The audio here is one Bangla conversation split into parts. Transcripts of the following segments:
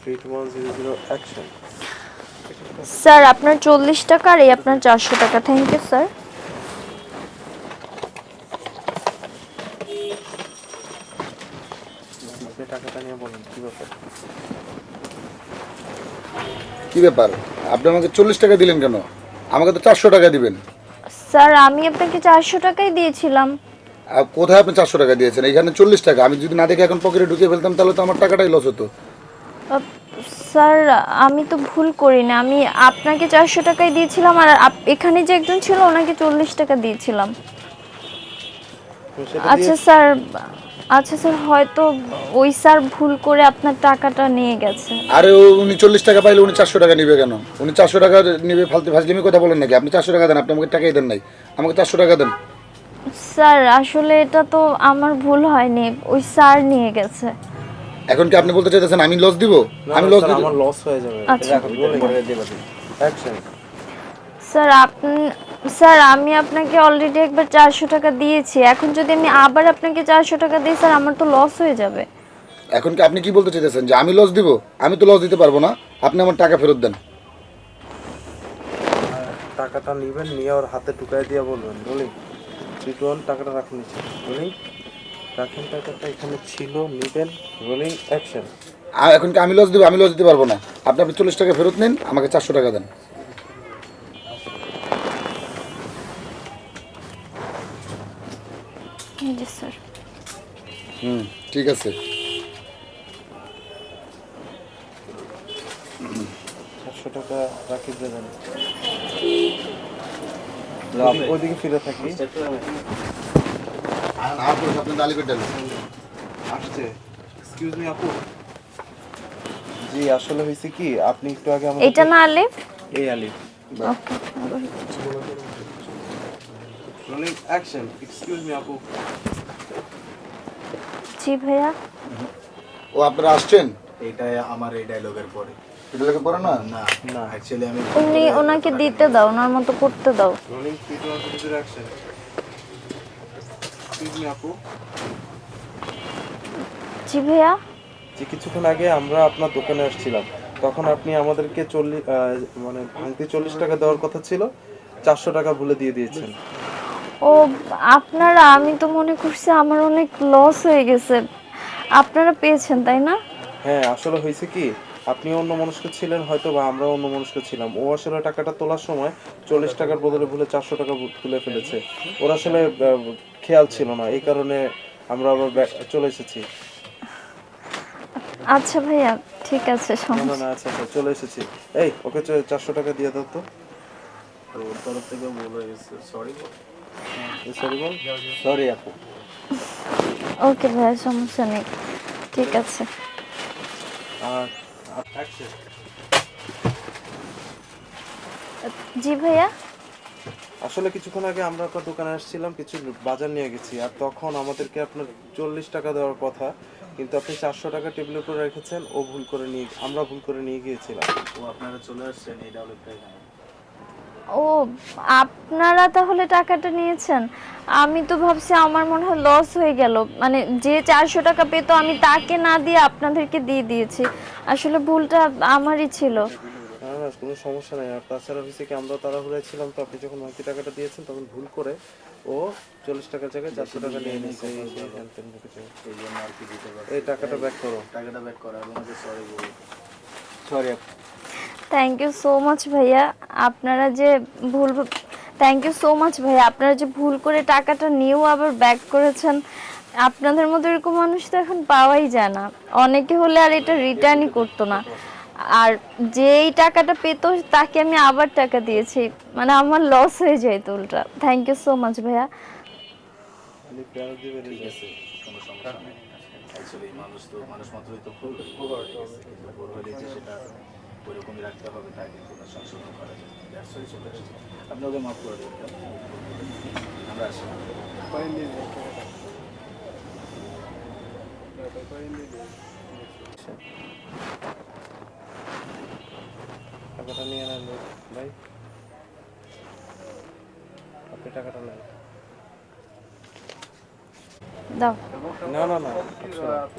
3100 অ্যাকশন। স্যার আপনার 40 টাকা আর এই আপনার 400 টাকা। Thank you sir. টাকাটা নিয়ে বলেন কি ব্যাপার? কি ব্যাপার? আপনি আমাকে 40 টাকা দিলেন কেন? আমাকে তো 400 টাকা দিবেন। স্যার আমি আপনাকে 400 টাকাই দিয়েছিলাম। আর কোথায় আপনি 400 টাকা দিয়েছেন? এখানে 40 টাকা। আমি যদি না দেখে এখন পকেটে ঢুকিয়ে ফেলতাম তাহলে তো আমার টাকাটাই লস হতো। আহ, স্যার আমি তো ভুল করি না, আমি আপনাকে 400 টাকাই দিয়েছিলাম আর এখানে যে একজন ছিল ওনাকে 40 টাকা দিয়েছিলাম। সেটা দিয়ে আচ্ছা স্যার, আচ্ছা স্যার হয়তো ওই স্যার ভুল করে আপনার টাকাটা নিয়ে গেছে। আরে উনি 40 টাকা পাইলে উনি 400 টাকা নিবে কেন? উনি 400 টাকা নিবে ফালতু ফাজলিমি কথা বলেন নাকি? আপনি 400 টাকা দেন, আপনি আমাকে টাকাই দেন নাই। আমাকে 400 টাকা দেন। স্যার আসলে এটা তো আমার ভুল হয়নি, ওই স্যার নিয়ে গেছে। এখন কি আপনি বলতে চাইতেছেন আমি লস দিব? না আমি না, লস স্যার দিব? আমার লস হয়ে যাবে। আচ্ছা অ্যাকশন। স্যার স্যার আমি আপনাকে অলরেডি একবার 400 টাকা দিয়েছি, এখন যদি আমি আবার আপনাকে 400 টাকা দিই স্যার আমার তো লস হয়ে যাবে। এখন কি আপনি কি বলতে চাইতেছেন যে আমি লস দিব? আমি তো লস দিতে পারবো না। আপনি আমার টাকা ফেরত দেন। টাকাটা নেবেন, নিয়ে ওর হাতে ঢুকাই দিয়ে বলবেন রোলিং 3 2 1 টাকাটা রাখুন নিচে। রোলিং রাখেন, টাকাটা এখানে ছিল, নেবেন। Rolling action. আর এখন কি আমি লস দিব? আমি লস দিতে পারবো না। আপনি আপনি 40 টাকা ফেরত নিন, আমাকে 400 টাকা দেন। জি স্যার। ঠিক আছে। 400 টাকা রাখি দেবেন। ওইদিকে ফিরে থাকি। আপনি ডালি পেটেন আসছে। এক্সকিউজ মি আপু। জি আসলে হয়েছে কি, আপনি একটু আগে এটা না আলিফ। এই Alif. Okay. Rolling action. Excuse me আপু। জি ভাইয়া। ও আপনারা আসছেন? এটা আমার এই ডায়লগের পরে। এটা লেগে পড়ে না? না না। অ্যাকচুয়ালি আমি ওনাকে দিতে দাও, ওনার মতো করতে দাও। Rolling 3 2 1 action. এক্সকিউজ মি আপু। জি ভাইয়া। যে কিছুক্ষণ আগে আমরা আপনার দোকানে আসছিলাম, তখন আপনি আমাদেরকে 40 মানে ভাঙতি 40 টাকা দেওয়ার কথা ছিল, 400 টাকা ভুলে দিয়ে দিয়েছেন। ও আপনারা, আমি তো মনে করছি আমার অনেক লস হয়ে গেছে, আপনারা পেয়েছেন তাই না? হ্যাঁ আসলে হয়েছে কি, আপনি অন্য মনস্ক ছিলেন হয়তো, বা আমরা অন্য মনস্ক ছিলাম। ও আসলে টাকাটা তোলার সময় 40 টাকার বদলে ভুলে 400 টাকা তুলে ফেলেছে। ওর আসলে খেয়াল ছিল না, এই কারণে আমরা আবার চলে এসেছি। আচ্ছা ভাইয়া ঠিক আছে, না না সমস্যা। না, আচ্ছা আচ্ছা চলে এসেছি। এই ওকে 400 টাকা দিয়ে দাও তো। ওর তরফ থেকে ভুল হয়ে গেছে, সরি। সরি বল। সরি আপু। ওকে ভাইয়া সমস্যা নেই, ঠিক আছে। আর অ্যাকশন। জি ভাইয়া। আসলে কিছুক্ষণ আগে আমরা আপনার দোকানে আসছিলাম, কিছু বাজার নিয়ে গেছি, আর তখন আমাদেরকে আপনার 40 টাকা দেওয়ার কথা, কিন্তু আপনি 400 টাকা টেবিলের উপর রেখেছেন। ও ভুল করে নিয়ে, আমরা ভুল করে নিয়ে গিয়েছিলাম। ও আপনারা চলে আসছেন এই ডায়লগটা এখানে। ও আপনারা তাহলে টাকাটা নিয়েছেন, আমি তো ভাবছি আমার মনে হয় লস হয়ে গেল, মানে যে 400 টাকা পেতো আমি তাকে না দিয়ে আপনাদেরকে দিয়ে দিয়েছি, আসলে ভুলটা আমারই ছিল। না না কোনো সমস্যা নেই। আর তাছাড়া হয়েছে কি, আমরা তাড়াহুড়ায় ছিলাম, তো আপনি যখন বাকি টাকাটা দিয়েছেন তখন ভুল করে ও 40 টাকার জায়গায় 400 টাকা নিয়ে নিয়েছে। এই জন্য আর কি দিতে পারছি। এই টাকাটা ব্যাক করো। টাকাটা ব্যাক করা এবং ওকে সরি বলো। সরি আপু। থ্যাংক ইউ সো মাচ ভাইয়া, আপনারা যে ভুল থ্যাংক ইউ সো মাচ ভাইয়া, আপনারা যে ভুল করে টাকাটা নিয়েও আবার ব্যাক করেছেন। আপনাদের মতো এরকম মানুষ তো এখন পাওয়াই যায় না, অনেকে হলে আর এটা রিটার্নই করতো না। আর যেই টাকাটা পেতো তাকে আমি আবার টাকা দিয়েছি, মানে আমার লস হয়ে যায় তো উল্টা। থ্যাংক ইউ সো মাচ ভাইয়া। আমি প্যারা দিবে ঠিক আছে, কোনো সমস্যা নেই। অ্যাকচুয়ালি মানুষ মাত্রই তো ভুল হয়ে গেছে, কিন্তু ভুল হলে যে সেটা ওইরকমই রাখতে হবে তা কিন্তু না, সংশোধন করা যায়। দ্যাটস ওয়াই চলে আসছে। আপনি ওকে মাফ করে দেবেন। আমরা আসি। টাকাটা নিয়ে নেন ভাই, আপনি টাকাটা নেন। দাও। না না না,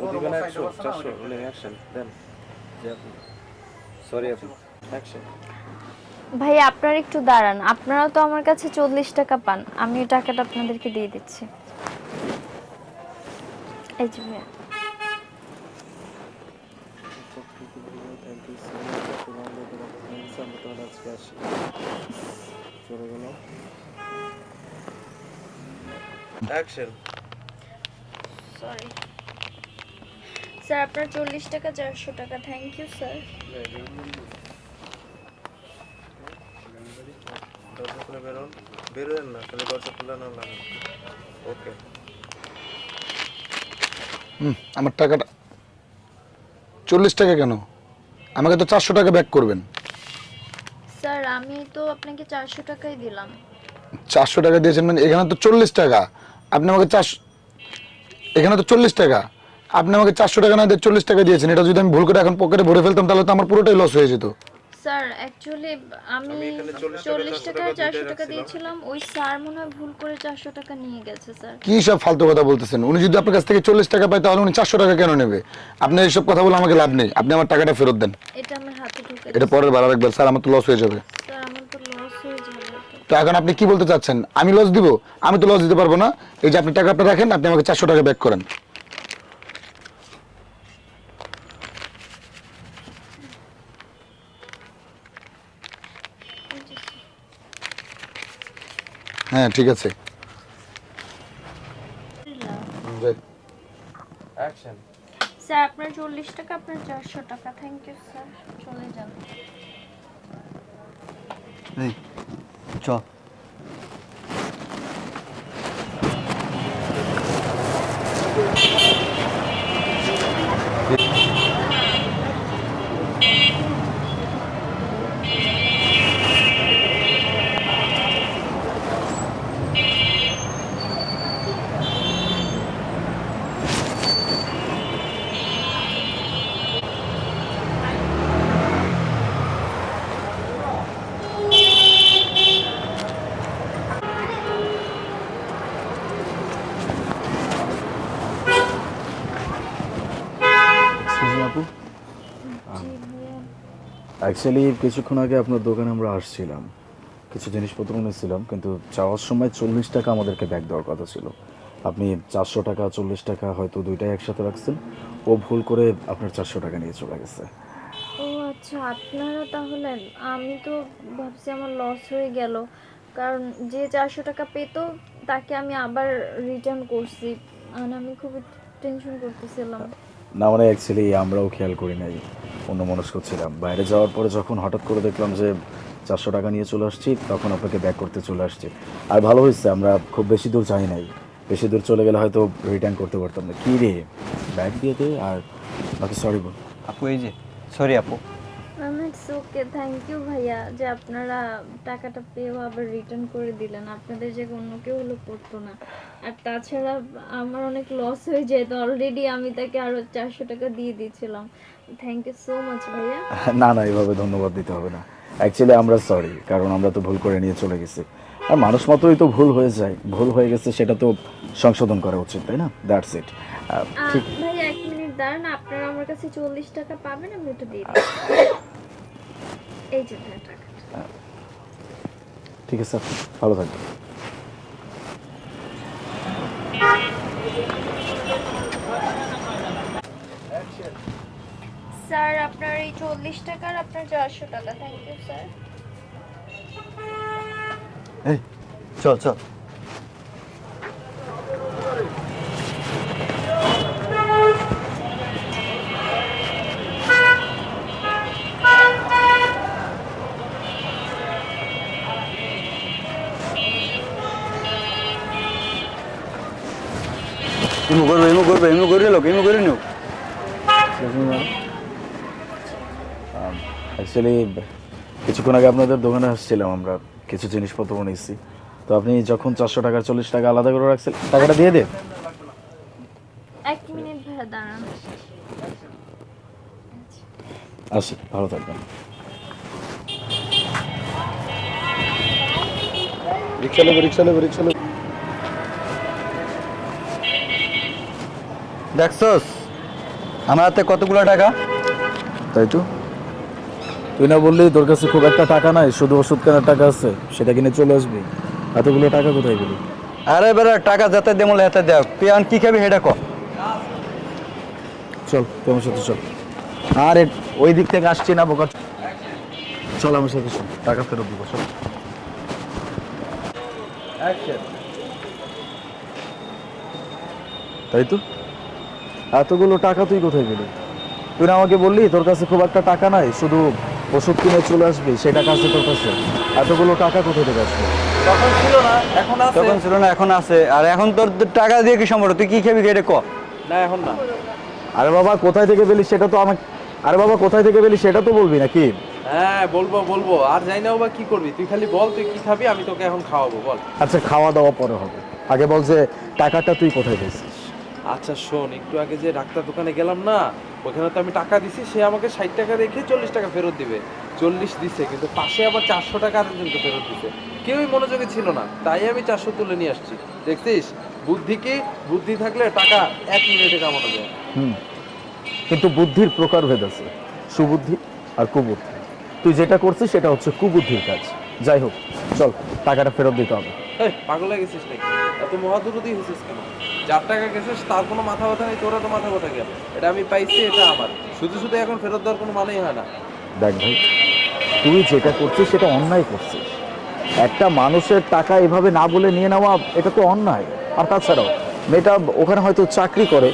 ও দিবেন 100 400 বলে অ্যাকশন দেন। সরি আপু। অ্যাকশন। ভাইয়া আপনারা একটু দাঁড়ান, আপনারা তো আমার কাছে 40 টাকা পান, আমি এই টাকাটা আপনাদেরকে দিয়ে দিচ্ছি। এই যে ভাইয়া। Thank you so much. আমরা তাহলে আজকে আসি। চলে গেল। অ্যাকশন। সরি স্যার, আপনার 40 টাকা 400 টাকা। Thank you sir. দরজা খুলে বেরোন। বেরোলেন না, খালি দরজা খুলে না লাগান। ওকে। আমার টাকাটা 40 টাকা কেন? আমাকে তো 400 টাকা ব্যাক করবেন। স্যার আমি তো আপনাকে 400 টাকাই দিলাম। 400 টাকা দিয়েছেন মানে এখানে তো 40 টাকা। আপনি আমাকে 400, এখানে তো 40 টাকা। আপনি আমাকে 400 টাকা না দিয়ে 40 টাকা দিয়েছেন। এটা যদি আমি ভুল করে এখন পকেটে ভরে ফেলতাম তাহলে তো আমার পুরোটাই লস হয়ে যেত। স্যার অ্যাকচুয়ালি আমি আমি এখানে 40 টাকা 400 টাকা রাখছিলাম। দিয়েছিলাম, ওই স্যার মনে হয় ভুল করে 400 টাকা নিয়ে গেছে স্যার। কি সব ফালতু কথা বলতেছেন? উনি যদি আপনার কাছ থেকে 40 টাকা পায় তাহলে উনি 400 টাকা কেন নেবে? আপনি এইসব কথা বলে আমাকে লাভ নেই। আপনি আমার টাকাটা ফেরত দেন। এটা আমার হাতে ঢুকে এটা পরের বার আরেকবার, স্যার আমার তো লস হয়ে যাবে। স্যার আমার তো লস হয়ে যাবে তো। তো এখন আপনি কি বলতে চাচ্ছেন? আমি লস দিব? আমি তো লস দিতে পারবো না। এই যে আপনি টাকাটা রাখেন, আপনি আমাকে 400 টাকা ব্যাক করেন। হ্যাঁ ঠিক আছে। অ্যাকশন। স্যার আপনার 40 টাকা, আপনার 400 টাকা। থ্যাংক ইউ স্যার, চলে যান। এই চল। আপু অ্যাকচুয়ালি কিছুক্ষণ আগে আপনার দোকানে আমরা আসছিলাম, কিছু জিনিসপত্র নিয়েছিলাম, কিন্তু যাওয়ার সময় 40 টাকা আমাদেরকে ব্যাক দেওয়ার কথা ছিল। আপনি 400 টাকা 40 টাকা হয়তো দুইটাই একসাথে রাখছেন, ও ভুল করে আপনার 400 টাকা নিয়ে চলে গেছে। ও আচ্ছা, আপনারা তাহলে, আমি তো ভাবছি আমার লস হয়ে গেল, কারণ যে 400 টাকা পেতো তাকে আমি আবার রিটার্ন করছি, আর আমি খুবই টেনশন করতেছিলাম। না মানে অ্যাকচুয়ালি আমরাও খেয়াল করি নাই, অন্য মনস্ক ছিলাম। বাইরে যাওয়ার পরে যখন হঠাৎ করে দেখলাম যে 400 টাকা নিয়ে চলে আসছি, তখন আপনাকে ব্যাক করতে চলে আসছি। আর ভালো হয়েছে আমরা খুব বেশি দূর যাই নাই, বেশি দূর চলে গেলে হয়তো রিটার্ন করতে পারতাম না। কী রে, ব্যাগ দিয়ে দে আর বাকি সরি বল। আপু এই যে সরি আপু। ইটস ওকে, থ্যাংক ইউ ভাইয়া, যে আপনারা টাকাটা পেয়েও আবার রিটার্ন করে দিলেন। আপনাদের যে অন্য কেউ হলো করতো না। আর তাছাড়া আমার অনেক লস হয়ে যেত অলরেডি, আমি তাকে আরো 400 টাকা দিয়ে দিয়েছিলাম। থ্যাংক ইউ সো মাচ ভাইয়া। না না, এইভাবে ধন্যবাদ দিতে হবে না। অ্যাকচুয়ালি আমরা সরি, কারণ আমরা তো ভুল করে নিয়ে চলে গেছি। আর মানুষ মাত্রই তো ভুল হয়ে যায়, ভুল হয়ে গেছে সেটা তো সংশোধন করা উচিত, তাই না? That's it. ঠিক ভাইয়া 1 মিনিট দাঁড়ান, আপনারা আমার কাছে 40 টাকা পাবেন, আমি ওটা দিয়ে দিচ্ছি। এই যে ভাইয়া টাকাটা। ঠিক আছে, ভালো থাকবেন। স্যার আপনার এই 40 টাকার আপনার 400 টাকা। Thank you sir. এই চল চল। ইমো করবে লোক, ইমো করে নিও। অ্যাকচুয়ালি কিছুক্ষণ আগে আপনাদের দোকানে আসছিলাম, আমরা কিছু জিনিসপত্র নিয়েছি। তো আপনি যখন 400 টাকার 40 টাকা আলাদা করে রাখছেন, টাকাটা দিয়ে দে। 1 মিনিট ভাইয়া দাঁড়ান। আসি, ভালো থাকবেন। রিক্সা নেবো, রিক্সা নেবো, রিক্সা নেবো। দেখছস আমার হাতে কতগুলো টাকা? তাই তো, তুই না বললি তোর কাছে খুব একটা টাকা নাই, শুধু ওষুধ কেনার টাকা আছে, সেটা কিনে চলে আসবি। এতগুলো টাকা কোথায় পেলি? আরে বেটা টাকা যাতে দেমলে হাতে দেখ, তুই এখন কি খাবি সেটা ক। চল তোমার সাথে চল। আর ওই দিক থেকে আসছি না বোকা, চল আমার সাথে চল, টাকা ফেরত দিব। চল। তাই তো, এতগুলো টাকা তুই কোথায় পেলি? তুই না আমাকে বললি তোর কাছে খুব একটা টাকা নাই, শুধু ওষুধ কিনে চলে আসবি, সেই টাকা আছে তোর কাছে। এতগুলো টাকা কোথায় থেকে আসবে? তখন ছিল না, এখন আছে। তখন ছিল না, এখন আছে। আর এখন তোর টাকা দিয়ে কি সম্ভব, তুই কি খাবি এটা ক। না এখন না। আরে বাবা কোথায় থেকে পেলি সেটা তো আমাকে, আরে বাবা কোথায় থেকে পেলি সেটা তো বলবি নাকি? হ্যাঁ বলবো, আর যাই না বা কি করবি, তুই খালি বল তুই কি খাবি, আমি তোকে এখন খাওয়াবো, বল। আচ্ছা খাওয়া দাওয়া পরে হবে, আগে বল যে টাকাটা তুই কোথায় পেয়েছিস? আচ্ছা শোন, একটু আগে যে ডাক্তার দোকানে গেলাম না, ওখানে তো আমি টাকা দিছি, সে আমাকে 60 টাকা রেখে 40 টাকা ফেরত দিবে। 40 দিছে, কিন্তু পাশে আবার 400 টাকা আরেকজনকে ফেরত দিছে। কেউই মনোযোগী ছিল না, তাই আমি 400 তুলে নিয়ে আসছি। দেখছিস বুদ্ধি কি, বুদ্ধি থাকলে টাকা 1 মিনিটে কামানো যায়। কিন্তু বুদ্ধির প্রকারভেদ আছে, সুবুদ্ধি আর কুবুদ্ধি। তুই যেটা করছিস সেটা হচ্ছে কুবুদ্ধির কাজ। যাই হোক চল, টাকাটা ফেরত দিতে হবে। এই পাগল হয়ে গেছিস নাকি? এত মহাদুরুদি হয়েছিস কেন? যার টাকা গেছিস তার কোনো মাথা ব্যথা নেই, তোরা তো মাথা ব্যথা গেল। এটা আমি পাইছি, এটা আমার। শুধু শুধু এখন ফেরত দেওয়ার কোনো মানেই হয় না। দেখ ভাই, তুই যেটা করছিস সেটা অন্যায় করছিস। একটা মানুষের টাকা এভাবে না বলে নিয়ে নেওয়া, এটা তো অন্যায়। আর তাছাড়াও মেয়েটা ওখানে হয়তো চাকরি করে,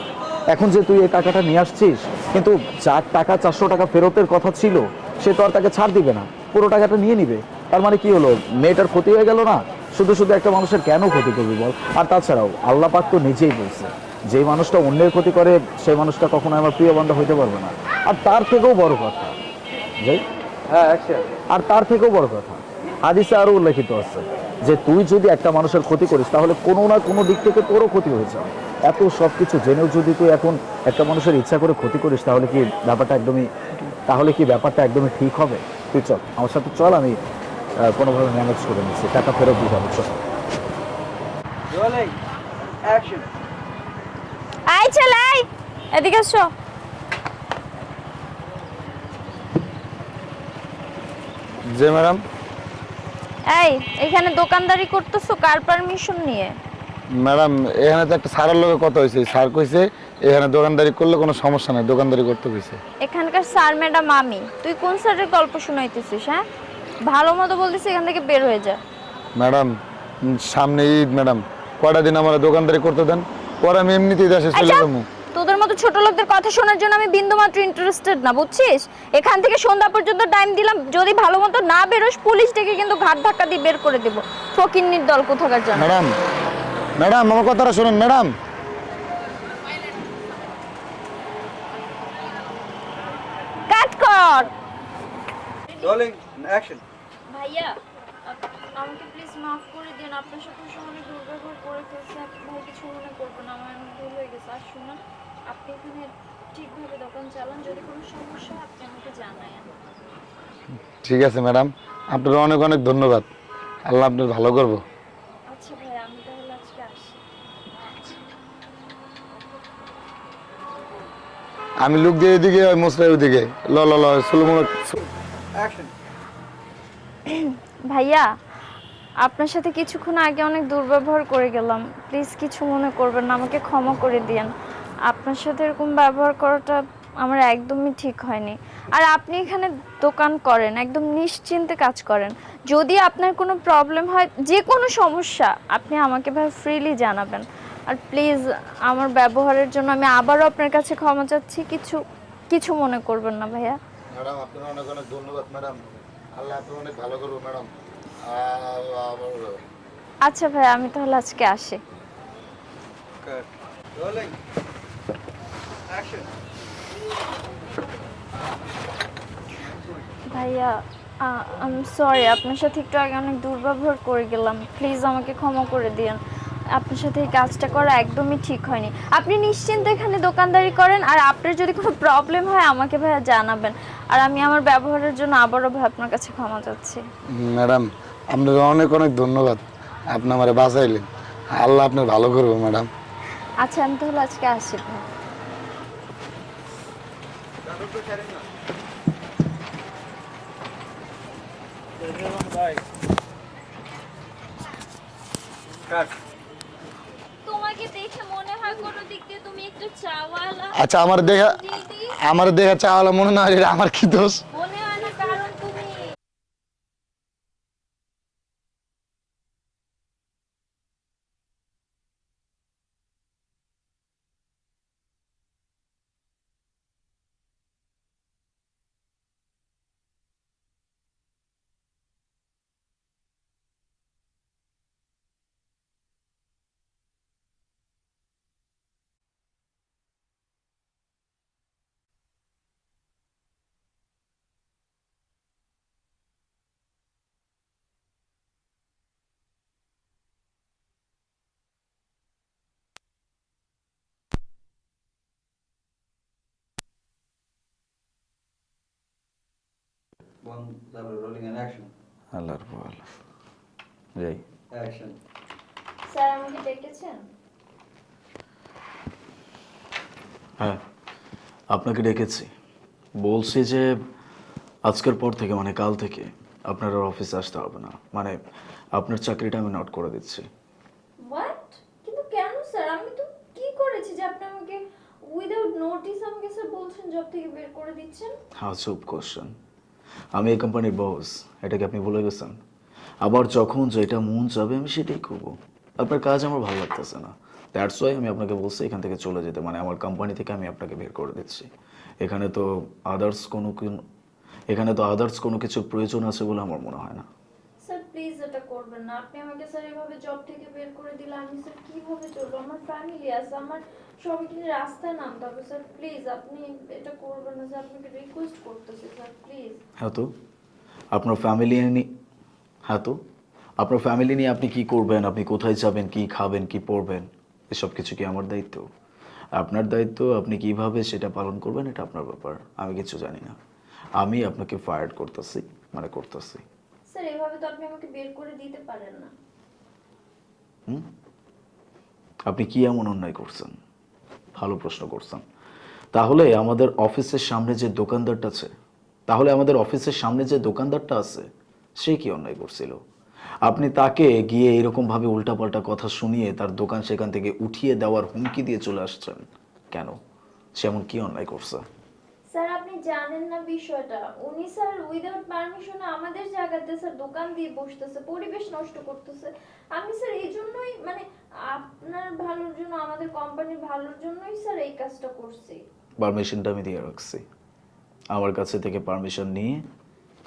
এখন যে তুই এই টাকাটা নিয়ে আসছিস, কিন্তু যার টাকা 400 টাকা ফেরতের কথা ছিল সে তো আর তাকে ছাড় দিবে না, পুরো টাকাটা নিয়ে নিবে। তার মানে কি হলো, মেয়েটার ক্ষতি হয়ে গেল না? শুধু শুধু একটা মানুষের কেন ক্ষতি করবি বল? আর তাছাড়াও আল্লাহ পাক তো নিজেই বলছে, যেই মানুষটা অন্যের ক্ষতি করে সেই মানুষটা কখনো আমার প্রিয় বান্ধব হইতে পারবে না। আর তার থেকেও বড় কথা, যাই হ্যাঁ অ্যাকশন। আর তার থেকেও বড় কথা, হাদিসে আরো উল্লেখিত আছে যে তুই যদি একটা মানুষের ক্ষতি করিস তাহলে কোনো না কোনো দিক থেকে তোরও ক্ষতি হয়ে যাবে। এত সব কিছু জেনেও যদি তুই এখন একটা মানুষের ইচ্ছা করে ক্ষতি করিস, তাহলে কি ব্যাপারটা একদমই ঠিক হবে? তুই চল আমার সাথে চল, আমি কোনোভাবে ম্যানেজ করে নিচ্ছি, টাকা ফেরত দিতে হবে। চল। আয় চল আয়, এদিকে এসো। জি ম্যাডাম। এই এখানে দোকানদারি করতেছো কার পারমিশন নিয়ে? ম্যাডাম এখানে তো একটা স্যারের লোকের কথা হয়েছে, স্যার কইছে এখানে দোকানদারি করলে কোনো সমস্যা নেই, দোকানদারি করতে কইছে। এখানকার স্যার ম্যাডাম আমি, তুই কোন স্যারের গল্প শোনাইতেছিস? হ্যাঁ ভালো মতো বলতেছিস, এখান থেকে বের হয়ে যা। ম্যাডাম সামনে ঈদ, ম্যাডাম কয়টা দিন আমার দোকানদারি করতে দেন, পরে আমি এমনিতেই দেশে চলে আচ্ছা, যাবো। তোদের মতো ছোট লোকদের কথা শোনার জন্য আমি বিন্দুমাত্র ইন্টারেস্টেড না, বুঝছিস? এখান থেকে সন্ধ্যা পর্যন্ত টাইম দিলাম, যদি ভালো মতো না বেরোস পুলিশ ডেকে কিন্তু ঘাট ধাক্কা দিয়ে বের করে দেবো। ফকিন্নির দল কোথাকার জন্য। ম্যাডাম ম্যাডাম আমার কথাটা শুনুন ম্যাডাম। কাট কর। অ্যাকশন। ভাইয়া আমাকে প্লিজ মাফ করে দিন, আপনার সাথে সমানে দুর্ব্যবহার করে ফেলছি। ভাই কিছু মনে করবেন না, আমার অনেক ভুল হয়ে গেছে। আর শুনুন, আপনি এখানে ঠিকভাবে দোকান চালান, যদি কোনো সমস্যা হয় আপনি আমাকে জানায়েন। ঠিক আছে ম্যাডাম, আপনার অনেক অনেক ধন্যবাদ, আল্লাহ আপনার ভালো করবো। আচ্ছা ভাই, আমি তাহলে আজকে আসি। আমি লোক দিয়ে এদিকে, ওই মোসরাই ওদিকে, ল ল ল ভাইয়া আপনার সাথে কিছুক্ষণ আগে অনেক দুর্ব্যবহার করে গেলাম, প্লিজ কিছু মনে করবেন না, আমাকে ক্ষমা করে দিন। আপনার সাথে এরকম ব্যবহার করাটা আমার একদমই ঠিক হয়নি। আর আপনি এখানে দোকান করেন, একদম নিশ্চিন্তে কাজ করেন। যদি আপনার কোনো প্রবলেম হয়, যে কোনো সমস্যা, আপনি আমাকে ভাই ফ্রিলি জানাবেন। আর প্লিজ আমার ব্যবহারের জন্য আমি আবারও আপনার কাছে ক্ষমা চাচ্ছি, কিছু মনে করবেন না ভাইয়া। ম্যাডাম আপনার অনেক অনেক ধন্যবাদ ম্যাডাম, আল্লাহ আপনার অনেক ভালো করবো ম্যাডাম। আচ্ছা ভাই, আমি তাহলে আজকে আসি। ভাইয়া আমি সরি, আপনার সাথে একটু আগে অনেক দুর্ব্যবহার করে গেলাম, প্লিজ আমাকে ক্ষমা করে দিন। আপনার সাথে এই কাজটা করা একদমই ঠিক হয়নি। আপনি নিশ্চিন্তে এখানে দোকানদারি করেন, আর আপনার যদি কোনো প্রবলেম হয় আমাকে ভাইয়া জানাবেন। আর আমি আমার ব্যবহারের জন্য আবারও ভাই আপনার কাছে ক্ষমা চাচ্ছি। ম্যাডাম আপনার অনেক অনেক ধন্যবাদ, আপনি আমারে বাঁচাইলেন, আল্লাহ আপনার ভালো করবো ম্যাডাম। আচ্ছা আমি তাহলে আজকে আসি ভাই। তোমাকে দেখে মনে হয় কোনো দিক দিয়ে তুমি একটু চাওয়ালা। আচ্ছা আমার দেখা চাওয়ালা মনে না হয়, এটা আমার কি দোষ? মনে হয় না, কারণ তুমি আল্লাহর বল যাই। স্যার আমাকে ডেকেছেন? হ্যাঁ, আপনাকে ডেকেছি, বলছি যে আজকের পর থেকে মানে কাল থেকে আপনার আর অফিসে আসতে হবে না, মানে আপনার চাকরিটা আমি নোট করে দিচ্ছি। হোয়াট? কিন্তু কেন স্যার? আমি তো কি করেছি যে আপনি আমাকে উইদাউট নোটিস আমাকে স্যার বলছেন জব থেকে বের করে দিচ্ছেন? হ্যাঁ, চুপ কোশ্চেন। আমি এই কোম্পানির বস, এটা কি আপনি ভুলে গেছেন? আবার যখন যেটা মন চাবে আমি সেটাই করবো। আপনার কাজ আমার ভালো লাগতেছে না, দ্যাটস ওয়াই আমি আপনাকে বলছি এখান থেকে চলে যেতে, মানে আমার কোম্পানি থেকে আমি আপনাকে বের করে দিচ্ছি। এখানে তো আদার্স কোনো কিছুর প্রয়োজন আছে বলে আমার মনে হয় না। স্যার প্লিজ এটা করবেন না। আপনি আমাকে স্যার এভাবে জব থেকে বের করে দিলে আমি স্যার কিভাবে চলবো? আমার ফ্যামিলি আছে, আমার সবাইকে নিয়ে রাস্তায় নামতে হবে। স্যার প্লিজ আপনি এটা করবেন না স্যার, আপনাকে রিকোয়েস্ট করতেছি স্যার প্লিজ। হ্যাঁ তো আপনার ফ্যামিলি নিয়ে আপনার ফ্যামিলি নিয়ে আপনি কি করবেন, আপনি কোথায় যাবেন, কি খাবেন, কি পরবেন, এসব কিছু কি আমার দায়িত্ব? আপনার দায়িত্ব, আপনি কিভাবে সেটা পালন করবেন এটা আপনার ব্যাপার, আমি কিছু জানি না। আমি আপনাকে ফায়ার করতেছি, মানে করতেছি। স্যার এভাবে তো আপনি আমাকে বের করে দিতে পারেন না। আপনি কি এমন অন্যায় করছেন? ভালো প্রশ্ন করছেন। তাহলে আমাদের অফিসের সামনে যে দোকানদারটা আছে সে কি অন্যায় করছিল? আপনি তাকে গিয়ে এরকম ভাবে উল্টাপাল্টা কথা শুনিয়ে তার দোকান সেখান থেকে উঠিয়ে দেওয়ার হুমকি দিয়ে চলে আসছেন কেন? সে এমন কি অন্যায় করছে? স্যার আপনি জানেন না বিষয়টা, উনি স্যার উইদাউট পারমিশনে আমাদের জায়গাতে স্যার দোকান দিয়ে বসতেছে, পরিবেশ নষ্ট করতেছে। আমি স্যার এই জন্যই মানে আপনার ভালোর জন্য, আমাদের কোম্পানির ভালোর জন্যই স্যার এই কাজটা করছি। পারমিশনটা আমি দিয়ে রাখছি, আমার কাছে থেকে পারমিশন নিয়ে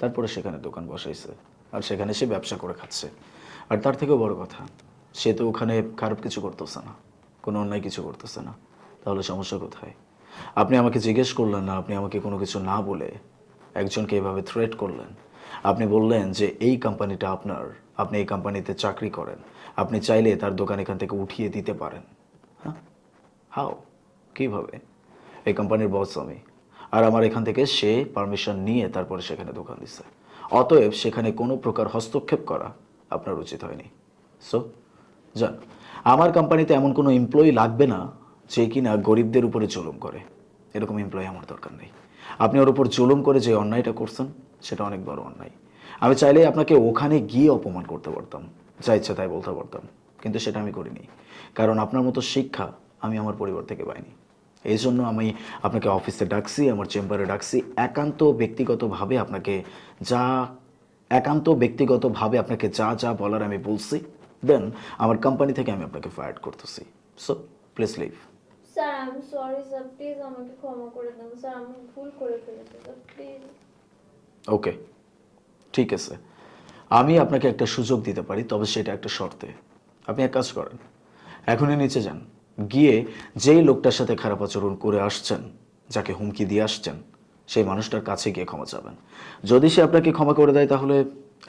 তারপরে সেখানে দোকান বসাইছে, আর সেখানে সে ব্যবসা করে খাচ্ছে। আর তার থেকেও বড় কথা, সে তো ওখানে খারাপ কিছু করতেছে না, কোনো অন্যায় কিছু করতেছে না। তাহলে সমস্যা কোথায়? আপনি আমাকে জিজ্ঞেস করলেন না, আপনি আমাকে কোনো কিছু না বলে একজনকে এভাবে থ্রেট করলেন। আপনি বললেন যে এই কোম্পানিটা আপনার, আপনি এই কোম্পানিতে চাকরি করেন, আপনি চাইলে তার দোকান এখান থেকে উঠিয়ে দিতে পারেন। হ্যাঁ, হাও, কীভাবে? এই কোম্পানির বস আমি, আর আমার এখান থেকে সে পারমিশন নিয়ে তারপরে সেখানে দোকান দিচ্ছে। অতএব সেখানে কোনো প্রকার হস্তক্ষেপ করা আপনার উচিত হয়নি। সো যান, আমার কোম্পানিতে এমন কোনো এমপ্লয়ি লাগবে না যে কিনা গরিবদের উপরে জুলুম করে। এরকম এমপ্লয়ি আমার দরকার নেই। আপনি ওর উপর জুলুম করে যে অন্যায়টা করছেন সেটা অনেক বড় অন্যায়। আমি চাইলে আপনাকে ওখানে গিয়ে অপমান করতে পারতাম, যা ইচ্ছা তাই বলতে পারতাম, কিন্তু সেটা আমি করিনি, কারণ আপনার মতো শিক্ষা আমি আমার পরিবার থেকে পাইনি। এই জন্য আমি আপনাকে অফিসে ডাকছি, আমার চেম্বারে ডাকছি, একান্ত ব্যক্তিগতভাবে আপনাকে যা যা বলার আমি বলছি। দেন আমার কোম্পানি থেকে আমি আপনাকে ফায়ার করতেছি। So please leave. Sir I am sorry sir, please আমাকে ক্ষমা করে দেন স্যার, আমি ভুল করে ফেলেছি স্যার প্লিজ। ওকে, ঠিক আছে, আমি আপনাকে একটা সুযোগ দিতে পারি, তবে সেটা একটা শর্তে। আপনি এক কাজ করেন, এখনই নিচে যান, গিয়ে যেই লোকটার সাথে খারাপ আচরণ করে আসছেন, যাকে হুমকি দিয়ে আসছেন, সেই মানুষটার কাছে গিয়ে ক্ষমা চাবেন। যদি সে আপনাকে ক্ষমা করে দেয় তাহলে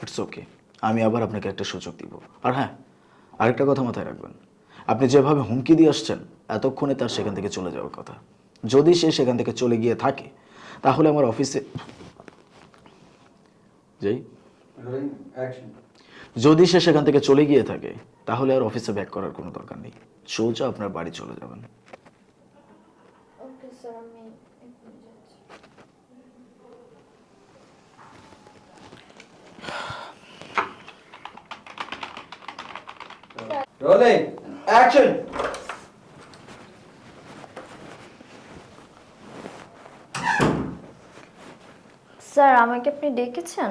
ইটস ওকে, আমি আবার আপনাকে একটা সুযোগ দিব। আর হ্যাঁ, আরেকটা কথা মাথায় রাখবেন, আপনি যেভাবে হুমকি দিয়ে আসছেন এতক্ষণে তার সেখান থেকে চলে যাওয়ার কথা। যদি সে সেখান থেকে চলে গিয়ে থাকে তাহলে আমার অফিসে যদি সে সেখান থেকে চলে গিয়ে থাকে তাহলে আর অফিসে ব্যাক করার কোনো দরকার নেই, সোজা আপনার বাড়ি চলে যাবেন। ওকে স্যার, আমি এখনই যাচ্ছি। Rolling action. স্যার আমাকে আপনি ডেকেছেন?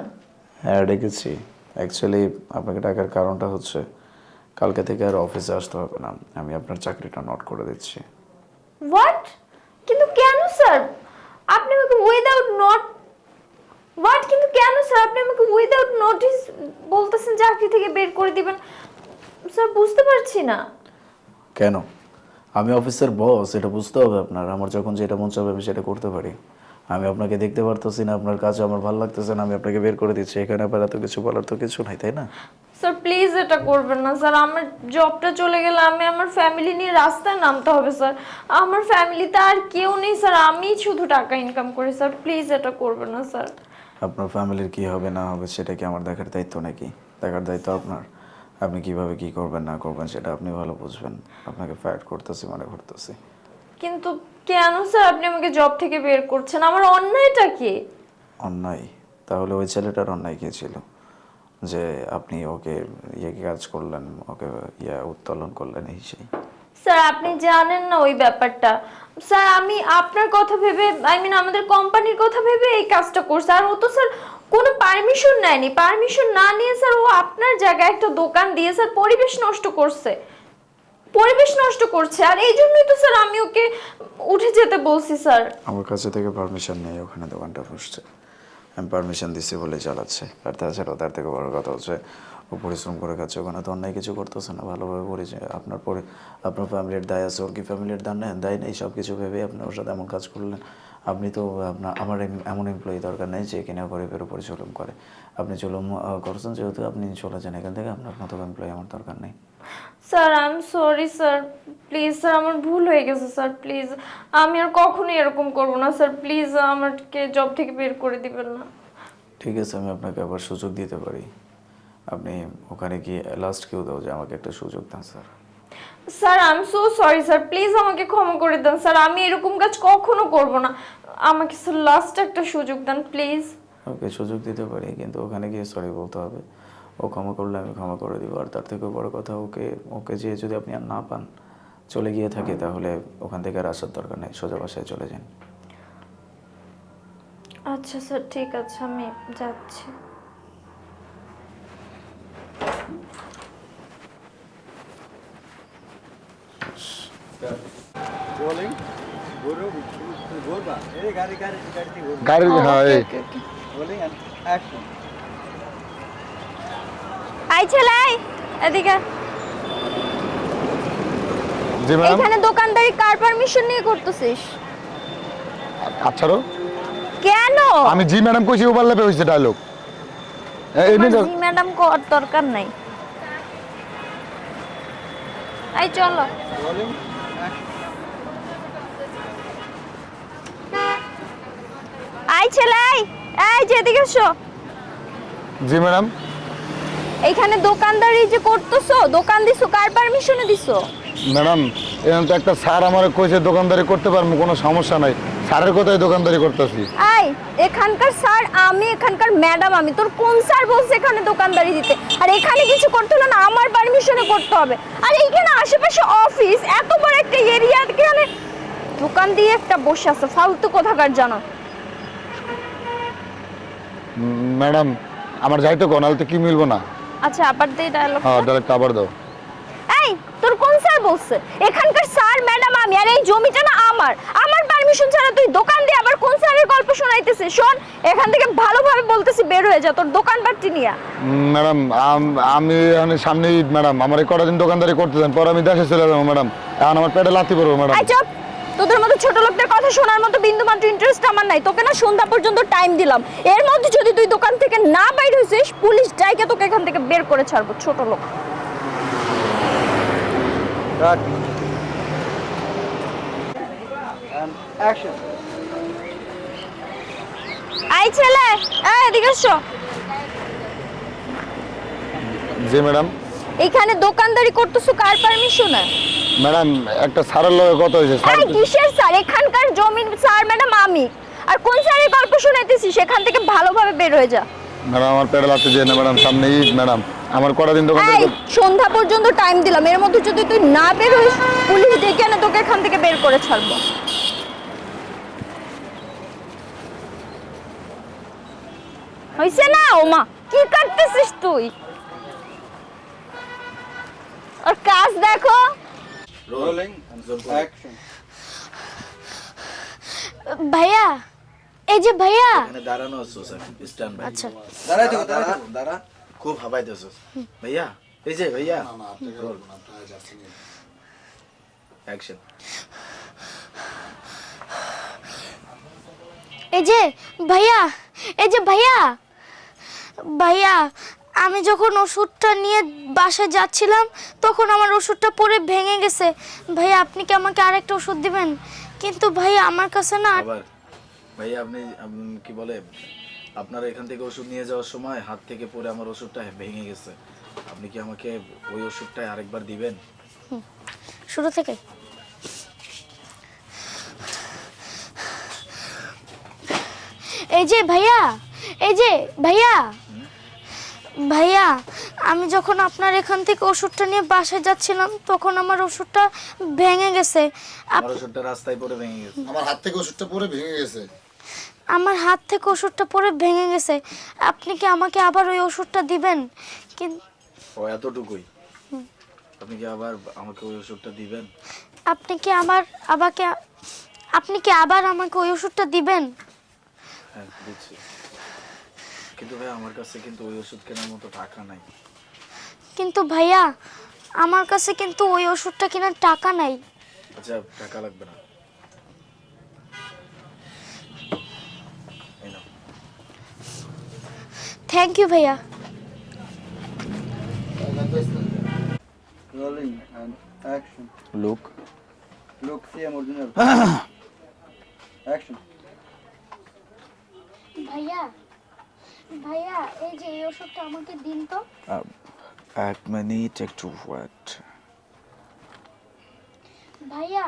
হ্যাঁ ডেকেছি। অ্যাকচুয়ালি আপনাকে ডাকার কারণটা হচ্ছে কালকে থেকে আর অফিসে আসতে হবে না, আমি আপনার চাকরিটা নোট করে দিচ্ছি। হোয়াট? কিন্তু কেন স্যার? আপনি আমাকে উইদাউট নট হোয়াট? কিন্তু কেন স্যার আপনি আমাকে উইদাউট নোটিস বলতেছেন চাকরি থেকে বের করে দিবেন? স্যার বুঝতে পারছি না। কেন? আমি অফিসের বস, এটা বুঝতে হবে আপনার। আমার যখন যেটা মন চাবে আমি সেটা করতে পারি। আমি আপনাকে দেখতে পারতেছি না, আপনার কাছে আমার ভালো লাগতেছে না, আমি আপনাকে বের করে দিচ্ছি। এখানে আবার এত কিছু বলার তো কিছু নাই, তাই না? স্যার প্লিজ এটা করবেন না স্যার। আমার জবটা চলে গেলে আমি আমার ফ্যামিলি নিয়ে রাস্তায় নামতে হবে স্যার। আমার ফ্যামিলিতে আর কেউ নেই স্যার, আমি শুধু টাকা ইনকাম করি স্যার। প্লিজ এটা করবেন না স্যার। আপনার ফ্যামিলির কি হবে না হবে সেটা কি আমার দেখার দায়িত্ব নাকি? দেখার দায়িত্ব আপনার। আপনি কিভাবে কি করবেন না করবেন সেটা আপনি ভালো বুঝবেন। আপনাকে ফায়ার করতেছি মানে করতেছি। কিন্তু কেন স্যার আপনি আমাকে জব থেকে বের করছেন? আমার অন্যায়টা কি? অন্যায়? তাহলে ওই ছেলেটার অন্যায় কি ছিল যে আপনি ওকে কাজ করলেন, ওকে উত্তোলন করলেন? এই সেই। স্যার আপনি জানেন না ওই ব্যাপারটা। স্যার আমি আপনার কথা ভেবে আমাদের কোম্পানির কথা ভেবে এই কাজটা করছি। আর ও তো স্যার কোনো পারমিশন নেয়নি। পারমিশন না নিয়ে স্যার ও আপনার জায়গায় একটা দোকান দিয়ে স্যার পরিবেশ নষ্ট করছে। আর এই জন্যই তো স্যার আমি ওকে উঠে যেতে বলছি স্যার। আমার কাছে থেকে পারমিশন নেই ওখানে দোকানটা বসছে। আমি পারমিশন দিচ্ছি বলে চালাচ্ছে। আর তাছাড়াও তার থেকে বড় কথা হচ্ছে ও পরিশ্রম করে খাচ্ছে, ওখানে তো অন্যায় কিছু করতেছে না। ভালোভাবে পরিচয় আপনার ফ্যামিলির দায় আছে, ওর কি ফ্যামিলির দায় নেই? সব কিছু ভেবে আপনি ওর সাথে এমন কাজ করলেন। আপনি তো আমার এমন এমপ্লয়ি দরকার নেই যে কিনা গরিবের উপরে জুলুম করে। আপনি জুলুম করছেন যেহেতু আপনি চলে যান এখান থেকে। আপনার মতো এমপ্লয়ি আমার দরকার নেই। Sir I am sorry sir. Please sir আমার ভুল হয়ে গেছে স্যার। প্লিজ আমি আর কখনোই এরকম করবো না স্যার। প্লিজ আমাকে জব থেকে বের করে দিবেন না। ঠিক আছে, আমি আপনাকে আবার সুযোগ দিতে পারি। আপনি ওখানে গিয়ে লাস্ট কেউ দাও যে আমাকে একটা সুযোগ দেন sir. Sir I am so sorry sir. Please আমাকে ক্ষমা করে দেন স্যার। আমি এরকম কাজ কখনো করব না। আমাকে স্যার লাস্ট একটা সুযোগ দেন প্লিজ। ওকে সুযোগ দিতে পারি, কিন্তু ওখানে গিয়ে সরি বলতে হবে। ও ক্ষমা করলে আমি ক্ষমা করে দিব। আর তার থেকে বড় কথা, ওকে যে যদি আপনি আর না পান, চলে গিয়ে থাকে, তাহলে ওখান থেকে আর আসার দরকার নেই, সোজা বাসায় চলে যান। আচ্ছা স্যার ঠিক আছে, আমি যাচ্ছি। রোলিং গুরু গোরবা এই গাড়ি থেকে গাড়ি হ্যাঁ এই রোলিং অ্যাকশন। আই ছেলে এদিকে। জি ম্যাডাম। এখানে দোকানদারি কার পারমিশন নিয়ে করতেছিস? আচ্ছা রো কেন? আমি জি ম্যাডাম কইছি ওভারল্যাপে হইছে ডায়লগ। জি ম্যাডাম কর দরকার নাই। এই চলো। রোলিং আই ছেলে এই যে এদিকে এসো। জি ম্যাডাম। এইখানে দোকানদারি যে করতেছো, দোকান দিছো কার পারমিশনে দিছো? ম্যাডাম এখানে তো একটা স্যার আমারে কইছে দোকানদারি করতে পারবো, কোনো সমস্যা নাই। স্যারের কথাই দোকানদারি করতেছি। এই এখানকার স্যার আমি, এখানকার ম্যাডাম আমি। তোর কোন স্যার বলছে এখানে দোকানদারি দিতে? আর এখানে কিছু করতে হলে না আমার পারমিশনে করতে হবে। আর এইখানে আশেপাশে অফিস, এত বড় একটা এরিয়া, এখানে দোকান দিয়ে একটা বসে আছে ফালতু কোথাকার জানো। ম্যাডাম আমার যাইতে কোন আলতে কি মিলবো না। আচ্ছা আবার দে ডায়লগ। হ্যাঁ ডাইরেক্ট আবার দাও। এই তোর কোন স্যার বলছে? এখানকার স্যার ম্যাডাম আমি। আর এই জমিটা না আমার। আমার পারমিশন ছাড়া তুই দোকান দিয়ে আবার কোন স্যারের গল্প শোনাইতেছিস? শোন এখান থেকে ভালোভাবে বলতেছি বের হয়ে যা, তোর দোকান বাড়তি নিয়া। ম্যাডাম আমি এখানে সামনে ম্যাডাম আমার এই কটা দিন দোকানদারি করতে দেন, পরে আমি দেশে চলে যাবো ম্যাডাম। এখন আমার পেটে লাথি পড়বো ম্যাডাম। এই চুপ। তোদের মতো ছোট লোকদের কথা শোনার মতো বিন্দুমাত্র ইন্টারেস্ট আমার নাই। তোকে না সন্ধ্যা পর্যন্ত টাইম দিলাম। এর মধ্যে যদি তুই দোকান থেকে না বাইর হইছিস, পুলিশ ডাইকে তোকে এখান থেকে বের করে ছাড়বো, ছোট লোক। কাট এন্ড অ্যাকশন। এই ছেলে এই এদিকে এসো। জি ম্যাডাম। এইখানে দোকানদারি করতেছো কার পারমিশনে? ম্যাডাম একটা স্যারের লগে কথা হয়েছে। এই কিসের স্যার? এখানকার জমির স্যার ম্যাডাম আমি। আর কোন স্যারের গল্প শোনাইতেছিস? সেখান থেকে ভালোভাবে বের হয়ে যা। ম্যাডাম আমার পেটে লাথি দিয়ে না ম্যাডাম, সামনে ঈদ ম্যাডাম। আমার কটা দিন দোকান এই সন্ধ্যা পর্যন্ত টাইম দিলাম, এর মধ্যে যদি তুই না বের হইস পুলিশ ডেকে না তোকে এখান থেকে বের করে ছাড়বো। হইছে না ওমা, কি করতেছিস তুই? আর কাজ দেখো। Rolling action. ভাইয়া, এই যে ভাইয়া। এখানে দাঁড়ানো আছো স্যার, স্ট্যান্ড বাই। আচ্ছা দাঁড়া, খুব হাবাইতেছো ভাইয়া। এই যে ভাইয়া, অ্যাকশন। এই যে ভাইয়া, এই যে ভাইয়া, ভাইয়া আমি যখন ওষুধটা নিয়ে বাসায় যাচ্ছিলাম তখন আমার ওষুধটা পড়ে ভেঙে গেছে। ভাইয়া আপনি কি আমাকে আরেকটা ওষুধ দিবেন? কিন্তু ভাইয়া আমার কাছে না। আবার ভাইয়া আপনি কি বলে, আপনার এখান থেকে ওষুধ নিয়ে যাওয়ার সময় হাত থেকে পড়ে আমার ওষুধটা ভেঙে গেছে। আপনি কি আমাকে ওই ওষুধটা আরেকবার দিবেন? শুরু থেকে। এই যে ভাইয়া, এই যে ভাইয়া, ভাইয়া আমি যখন আপনার এখান থেকে ওষুধটা নিয়ে বাসায় যাচ্ছিলাম তখন আমার ওষুধটা ভেঙে গেছে। আমার ওষুধটা রাস্তায় পড়ে ভেঙে গেছে। আমার হাত থেকে ওষুধটা পরে ভেঙে গেছে। আমার হাত থেকে ওষুধটা পড়ে ভেঙে গেছে। আপনি কি আমাকে আবার ওই ওষুধটা দিবেন? কিন্তু ও এতটুকুই? আপনি কি আবার আমাকে ওই ওষুধটা দিবেন? আপনি কি আবার আমাকে ওই ওষুধটা দিবেন? হ্যাঁ দিচ্ছি, কিন্তু ভাই আমার কাছে কিন্তু ওই ওষুধ কেনার মতো টাকা নাই। কিন্তু ভাইয়া আমার কাছে কিন্তু ওই ওষুধটা কেনার টাকা নাই। আচ্ছা টাকা লাগবে না, এই নাও। থ্যাংক ইউ ভাইয়া। Rolling and action. Look look CM original. Action. ভাইয়া, ভাইয়া এই যে এই ওষুধটা আমাকে দিন তো। এক মিনিট একটু ওয়েট। ভাইয়া,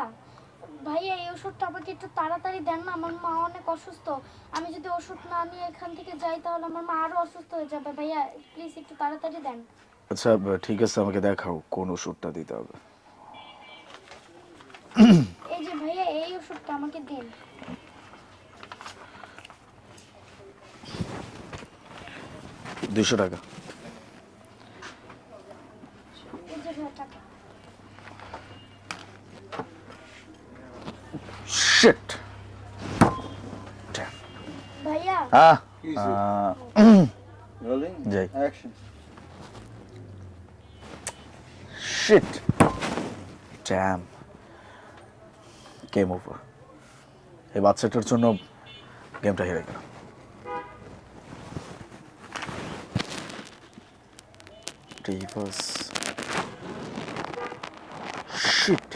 ভাইয়া এই ওষুধটা আমাকে একটু তাড়াতাড়ি দেন না, আমার মা অনেক অসুস্থ। আমি যদি ওষুধ না নিয়ে এখান থেকে যাই তাহলে আমার মা আরো অসুস্থ হয়ে যাবে। ভাইয়া প্লিজ একটু তাড়াতাড়ি দেন। আচ্ছা ঠিক আছে, আমাকে দেখাও কোন ওষুধটা দিতে হবে। এই যে ভাইয়া এই ওষুধটা আমাকে দিন। 200 টাকা। এই যে ভাইয়া টাকা। শিট। ভাইয়া রোলিং যাই। Action. Shit. Damn. Game over. এই বাচ্চাটার জন্য গেমটা হেরে গেলাম। রিভার্স। শিট।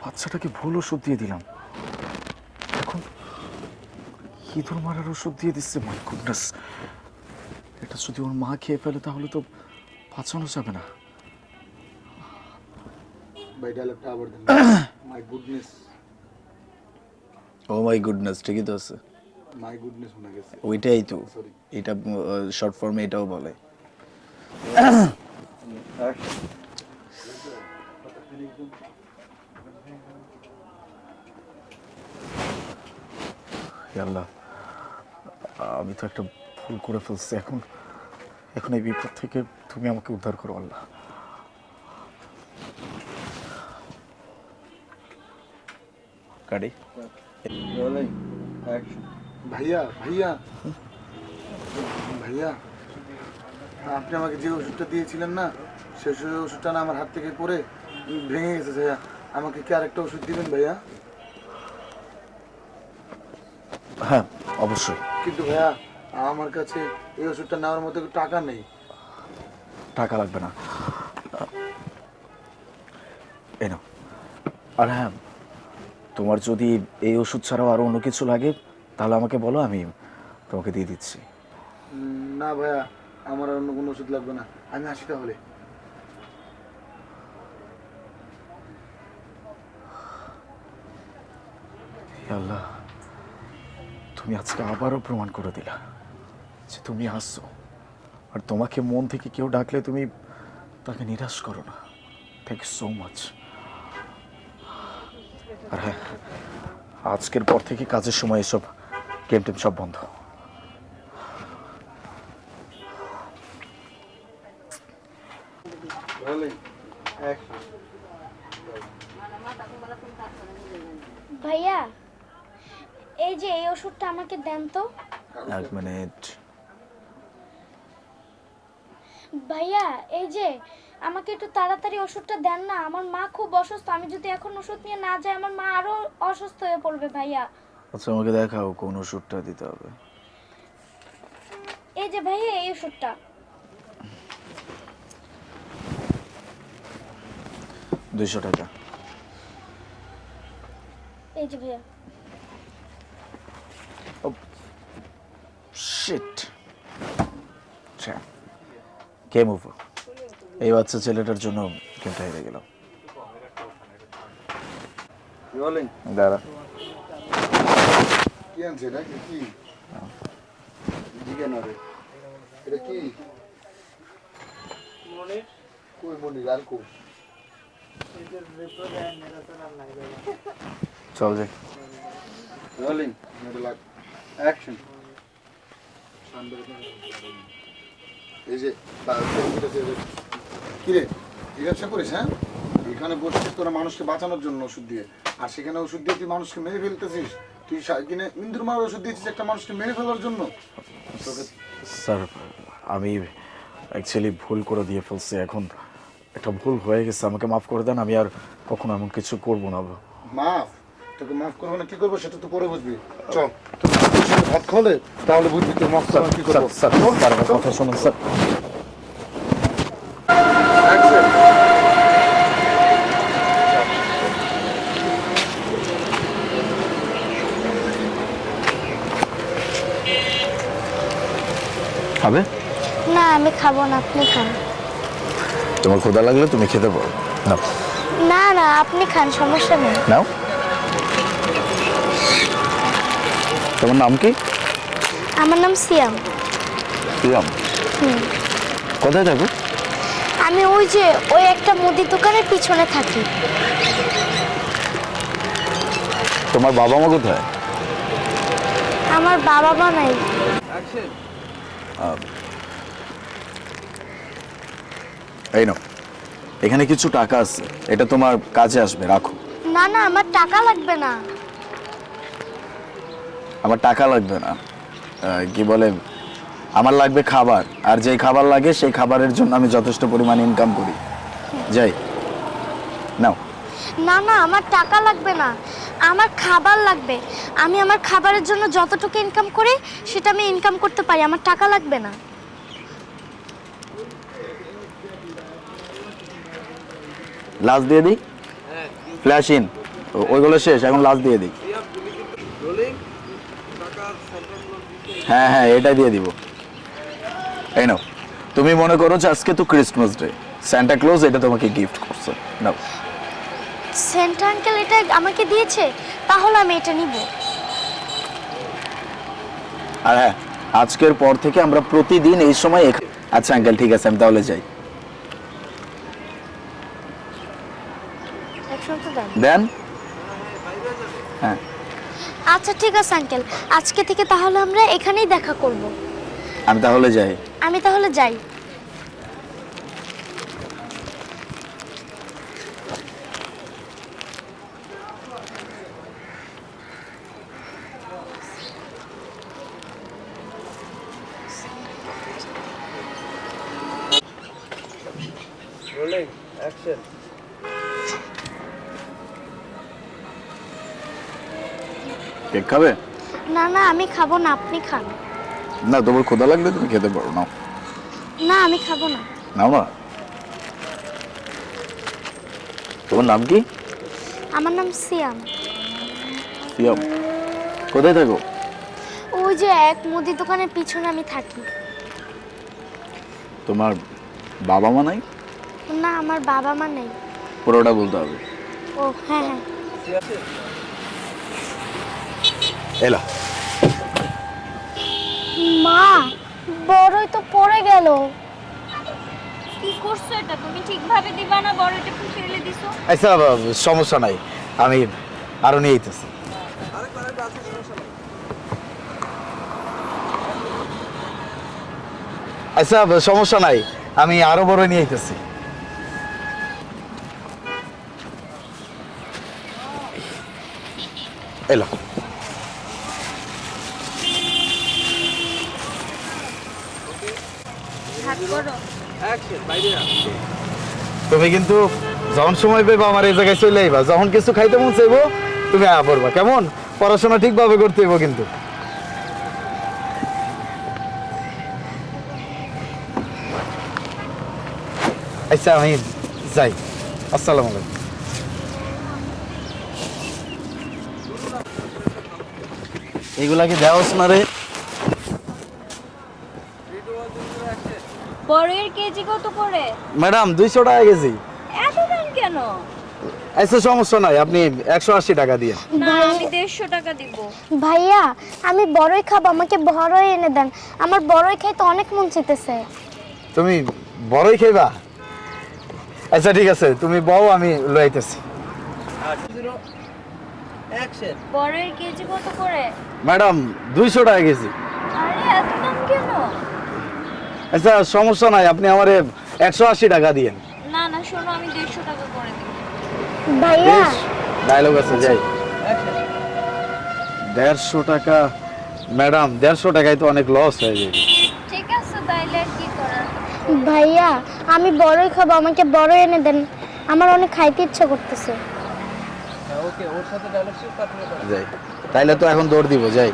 বাচ্চাটাকে ভুল ওষুধ দিয়ে দিলাম, এখন ইঁদুর মারার ওষুধ দিয়ে দিচ্ছে। মাই গুডনেস, এটা যদি ওর মা খেয়ে ফেলে তাহলে তো বাঁচানো যাবে না। ভাই ডায়লগটা আবার দেন। My goodness, O my goodness, ঠিকই তো আছে। মাই গুডনেস মনে গেছে। ওইটাই তো, এটা শর্ট ফর্মে এটাও বলে। অ্যাকশন। আল্লাহ, আমি তো একটা ভুল করে ফেলছি। এখন এই বিপদ থেকে তুমি আমাকে উদ্ধার করো আল্লাহ। গাড়ি। Rolling action. ভাইয়া ভাইয়া ভাইয়া, আপনি আমাকে যে ওষুধটা দিয়েছিলেন না, সেই ওষুধটা না আমার হাত থেকে পড়ে ভেঙে গেছে ভাইয়া। আমাকে কি আরেকটা ওষুধ দিবেন ভাইয়া? হ্যাঁ অবশ্যই। কিন্তু ভাইয়া আমার কাছে এই ওষুধটা নেওয়ার মতো টাকা নেই। টাকা লাগবে না, এই নাও। আর হ্যাঁ, তোমার যদি এই ওষুধ ছাড়াও আরো অন্য কিছু লাগে তাহলে আমাকে বলো, আমি তোমাকে দিয়ে দিচ্ছি। না ভাইয়া, আমার আর অন্য কোনো ওষুধ লাগবে না, আমি আসি তাহলে। হে আল্লাহ, তুমি আজকে আবারও প্রমাণ করে দিলা যে তুমি আসছো, আর তোমাকে মন থেকে কেউ ডাকলে তুমি তাকে নিরাশ করো না। Thank you so much. আর হ্যাঁ, আজকের পর থেকে কাজের সময় এসব গেম টেম সব বন্ধ। ভাইয়া এই যে এই ওষুধটা আমাকে দেন তো। এক মিনিট। ভাইয়া এই যে আমাকে একটু তাড়াতাড়ি ওষুধটা দেন না, আমার মা খুব অসুস্থ, আমি যদি এখন ওষুধ নিয়ে না যাই আমার মা আরো অসুস্থ হয়ে পড়বে ভাইয়া। আচ্ছা আমাকে দেখাও কোন ওষুধটা দিতে হবে। এই যে ভাইয়া এই ওষুধটা। 200 টাকা। এই যে ভাইয়া। শিট। আচ্ছা গেম ওভার। এই বাচ্চা ছেলেটার জন্য গেমটা হেরে গেলাম। দাঁড়া। কি আনছে এটা কি? জিজ্ঞেস না রে, এটা কি? মনির কই? মনির আর কই? চল যাই। রোলিং লাগ অ্যাকশন। এই যে কি রে, এই ব্যবসা করিস? হ্যাঁ, এখানে বসছিস তোরা মানুষকে বাঁচানোর জন্য ওষুধ দিয়ে, আর সেখানে ওষুধ দিয়ে তুই মানুষকে মেরে ফেলতেছিস। তুই কিনে ইন্দুর মারার ওষুধ দিয়েছিস একটা মানুষকে মেরে ফেলার জন্য। স্যার আমি অ্যাকচুয়ালি ভুল করে দিয়ে ফেলছি, এখন একটা ভুল হয়ে গেছে, আমাকে মাফ করে দেন, আমি আর কখনো এমন কিছু করবো না। মাফ? তোকে মাফ করবো না, কি করবো সেটা তো পরে বুঝবি। চল তোর সাথে ভাত খাওয়ালে তাহলে বুঝবি তোর মাফ করবো কি করবো। স্যার স্যার আমার কথা শুনুন স্যার। খাবে? না আমি খাবো না, আপনি খান। তোমার ক্ষুধা লাগলে তুমি খেতে পারো। নাও না না আপনি খান, সমস্যা নেই। নাও। তোমার নাম কি? আমার নাম সিয়াম। সিয়াম। কোথায় থাকো? আমি ওই যে ওই একটা মুদি দোকানের পিছনে থাকি। তোমার বাবা মা কোথায়? আমার বাবা মা নাই। এই নাও, এখানে কিছু টাকা আছে, এটা তোমার কাজে আসবে, রাখো। না না আমার টাকা লাগবে না। আমার টাকা লাগবে না, কি বলে, আমার লাগবে খাবার, আর যেই খাবার লাগে সেই খাবারের জন্য আমি যথেষ্ট পরিমাণ ইনকাম করি। যাই নাও। না না আমার টাকা লাগবে না, আমার খাবার লাগবে। আমি আমার খাবারের জন্য যতটুকু ইনকাম করি সেটা আমি ইনকাম করতে পারি, আমার টাকা লাগবে না। লাস্ট দিয়ে দিই, ফ্ল্যাশ ইন, ওইগুলো শেষ, এখন লাস্ট দিয়ে দিই। হ্যাঁ হ্যাঁ এটা দিয়ে দিব। এই নাও, তুমি মনে করো যে আজকে তো ক্রিসমাস ডে, সান্টা ক্লজ এটা তোমাকে গিফট করছে, নাও। সেন্ট আঙ্কেল এটা আমাকে দিয়েছে, তাহলে আমি এটা নিব। আর হ্যাঁ, আজকের পর থেকে আমরা প্রতিদিন এই সময় আচ্ছা আঙ্কেল ঠিক আছে, আমি তাহলে যাই। একসাথে দেন। দেন। হ্যাঁ আচ্ছা ঠিক আছে আঙ্কেল, আজকে থেকে তাহলে আমরা এখানেই দেখা করব। আমি তাহলে যাই। আমি তাহলে যাই। কেক খাবে? না না আমি খাবো না, আপনি খান। না তোমার ক্ষুধা লাগলে তুমি খেতে পারো, নাও। না আমি খাবো না। নাও না। তোমার নাম কি? আমার নাম সিয়াম। সিয়াম। কোথায় থাকো? ওই যে এক মুদি দোকানের পিছনে আমি থাকি। তোমার বাবা মা নাই? না আমার বাবা মা নেই। পুরোটা বলতে হবে। ও হ্যাঁ হ্যাঁ। এলা মা বড়ই তো পড়ে গেল। কি করছো এটা? তুমি ঠিকভাবে দিবা না, বড়টা ফেলে দিছো। আচ্ছা সমস্যা নাই, আমি আরো নিয়ে আইতেছি। আচ্ছা সমস্যা নাই, আমি আরো বড় নিয়ে আইতেছি। এলো হাত করো। তুমি কিন্তু যখন সময় পেবা আমার এই জায়গায় চলে আইবা, যখন কিছু খাইতে মন চাইবো তুমি আয়া পড়বা, কেমন? পড়াশোনা ঠিকভাবে করতে হইব কিন্তু। আচ্ছা আমি যাই, আসসালামু আলাইকুম। এগুলা কি দেওয়াস না রে? বড়ের কেজি কত করে? ম্যাডাম 200 টাকা কেজি। এত দাম কেন? আচ্ছা সমস্যা নাই, আপনি 180 টাকা দিয়ে। না, আমি 150 টাকা দিব। ভাইয়া আমি বড়ই খাবো, আমাকে বড়ই এনে দেন। আমার বড়ই খাইতে অনেক মন চাইতেছে। তুমি বড়ই খাইবা? আচ্ছা ঠিক আছে, তুমি বউ, আমি লই আইতেছি। বড়ের কেজি কত করে? ম্যাডাম 200 টাকা কেজি। আরে এত দাম কেন? আচ্ছা সমস্যা নাই, আপনি আমারে 180 টাকা দিয়েন। না না, শোনো, আমি 150 টাকা করে দিব। ভাইয়া ডায়লগ আছে, যাই। 150 টাকা? ম্যাডাম 150 টাকায় তো অনেক লস হয়ে যাবে। ঠিক আছে, তাইলে আর কি করার। ভাইয়া আমি বড়ই খাবো, আমাকে বড়ই এনে দেন। আমার অনেক খাইতে ইচ্ছা করতেছে। যাই, তাইলে তো এখন দৌড় দিব, যাই।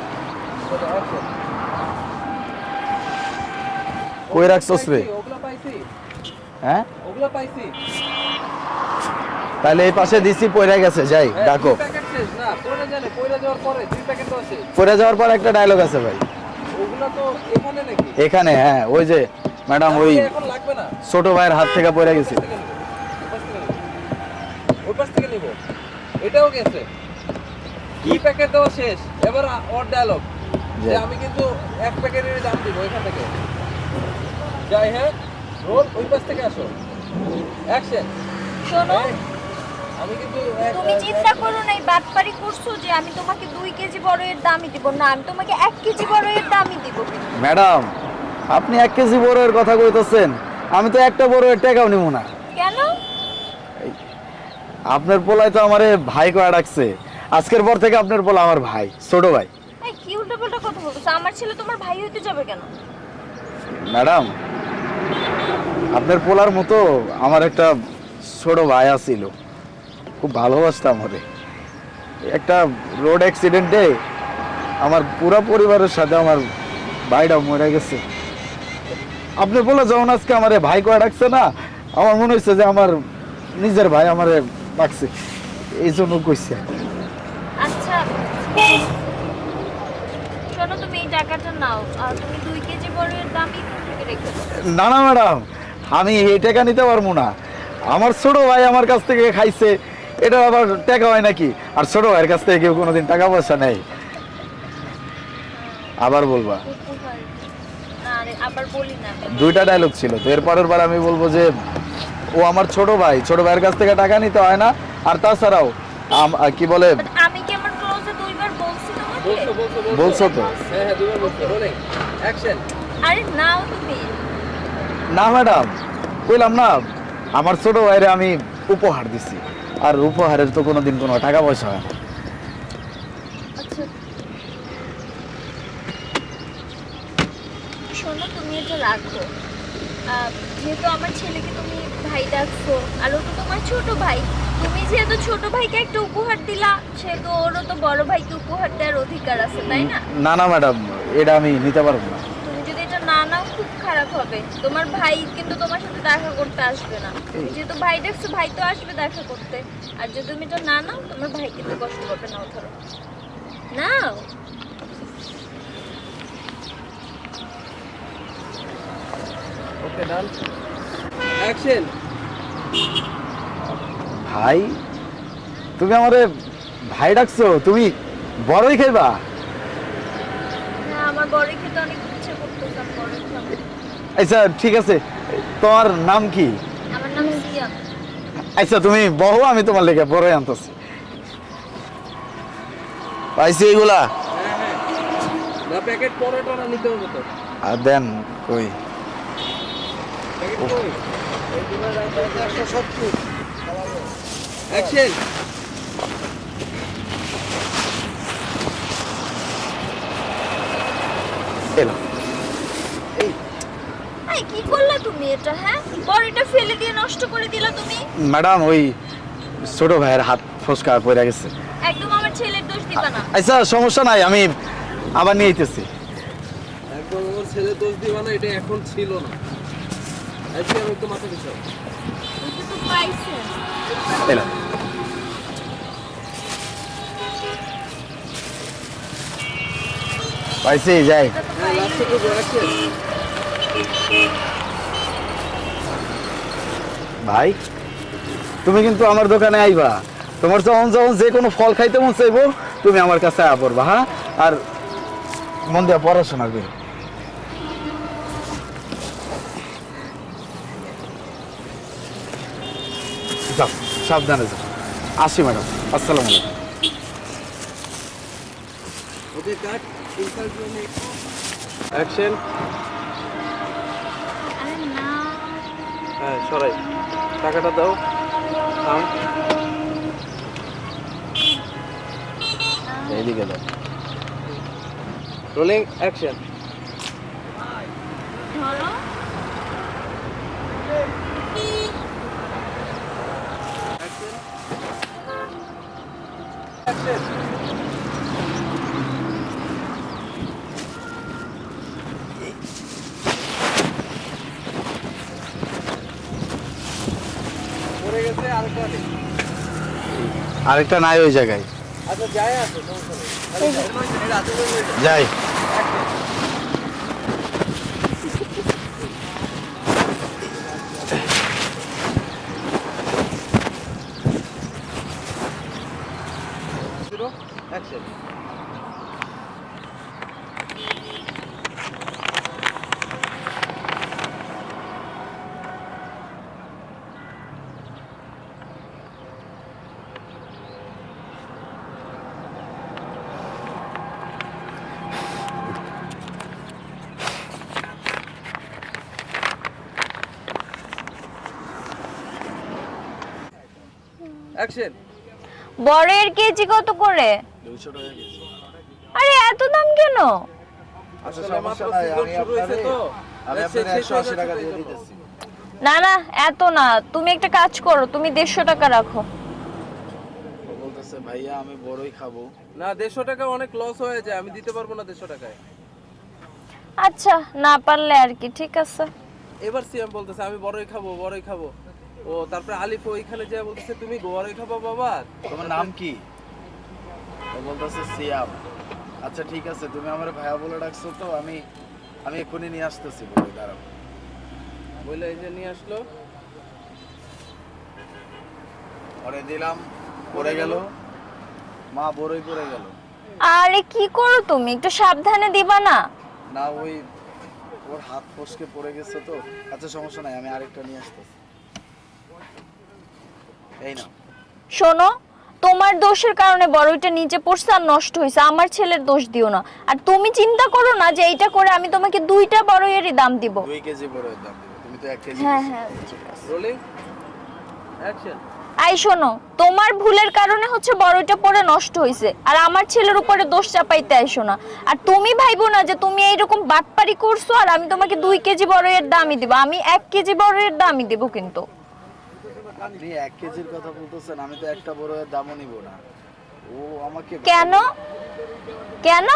কই রাখছস রে? হ্যাঁ তাহলে এই পাশে দিছি, পয়রা গেছে, যাই ডাকো। পয়রা যাওয়ার পর একটা ডায়লগ আছে ভাই, এখানে। হ্যাঁ ওই যে ম্যাডাম, ওই ছোট ভাইয়ের হাত থেকে পয়রা গেছে। এটাও গেছে, কি প্যাকেট দেওয়া শেষ, এবার ওর ডায়লগ যে আমি কিন্তু এক প্যাকেটের দাম দিব এখান থেকে। যাই, হ্যাঁ রোল, ওই পাশ থেকে আসো, অ্যাকশন। শোনো, আমি কিন্তু তুমি চিন্তা করো না, এই বাটপারি করছো যে আমি তোমাকে 2 কেজি বড়ের দামই দিব না, আমি তোমাকে 1 কেজি বড়ের দামই দিব। ম্যাডাম আপনি 1 কেজি বড়ের কথা কইতেছেন, আমি তো একটা বড়ের টাকাও নিব না। কেন? আপনার পোলাই তো আমারে ভাই কয়া ডাকছে, আজকের পর থেকে আপনার পোলা আমার ভাই, ছোট ভাই। এই কি উল্টোপাল্টা কথা বলছো? আমার ছেলে তোমার ভাই হইতে যাবে কেন? ম্যাডাম আপনার পোলার মতো আমার একটা ছোট ভাই আছিল, খুব ভালোবাসতাম ওরে। একটা রোড অ্যাক্সিডেন্টে আমার পুরো পরিবারের সাথে আমার ভাইটা মরে গেছে। আপনি বলে যখন আজকে আমারে ভাই কয়া ডাকছে না, আমার মনে হচ্ছে যে আমার নিজের ভাই আমারে ডাকছে, এই জন্য কইছে। আচ্ছা শোনো, তুমি এই টাকাটা নাও, আর তুমি 2 কেজি বড়ের দামই থেকে রেখে দাও। না না ম্যাডাম, আমি এই টাকা নিতে পারবো না। আমার ছোট ভাই আমার কাছ থেকে খাইছে, এটা আবার টাকা হয় নাকি? আর ছোট ভাইয়ের কাছ থেকে কেউ কোনোদিন টাকা পয়সা নেই। আবার বলবা? উপহার। না রে, আবার বলি না। 2টা ডায়লগ ছিল তো, এর পরের বার আমি বলবো যে ও আমার ছোট ভাই, ছোট ভাইয়ের কাছ থেকে টাকা নিতে হয় না। আর তাছাড়াও কি বলে, আমি কি আমার ক্লোজে 2 বার বলছি তোমাকে? বলছো তো? হ্যাঁ হ্যাঁ, দুবার বলছো, রোলিং, অ্যাকশন। আরে নাও তুমি। না ম্যাডাম, কইলাম না আমার ছোট ভাইরে আমি উপহার দিছি, আর উপহারের তো কোনোদিন কোনো টাকা পয়সা হয় না। আচ্ছা শোনো, তুমি এটা রাখো। যেহেতু আমার ছেলেকে তুমি ভাই ডাকছো, আর ও তো তোমার ছোট ভাই, তুমি যেহেতু ছোট ভাইকে একটা উপহার দিলা, সেহেতু ওরও তো বড় ভাইকে উপহার দেওয়ার অধিকার আছে, তাই না? না না ম্যাডাম, এটা আমি নিতে পারবো না। তুমি যদি এটা না নাও, খুব খারাপ হবে। তোমার ভাই কিন্তু তোমার সাথে দেখা করতে আসবে না। তুমি যেহেতু ভাই ডাকছো, ভাই তো আসবে দেখা করতে। আর যদি তুমি এটা না নাও, তোমার ভাই কিন্তু কষ্ট পাবে। নাও, ধরো, নাও। ওকে, ডান, অ্যাকশন। ভাই, তুমি আমারে ভাই ডাকছো, তুমি বড়ই খাইবা? হ্যাঁ, আমার বড়ই খেতে তো অনেক ইচ্ছে করতেছে আমি বড়ই খাবো। আচ্ছা ঠিক আছে, তোমার নাম কি? আমার নাম সিয়াম। আচ্ছা তুমি বহো, আমি তোমার লেগে বড়ই আনতেছি। পাইছি এইগুলা? না প্যাকেট পরোটা না নিতে হবে তো। আর দেন কই? প্যাকেট কই? এই দুটো 170। অ্যাকশন। এলো। এই কি করলা তুমি এটা? হ্যাঁ, বড়িটা ফেলে দিয়ে নষ্ট করে দিলা তুমি। ম্যাডাম ওই ছোট ভাইয়ের হাত ফসকা পড়ে গেছে। একদম আমার ছেলের দোষ দিবা না। আচ্ছা সমস্যা নাই, আমি আবার নিয়ে আইতেছি। একদম আমার ছেলে দোষ দিবা না, এটা এখন ছিল না। আজকে আমি একটু মাথা পিছাও। এটা তো পাইছেন। এলো। পাইছি, যাই। হ্যাঁ লাস্টে তো অ্যাকশন। ভাই তুমি কিন্তু আমার দোকানে আইবা, তোমার যখন যখন যে কোনো ফল খাইতে মন চাইবো তুমি আমার কাছে আয়া পড়বা, হ্যাঁ? আর মন দিয়ে পড়াশোনা করি। যাও, সাবধানে যাও। আসি ম্যাডাম, আসসালামু আলাইকুম। ওকে কাট। ইন্টারভিউ নেই। অ্যাকশন। আরে না। হ্যাঁ সরাই, টাকাটা দাও। থাম। এইদিকে দাও। Rolling action. ধরো। পড়ে গেছে আরেকটা নেই। আরেকটা নাই ওই জায়গায়। আচ্ছা যাই আছে সমস্যা নেই। যাই। অ্যাকশন। অ্যাকশন। বড়ের কেজি কত করে? 200 টাকা কেজি। আরে এত দাম কেন? আসলে মাত্র সিজন শুরু হয়েছে তো। আমি আপনাদের 180 টাকা দিয়ে দিতেছি। না না, এত না। তুমি একটা কাজ করো, তুমি 150 টাকা রাখো। বলতেছে ভাইয়া আমি বড়ই খাবো। না 150 টাকা অনেক লস হয়ে যায়, আমি দিতে পারবো না 150 টাকায়। আচ্ছা, না পারলে আর কি, ঠিক আছে। এবার সিএম বলতেছে আমি বড়ই খাবো, বড়ই খাবো। ও তারপরে আলিফ ওইখানে যা বলতেছে তুমি বড়ই খাবো বাবা। তোমার নাম কি? ও বলতেছে সিয়াম। আচ্ছা ঠিক আছে, তুমি আমার ভাইয়া বলে ডাকছো তো, আমি এক্ষুনি নিয়ে আসতেছি। বলে দাঁড়াও। বলে এই যে নিয়ে আসলো। পরে দিলাম, পড়ে গেল। মা বড়ই পড়ে গেল। আরে কি করো তুমি? একটু সাবধানে দিবা না? না ওই ওর হাত ফসকে পড়ে গেছে তো। আচ্ছা সমস্যা নাই, আমি আরেকটা নিয়ে আসতেছি। এই না। শোনো, তোমার দোষের কারণে বড়ইটা নিচে পড়ছে আর নষ্ট হয়েছে। আমার ছেলের দোষ দিও না। আর তুমি চিন্তা করো না যে এইটা করে আমি তোমাকে 2টা বড়ইয়েরই দাম দিব। 2 কেজি বড়ইয়ের দাম দিবে, তুমি তো 1 কেজি। হ্যাঁ হ্যাঁ। Rolling action. আই শোনো, তোমার ভুলের কারণে হচ্ছে বড়ইটা পড়ে নষ্ট হয়েছে, আর আমার ছেলের উপরে দোষ চাপাইতে আইসো না। আর তুমি ভাইবো না যে তুমি এইরকম বাটপারি করছো আর আমি তোমাকে 2 কেজি বড়ইয়ের দামই দিব। আমি 1 কেজি বড়ইয়ের দামই দিব কিন্তু। আপনি 1 কেজির কথা বলতেছেন, আমি তো একটা বড়ইয়ের দামও নিব না। ও আমাকে কেন কেন?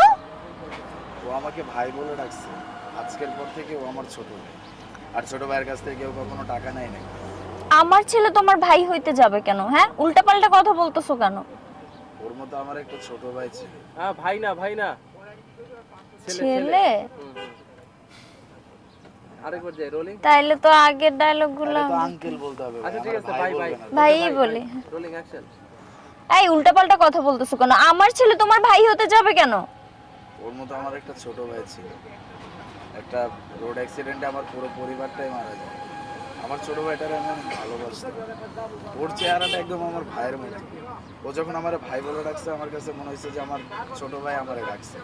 ও আমাকে ভাই বলে ডাকছে। আজকের পর থেকে ও আমার ছোট ভাই। আর ছোট ভাইয়ের কাছ থেকে কেউ কখনো টাকা নেয় না। আমার ছেলে তোমার ভাই হইতে যাবে কেন? হ্যাঁ, উল্টাপাল্টা কথা বলতেছো কেন? ওর মতো আমার একটা ছোট ভাই ছিল। হ্যাঁ ভাই না, ভাই না, ছেলে? আরেকবার যাই। রোলিং। তাইলে তো আগের ডায়লগগুলো তো আঙ্কেল বলতে হবে। আচ্ছা ঠিক আছে, ভাই ভাই। ভাইই বলি। Rolling action. এই উল্টাপাল্টা কথা বলতেছো কেন? আমার ছেলে তোমার ভাই হতে যাবে কেন? ওর মতো আমার একটা ছোট ভাই ছিল। একটা রোড অ্যাক্সিডেন্টে আমার পুরো পরিবারটাই মারা যায়। আমার ছোট ভাইটারে আমি অনেক ভালোবাসতাম, ওর চেহারাটা একদম আমার ভাইয়ের মতো। ও যখন আমার ভাই বলে ডাকছে আমার কাছে মনে হয়েছে যে আমার ছোট ভাই আমারে ডাকছে।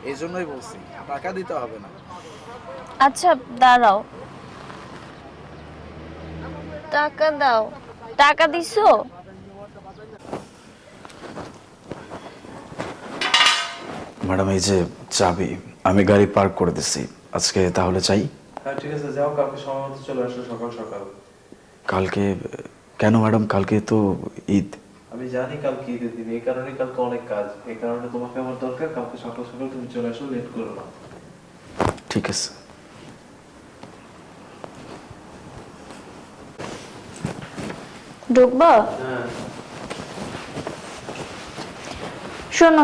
এই জন্যই বলছি টাকা দিতে হবে না। আচ্ছা দাঁড়াও, টাকা দাও। টাকা দিছো? ম্যাডাম এই যে চাবি, আমি গাড়ি পার্ক করে দিছি। আজকে তাহলে চাই? হ্যাঁ ঠিক আছে, যাও, কালকে সময় মতো চলে আসো সকাল সকাল। কালকে কেন ম্যাডাম? কালকে তো ঈদ। আমি জানি কালকে ঈদের দিন, এই কারণে কালকে অনেক কাজ, এই কারণে তোমাকে আমার দরকার। কালকে সকাল সকাল তুমি চলে আসো, লেট করো না। ঠিক আছে। ঢুকবো? শোনো,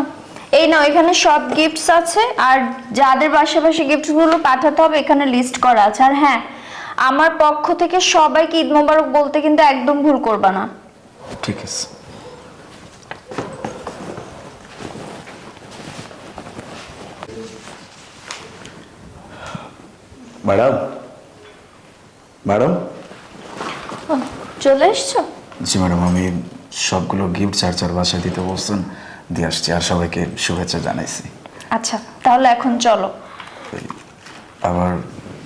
এই নাও, এখানে সব গিফটস আছে, আর যাদের পাশাপাশি গিফটগুলো পাঠাতে হবে এখানে লিস্ট করা আছে। আর হ্যাঁ, আমার পক্ষ থেকে সবাইকে ঈদ মোবারক বলতে কিন্তু একদম ভুল করবা না। ঠিক আছে। Madam, madam. চলে এসছো? জি ম্যাডাম, আমি সবগুলো গিফট চার বাসায় দিতে বলছেন, দিয়ে আসছি। আর সবাইকে শুভেচ্ছা জানাইছি। আচ্ছা তাহলে এখন চলো। আবার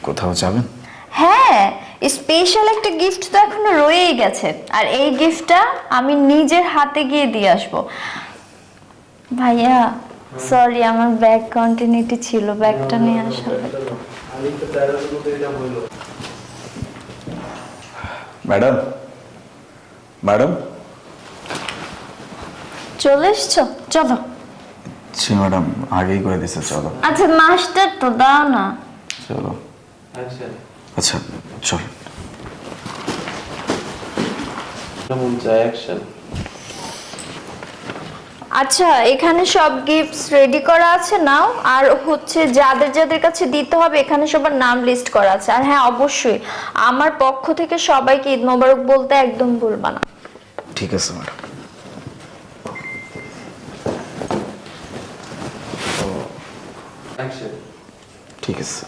কোথাও যাবেন? হ্যাঁ, স্পেশাল একটা গিফট তো এখনো রয়েই গেছে, আর এই গিফটটা আমি নিজের হাতে গিয়ে দিয়ে আসবো। ভাইয়া সরি, আমার ব্যাগ কন্টিনিউটি ছিল, ব্যাগটা নিয়ে আসলে। Madam, madam. চলে এসছো? চলো। জি ম্যাডাম, আগেই করে দিছে। চলো। আচ্ছা মাস্টার তো দাও না। চলো। আচ্ছা চল। আচ্ছা এখানে সব গিফটস রেডি করা আছে, নাও। আর হচ্ছে যাদের যাদের কাছে দিতে হবে এখানে সবার নাম লিস্ট করা আছে। আর হ্যাঁ অবশ্যই আমার পক্ষ থেকে সবাইকে ঈদ মোবারক বলতে একদম ভুলবা না। ঠিক আছে ম্যাডাম। ঠিক আছে।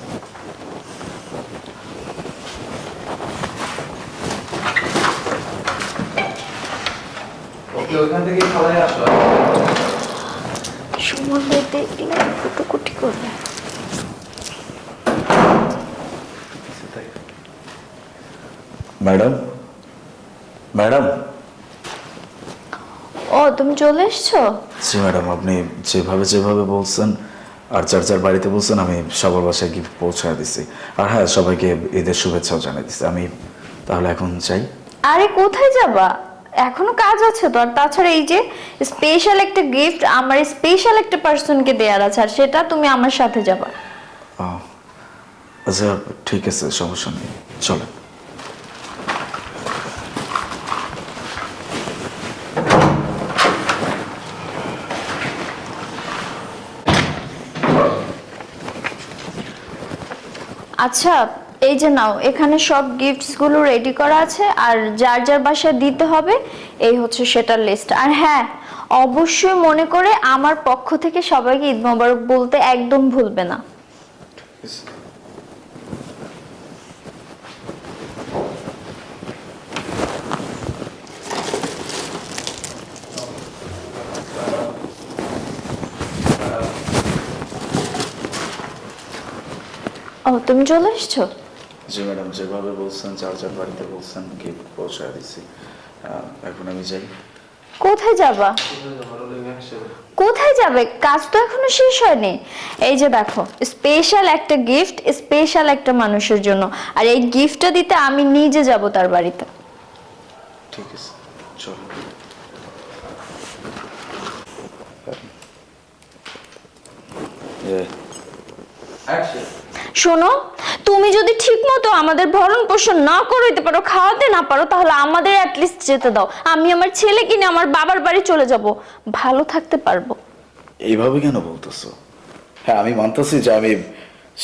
ওকে, ওইখান থেকে খাওয়াই আসো। সময় হইতে এগুলো কুটি করবে। Madam, madam. ও তুমি চলে এসছো? জি ম্যাডাম, আপনি যেভাবে বলছেন আর চার বাড়িতে বলছেন, আমি সবার বাসায় গিফট পৌঁছায় দিছি। আর হ্যাঁ, সবাইকে ঈদের শুভেচ্ছাও জানাই দিছি। আমি তাহলে এখন চাই। আরে কোথায় যাবা? এখনো কাজ আছে তো। আর তাছাড়া এই যে স্পেশাল একটা গিফট আমার স্পেশাল একটা পার্সনকে দেওয়ার আছে, আর সেটা তুমি আমার সাথে যাবা। আচ্ছা ঠিক আছে, সমস্যা নেই, চলো। আচ্ছা এই যে নাও, এখানে সব গিফটস গুলো রেডি করা আছে, আর যার যার বাসায় দিতে হবে এই হচ্ছে সেটার লিস্ট। আর হ্যাঁ অবশ্যই মনে করে আমার পক্ষ থেকে সবাইকে ঈদ মোবারক বলতে একদম ভুলবে না। ও তুমি চলে এসছো? জি ম্যাডাম, যেভাবে বলছেন চার বাড়িতে বলছেন গিফট পৌঁছায় দিছি। এখন আমি যাই। কোথায় যাবা? কোথায় যাবে? কাজ তো এখনো শেষ হয়নি। এই যে দেখো, স্পেশাল একটা গিফট স্পেশাল একটা মানুষের জন্য, আর এই গিফটটা দিতে আমি নিজে যাব তার বাড়িতে। ঠিক আছে চলো। শোনো, তুমি যদি ঠিকমতো আমাদের ভরণ পোষণ না করতে পারো, খাওয়াতে না পারো, তাহলে আমাদের অ্যাটলিস্ট যেতে দাও। আমি আমার ছেলে কিনে আমার বাবার বাড়ি চলে যাব, ভালো থাকতে পারবো। এইভাবে কেন বলতেছো? হ্যাঁ আমি মানতেছি যে আমি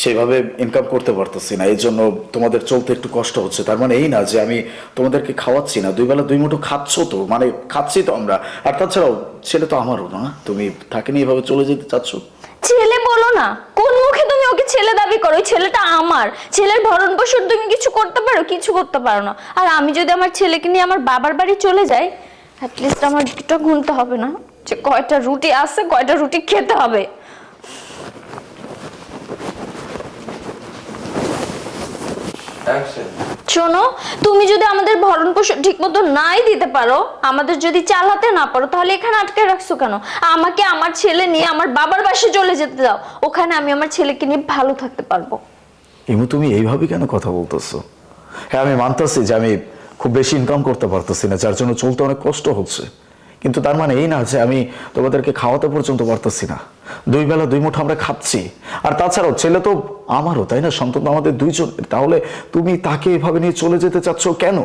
সেভাবে ইনকাম করতে পারতেছি না, এই জন্য তোমাদের চলতে একটু কষ্ট হচ্ছে। তার মানে এই না যে আমি তোমাদেরকে খাওয়াচ্ছি না। দুই বেলা দুই মুঠো খাচ্ছ তো, মানে খাচ্ছি তো আমরা। আর তাছাড়াও ছেলে তো আমারও না, তুমি থাকেনি এভাবে চলে যেতে চাচ্ছ। ছেলে বলো না, কোন মুখে তুমি ওকে ছেলে দাবি করো? ওই ছেলেটা আমার, ছেলের ভরণ পোষণ তুমি কিছু করতে পারো? কিছু করতে পারো না। আর আমি যদি আমার ছেলেকে নিয়ে আমার বাবার বাড়ি চলে যাই, অ্যাটলিস্ট আমার এটা গুনতে হবে না যে কয়টা রুটি আছে, কয়টা রুটি খেতে হবে। অ্যাকশন। শোনো, তুমি যদি আমাদের ভরণ পোষণ ঠিক মতো নাই দিতে পারো, আমাদের যদি চালাতে না পারো, তাহলে এখানে আটকে রাখছো কেন? আমাকে আমার ছেলে নিয়ে আমার বাবার বাসায় চলে যেতে দাও, ওখানে আমি আমার ছেলেকে নিয়ে ভালো থাকতে পারবো। ইমু তুমি এইভাবে কেন কথা বলতেছো? হ্যাঁ আমি মানতেছি যে আমি খুব বেশি ইনকাম করতে পারতেছি না, যার জন্য চলতে অনেক কষ্ট হচ্ছে, কিন্তু তার মানে এই না যে আমি তোমাদেরকে খাওয়াতে পর্যন্ত পারতেছি না। 2 বেলা 2 মুঠো আমরা খাচ্ছি। আর তাছাড়াও ছেলে তো আমারও, তাই না? সন্তান তো আমাদের দুইজনের। তাহলে তুমি তাকে এভাবে নিয়ে চলে যেতে চাচ্ছ কেন?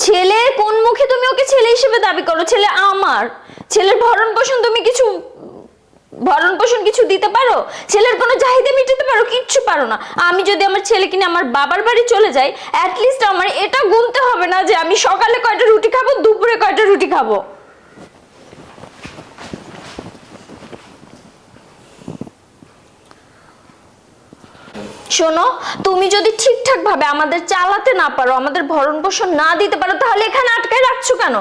ছেলে কোন মুখে তুমি ওকে ছেলে হিসেবে দাবি করো? ছেলে আমার, ছেলের ভরণ পোষণ তুমি কিছু দিতে পারো? ছেলের কোনো চাহিদা মেটাতে পারো? কিচ্ছু পারো না। আমি যদি আমার ছেলেকে নিয়ে আমার বাবার বাড়ি চলে যাই, অ্যাটলিস্ট আমার এটা গুনতে হবে না যে আমি সকালে কয়টা রুটি খাবো, দুপুরে কয়টা রুটি খাবো। শোনো, তুমি যদি ঠিকঠাক ভাবে আমাদের চালাতে না পারো, আমাদের ভরণ পোষণ না দিতে পারো, তাহলে এখানে আটকায় রাখছো কেন?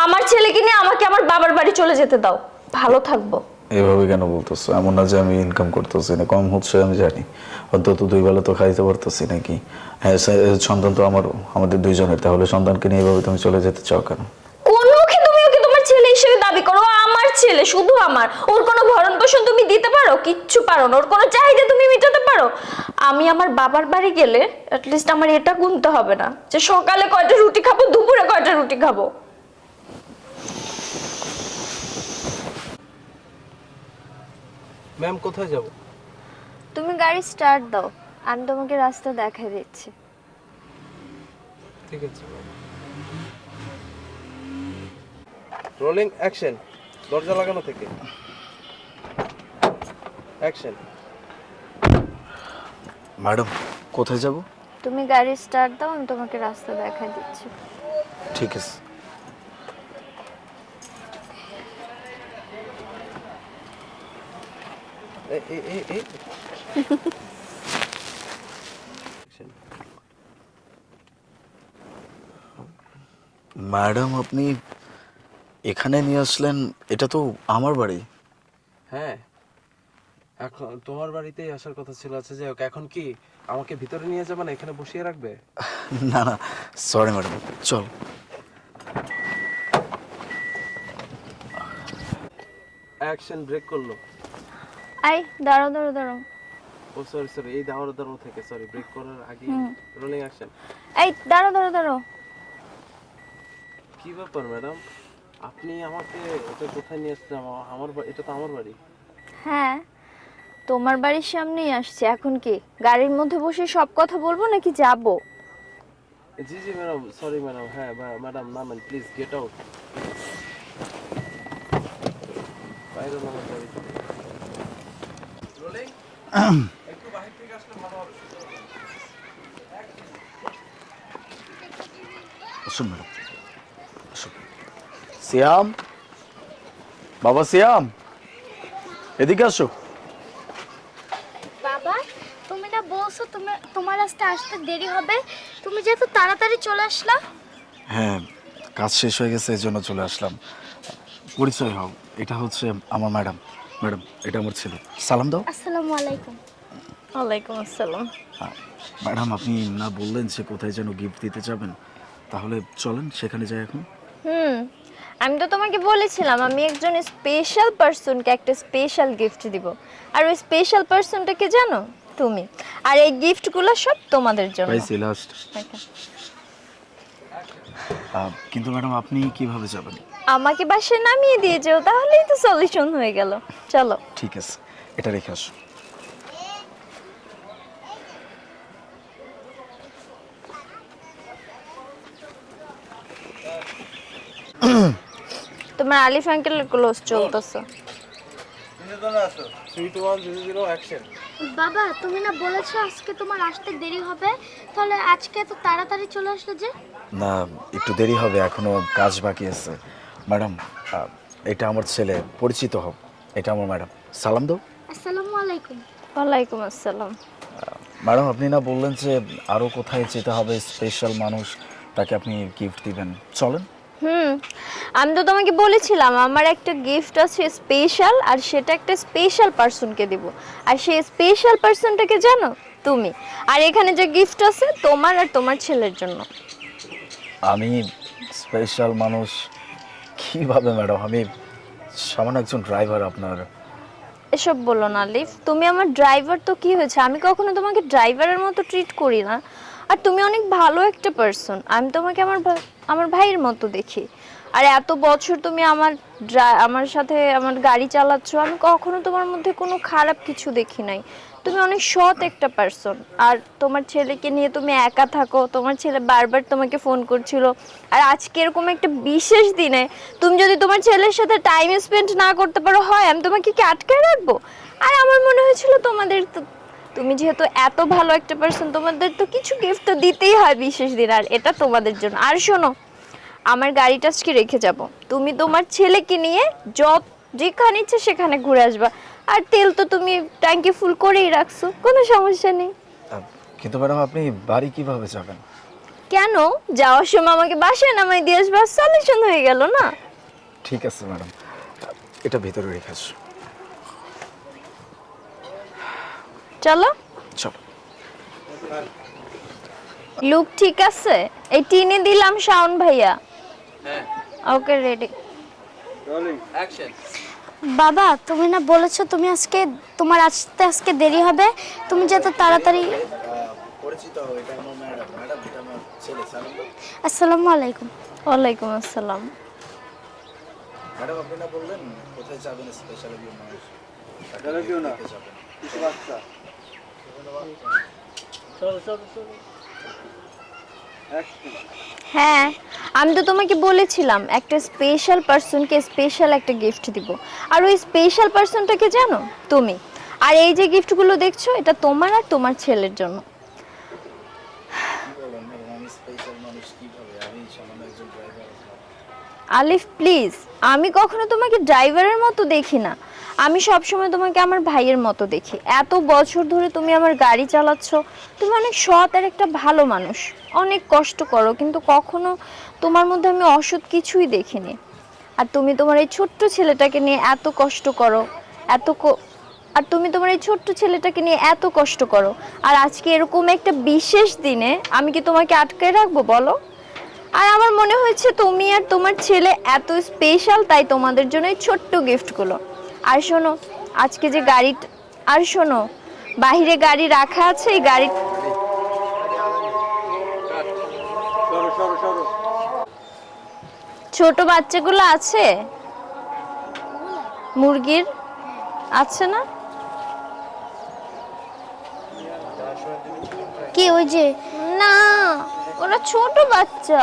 আমার ছেলেকে নিয়ে আমাকে আমার বাবার বাড়ি চলে যেতে দাও, ভালো থাকবো। এভাবে কেন বলতেছো? এমন না যে আমি ইনকাম করতেছি না, কম হচ্ছে আমি জানি, অন্তত 2 বেলা তো খাইতে পারতেছি নাকি। হ্যাঁ সন্তান তো আমাদের দুইজনের, তাহলে সন্তানকে নিয়ে এভাবে তুমি চলে যেতে চাও কেন? কোন মুখে তুমি ওকে তোমার ছেলে হিসেবে দাবি করো? আমার ছেলে, শুধু আমার। ওর কোনো ভরণ পোষণ তুমি দিতে পারো? কিচ্ছু পারো না। ওর কোনো চাহিদা তুমি মেটাতে পারো? আমি আমার বাবার বাড়ি গেলে অ্যাটলিস্ট আমার এটা গুনতে হবে না যে সকালে কয়টা রুটি খাবো, দুপুরে কয়টা রুটি খাবো। ম্যাম কোথায় যাব? তুমি গাড়ি স্টার্ট দাও, আমি তোমাকে রাস্তা দেখাই দিচ্ছি। ঠিক আছে। Rolling action. দরজা লাগানো থেকে অ্যাকশন। ম্যাডাম কোথায় যাব? তুমি গাড়ি স্টার্ট দাও, আমি তোমাকে রাস্তা দেখাই দিচ্ছি। ঠিক আছে। ম্যাডাম আপনি এখানে নিয়ে আসলেন, এটা তো আমার বাড়ি। হ্যাঁ, এখন তোমার বাড়িতেই আসার কথা ছিল। আচ্ছা যাই হোক, এখন কি আমাকে ভিতরে নিয়ে যাবে না এখানে বসিয়ে রাখবে? না না সরি ম্যাডাম, চল। অ্যাকশন ব্রেক করলো। আই দাঁড়াও দাঁড়াও দাঁড়াও। ও সরি এই দাঁড়ানো থেকে সরি, ব্রেক করার আগে রোলিং অ্যাকশন। এই দাঁড়াও দাঁড়াও দাঁড়াও। কি ব্যাপার ম্যাডাম, আপনি আমাকে এটা কোথায় নিয়ে আসছেন? এটা তো আমার বাড়ি। হ্যাঁ, তোমার বাড়ির সামনেই আসছে। এখন কি গাড়ির মধ্যে বসে সব কথা বলবো নাকি যাবো? জি ম্যাডাম, সরি ম্যাডাম। হ্যাঁ ম্যাডাম নামেন প্লিজ, গেট আউট। বাইরে নামেন গাড়ি থেকে। রোলিং একটু বাহির থেকে আসলে ভালো হবে। আসুন ম্যাডাম, আসুন। সিয়াম, বাবা সিয়াম, এদিকে আসো। বাবা, তুমি না বলছো তোমার আসতে দেরি হবে, তুমি যেহেতু তাড়াতাড়ি চলে আসলা। হ্যাঁ কাজ শেষ হয়ে গেছে, এই জন্য চলে আসলাম। পরিচয় হও, এটা হচ্ছে আমার ম্যাডাম। ম্যাডাম এটা আমার ছেলে, সালাম দাও। আসসালামু আলাইকুম। ওয়ালাইকুম আসসালাম। ম্যাডাম আপনি না বললেন সে কোথায় যেন গিফট দিতে যাবেন, তাহলে চলেন সেখানে যাই এখন। আমি তো তোমাকে বলেছিলাম আমি একজন স্পেশাল পারসনকে একটা স্পেশাল গিফট দিব, আর ওই স্পেশাল পারসনটাকে জানো তুমি। আর এই গিফটগুলো সব তোমাদের জন্য। পাইছি লাস্ট। কিন্তু ম্যাডাম আপনি কিভাবে যাবেন? আমাকে বাসায় নামিয়ে দিয়ে যাও, তাহলেই তো সলিউশন হয়ে গেল। চলো। ঠিক আছে, এটা রেখে আসো। তোমার আলিফ আঙ্কেলের ক্লোজ চলতেছে। 3 2 1 0 0 অ্যাকশন। বাবা, তুমি না বলেছো আজকে তোমার আসতে দেরি হবে, তাহলে আজকে এত তাড়াতাড়ি চলে আসলে যে? না একটু দেরি হবে, এখনো কাজ বাকি আছে। ম্যাডাম এটা আমার ছেলে, পরিচিত হোক, এটা আমার ম্যাডাম, সালাম দাও। আসসালামু আলাইকুম। ওয়ালাইকুম আসসালাম। ম্যাডাম আপনি না বললেন যে আরও কোথায় যেতে হবে, স্পেশাল মানুষ তাকে আপনি গিফট দিবেন, চলেন। আমি তো তোমাকে বলেছিলাম আমার একটা গিফট আছে স্পেশাল, আর সেটা একটা স্পেশাল পার্সনকে দিব। আর সেই স্পেশাল পার্সনটাকে জানো তুমি। আর এখানে যে গিফট আছে তোমার আর তোমার ছেলের জন্য। আমি স্পেশাল মানুষ কিভাবে ম্যাডাম? আমি সামান্য একজন ড্রাইভার আপনার। এসব বলো না লিফ, তুমি আমার ড্রাইভার তো কি হয়েছে, আমি কখনো তোমাকে ড্রাইভারের মতো ট্রিট করি না। আর তুমি অনেক ভালো একটা পার্সন, আমি তোমাকে আমার ভাইয়ের মতো দেখি। আর এত বছর তুমি আমার সাথে আমার গাড়ি চালাচ্ছ, আমি কখনো তোমার মধ্যে কোনো খারাপ কিছু দেখি নাই। তুমি অনেক সৎ একটা পার্সন। আর তোমার ছেলেকে নিয়ে তুমি একা থাকো, তোমার ছেলে বারবার তোমাকে ফোন করছিল। আর আজকে এরকম একটা বিশেষ দিনে তুমি যদি তোমার ছেলের সাথে টাইম স্পেন্ড না করতে পারো, হয় আমি তোমাকে কি আটকে রাখবো? আর আমার মনে হয়েছিল তোমাদের তো, তুমি যেহেতু এত ভালো একটা পার্সন, তোমাদের তো কিছু গিফট তো দিতেই হয় বিশেষ দিন, আর এটা তোমাদের জন্য। আর শোনো, আমার গাড়িটা আজকে রেখে যাব, তুমি তোমার ছেলেকে নিয়ে যেখানে ইচ্ছে সেখানে ঘুরে আসবা। আর তেল তো তুমি ট্যাঙ্কি ফুল করেই রাখছো, কোনো সমস্যা নেই। কিন্তু ম্যাডাম আপনি বাড়ি কিভাবে যাবেন? কেন, যাওয়ার সময় আমাকে বাসায় নামাই দিয়ে আসবা, সলিউশন হয়ে গেল না? ঠিক আছে ম্যাডাম, এটা ভেতরে রেখে আসো। চলো। চলো। লুক ঠিক আছে? এই টিনে দিলাম শাওন ভাইয়া। হ্যাঁ, ওকে রেডি। অ্যাকশন। বাবা তুমি না বলেছো তুমি তোমার আসতে আজকে দেরি হবে, তুমি যত তাড়াতাড়ি। পরিচিত, এটা আমার ম্যাডাম। ম্যাডাম এটা আমার ছেলে সানন্দ। আসসালামু আলাইকুম। ওয়ালাইকুম আসসালাম। ম্যাডাম আপনি না বললেন কোথায় যাবেন স্পেশাল একজন মানুষ? হ্যাঁ, আমি তো তোমাকে বলেছিলাম একটা স্পেশাল পার্সনকে স্পেশাল একটা গিফট দিব। আর ওই স্পেশাল পার্সনটাকে জানো তুমি। আর এই যে গিফটগুলো দেখছো, এটা তোমার আর তোমার ছেলের জন্য। আমি স্পেশাল মানুষ কিভাবে? আমি সামান্য একজন ড্রাইভার। আলিফ প্লিজ, আমি কখনো তোমাকে ড্রাইভারের মতো দেখি না, আমি সবসময় তোমাকে আমার ভাইয়ের মতো দেখি। এত বছর ধরে তুমি আমার গাড়ি চালাচ্ছ, তুমি অনেক সৎ আর একটা ভালো মানুষ, অনেক কষ্ট করো, কিন্তু কখনো তোমার মধ্যে আমি অসৎ কিছুই দেখিনি। আর তুমি তোমার এই ছোট্ট ছেলেটাকে নিয়ে এত কষ্ট করো, আর আজকে এরকম একটা বিশেষ দিনে আমি কি তোমাকে আটকে রাখবো বলো? আর আমার মনে হয়েছে তুমি আর তোমার ছেলে এত স্পেশাল, তাই তোমাদের জন্য এই ছোট্ট গিফটগুলো। আর শোনো, আজকে যে আর শোনো, বাহিরে গাড়ি রাখা আছে, এই গাড়ি ছোট বাচ্চাগুলো আছে, মুরগির আছে না? কি ওই যে না, ওরা ছোট বাচ্চা।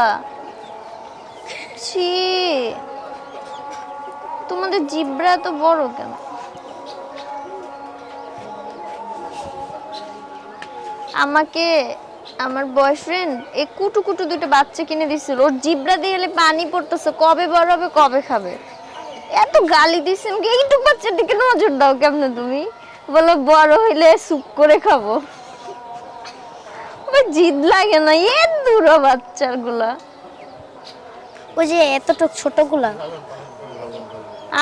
ছি, তোমাদের জিব্রা তো বড় কেন? আমাকে আমার বয়ফ্রেন্ড এই কুটু কুটু দুটো বাচ্চা কিনে দিছিল, ওর জিব্রা দিয়ে পানি পড়তেছে, কবে বড় হবে কবে খাবে। এত গালি দিছে, এইটুক বাচ্চার দিকে নজর দাও কেমনে তুমি? বলো বড় হইলে সুপ করে খাবো। জিদ লাগে না এ দূর বাচ্চার গুলা। ওই যে এতটুক ছোটগুলা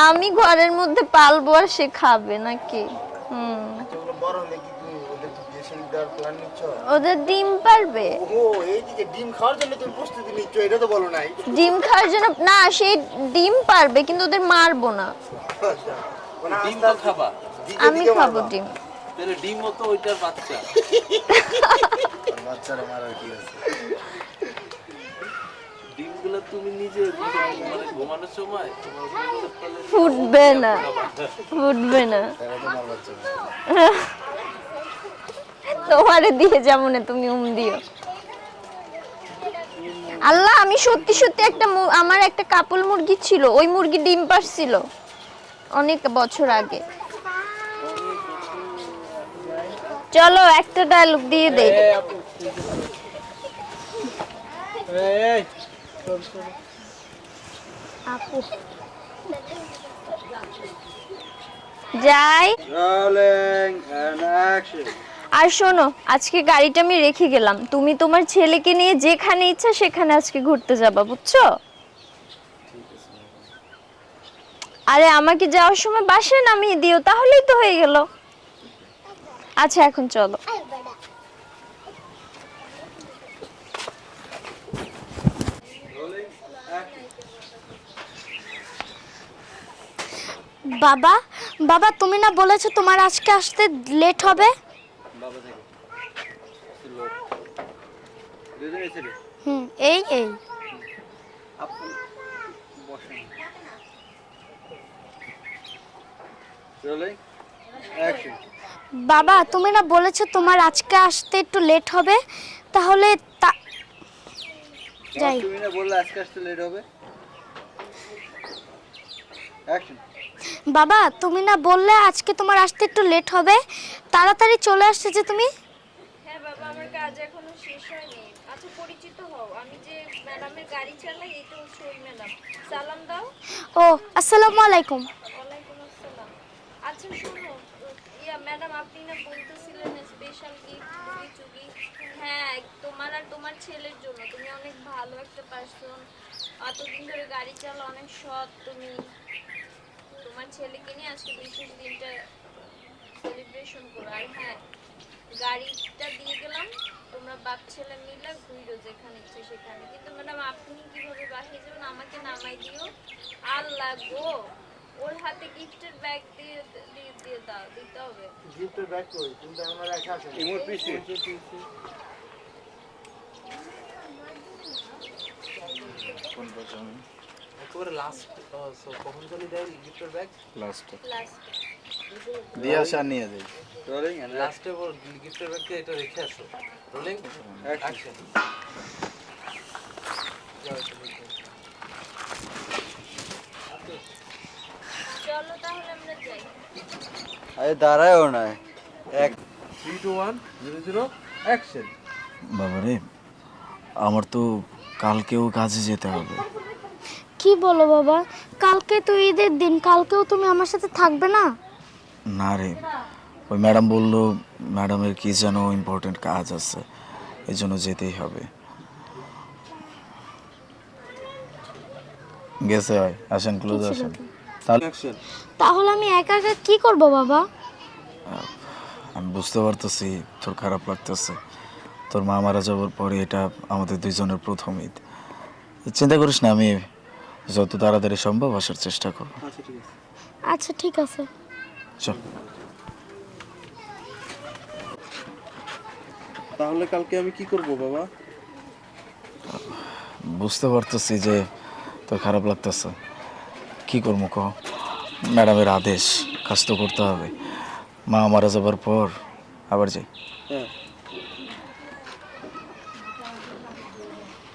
আমি ঘরের মধ্যে পালবো আর সে খাবে নাকি? বড় হলে কি তুমি ওদের বিয়ে দেওয়ার প্ল্যান নিচ্ছ? ওদের ডিম পারবে। ও এইদিকে ডিম খাওয়ার জন্য তুমি প্রস্তুতি নিচ্ছ, এটা তো বলো নাই। ডিম খাওয়ার জন্য না, সে ডিম পারবে কিন্তু ওদের মারবো না। ডিম তো খাবা, আমি খাবো ডিম। তাহলে ডিম তো ওইটার বাচ্চা। বাচ্চারা মারার কি আছে? ডিমগুলো তুমি নিজে মানে ঘুমানোর সময় তোমার ফুটবে না, ফুটবে না। তোমার বাচ্চা তোমারে দিয়ে যাবো না, তুমি দিও। আল্লাহ, আমি সত্যি সত্যি আমার একটা কাপল মুরগি ছিল, ওই মুরগি ডিম পারছিল অনেক বছর আগে। চলো একটা ডায়লগ দিয়ে দেই। আপু যাই, রোলিং এন্ড অ্যাকশন। আর শোনো, আজকে গাড়িটা আমি রেখে গেলাম, তুমি তোমার ছেলেকে নিয়ে যেখানে ইচ্ছা সেখানে আজকে ঘুরতে যাবা, বুঝছো? আরে আমাকে যাওয়ার সময় বাসায় নামিয়ে দিও, তাহলেই তো হয়ে গেল। আচ্ছা এখন চলো। বাবা, বাবা তুমি না বলেছো তোমার আজকে আসতে লেট হবে? এই এই বাবা তুমি না বলেছো তোমার আজকে আসতে একটু লেট হবে, তাহলে যাই। তুমি না বললে আজকে আসতে লেট হবে? বাবা তুমি না বললে আজকে তোমার আসতে একটু লেট হবে, তাড়াতাড়ি চলে আসছে যে তুমি। হ্যাঁ বাবা, আমার কাজ এখনো শেষ হয়নি। আচ্ছা পরিচিত হও, আমি যে ম্যাডামের গাড়ি চালাই, এটা হচ্ছে ওই ম্যাডাম। সালাম দাও। ও আসসালামু আলাইকুম। ওয়ালাইকুম আসসালাম। আচ্ছা শোনো, ম্যাডাম আপনি না বলতেছিলেন স্পেশাল গিফট চুগি চুগি। হ্যাঁ, তোমার আর তোমার ছেলের জন্য। তুমি অনেক ভালো একটা পার্সন, এতদিন ধরে গাড়ি চালাও, অনেক সৎ তুমি। তোমার ছেলেকে নিয়ে আজকে বিশেষ দিনটা সেলিব্রেশন করো। আর হ্যাঁ, গাড়িটা দিয়ে গেলাম, তোমরা বাপ ছেলে মিলে ঘুরো যেখানে ইচ্ছে সেখানে। কিন্তু ম্যাডাম আপনি কিভাবে বাহিয়ে যাবেন? আমাকে নামাই দিও। আল্লাহ গো, ওর হাতে গিফটের ব্যাগ দিয়ে দাও, দিতে হবে। গিফটের ব্যাগ কই? কিন্তু আমরা রাখা আছে ইমোর পিছে একেবারে লাস্ট কখন জানি দেয় গিফটের ব্যাগ? লাস্টে লাস্টে দিয়ে আসা নিয়ে যাই। রোলিং লাস্টে ওর গিফটের ব্যাগকে এটা রেখে আসো। Rolling action. চলো তাহলে আমরা যাই। আরে দাঁড়ায়ও না। 3 2 1 0 0 অ্যাকশন। বাবারে, আমার তো কালকেও কাজে যেতে হবে। কি বলো বাবা, কালকে তো ঈদের দিন, কালকেও তুমি আমার সাথে থাকবে না? না রে, ওই ম্যাডাম বললো ম্যাডামের কি যেন ইম্পর্টেন্ট কাজ আছে, এই জন্য যেতেই হবে। গেছে হয়, আসেন ক্লোজ আসেন। তাহলে অ্যাকশন। তাহলে আমি একা একা কি করব বাবা? আমি বুঝতে পারতেছি তোর খারাপ লাগতেছে। তোর মা মারা যাওয়ার পরে এটা আমাদের দুইজনের প্রথম ঈদ। চিন্তা করিস না, আমি যত তাড়াতাড়ি সম্ভব আসার চেষ্টা করবো। আচ্ছা ঠিক আছে। চল। তাহলে কালকে আমি কি করব বাবা? বুঝতে পারতেছি যে তোর খারাপ লাগতেছে, কি করবো ক? ম্যাডামের আদেশ, কাজ তো করতে হবে। মা মারা যাবার পর আবার যাই। হ্যাঁ,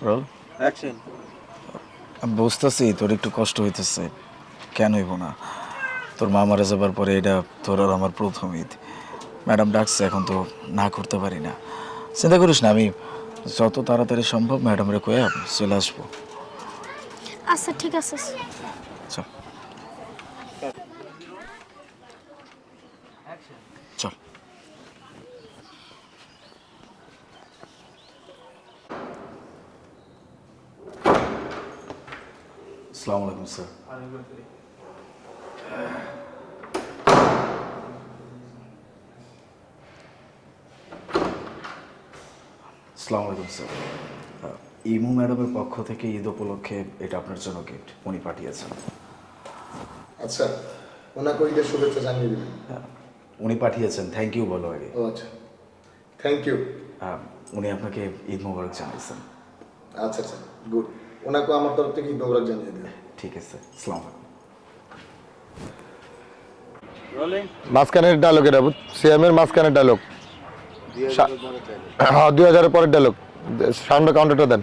রোল অ্যাকশন। আমি বুঝতেছি তোর একটু কষ্ট হইতেছে, কেন হইব না? তোর মা মারা যাবার পরে এটা তোর আর আমার প্রথম ঈদ। ম্যাডাম ডাকছে, এখন তো না করতে পারি না। চিন্তা করিস না, আমি যত তাড়াতাড়ি সম্ভব ম্যাডামরে কয়ে চলে আসবো। আচ্ছা ঠিক আছে। চল চল। আসসালামু আলাইকুম স্যার। আসসালামু আলাইকুম স্যার। ইমু ম্যাডামের পক্ষ থেকে ঈদ উপলক্ষে এটা আপনার জন্য গিফট উনি পাঠিয়েছেন। আচ্ছা, ওনাকে ঈদের শুভেচ্ছা জানিয়ে দিবেন। উনি পাঠিয়েছেন, থ্যাংক ইউ বলো আগে। ও আচ্ছা, থ্যাংক ইউ। উনি আপনাকে ঈদ মোবারক জানিয়েছেন। আচ্ছা আচ্ছা, গুড। ওনাকে আমার তরফ থেকে ঈদ মোবারক জানিয়ে দিবেন। ঠিক আছে, আসসালামু আলাইকুম। রোলিং মাঝখানের ডায়লগ এটা, সিএমের মাঝখানের ডায়লগ। হ্যাঁ, 2000-এর পরের ডায়লগ। সাউন্ড কাউন্টারটা দেন।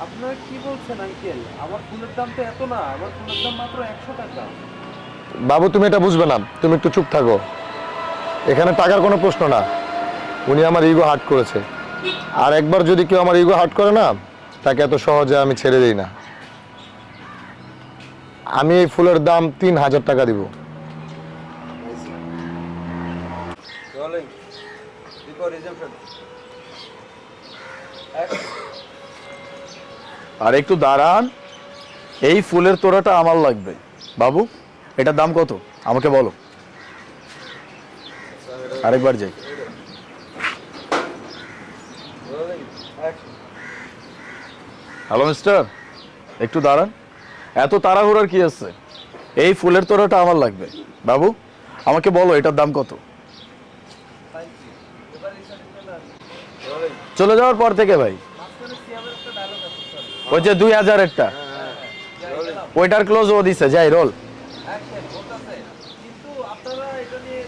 আপনারা কি বলছেন আঙ্কেল? আমার ফুলের দাম তো এত না, আমার ফুলের দাম মাত্র 100 টাকা। বাবু তুমি এটা বুঝবে না, তুমি একটু চুপ থাকো। এখানে টাকার কোনো প্রশ্ন না। উনি আমার ইগো হার্ট করেছে, আর একবার যদি কেউ আমার ইগো হার্ট করে না, তাকে এত সহজে আমি ছেড়ে দিই না। আমি এই ফুলের দাম 3000 টাকা দিব। রোলিং বিফোর রিজেকশন আর একটু দাঁড়ান, এই ফুলের তোড়াটা আমার লাগবে। বাবু, এটার দাম কত আমাকে বলো। আরেকবার যাই। হ্যালো মিস্টার, একটু দাঁড়ান। এত তাড়াহুড়ার কি আছে? এই ফুলের তোড়াটা আমার লাগবে। বাবু, আমাকে বলো এটার দাম কত। চলে যাওয়ার পর থেকে ভাই, ওই যে 2000 একটা ওইটার ক্লোজ ও দিছে, যাই রোল। কিন্তু আপনারা এটা নিয়ে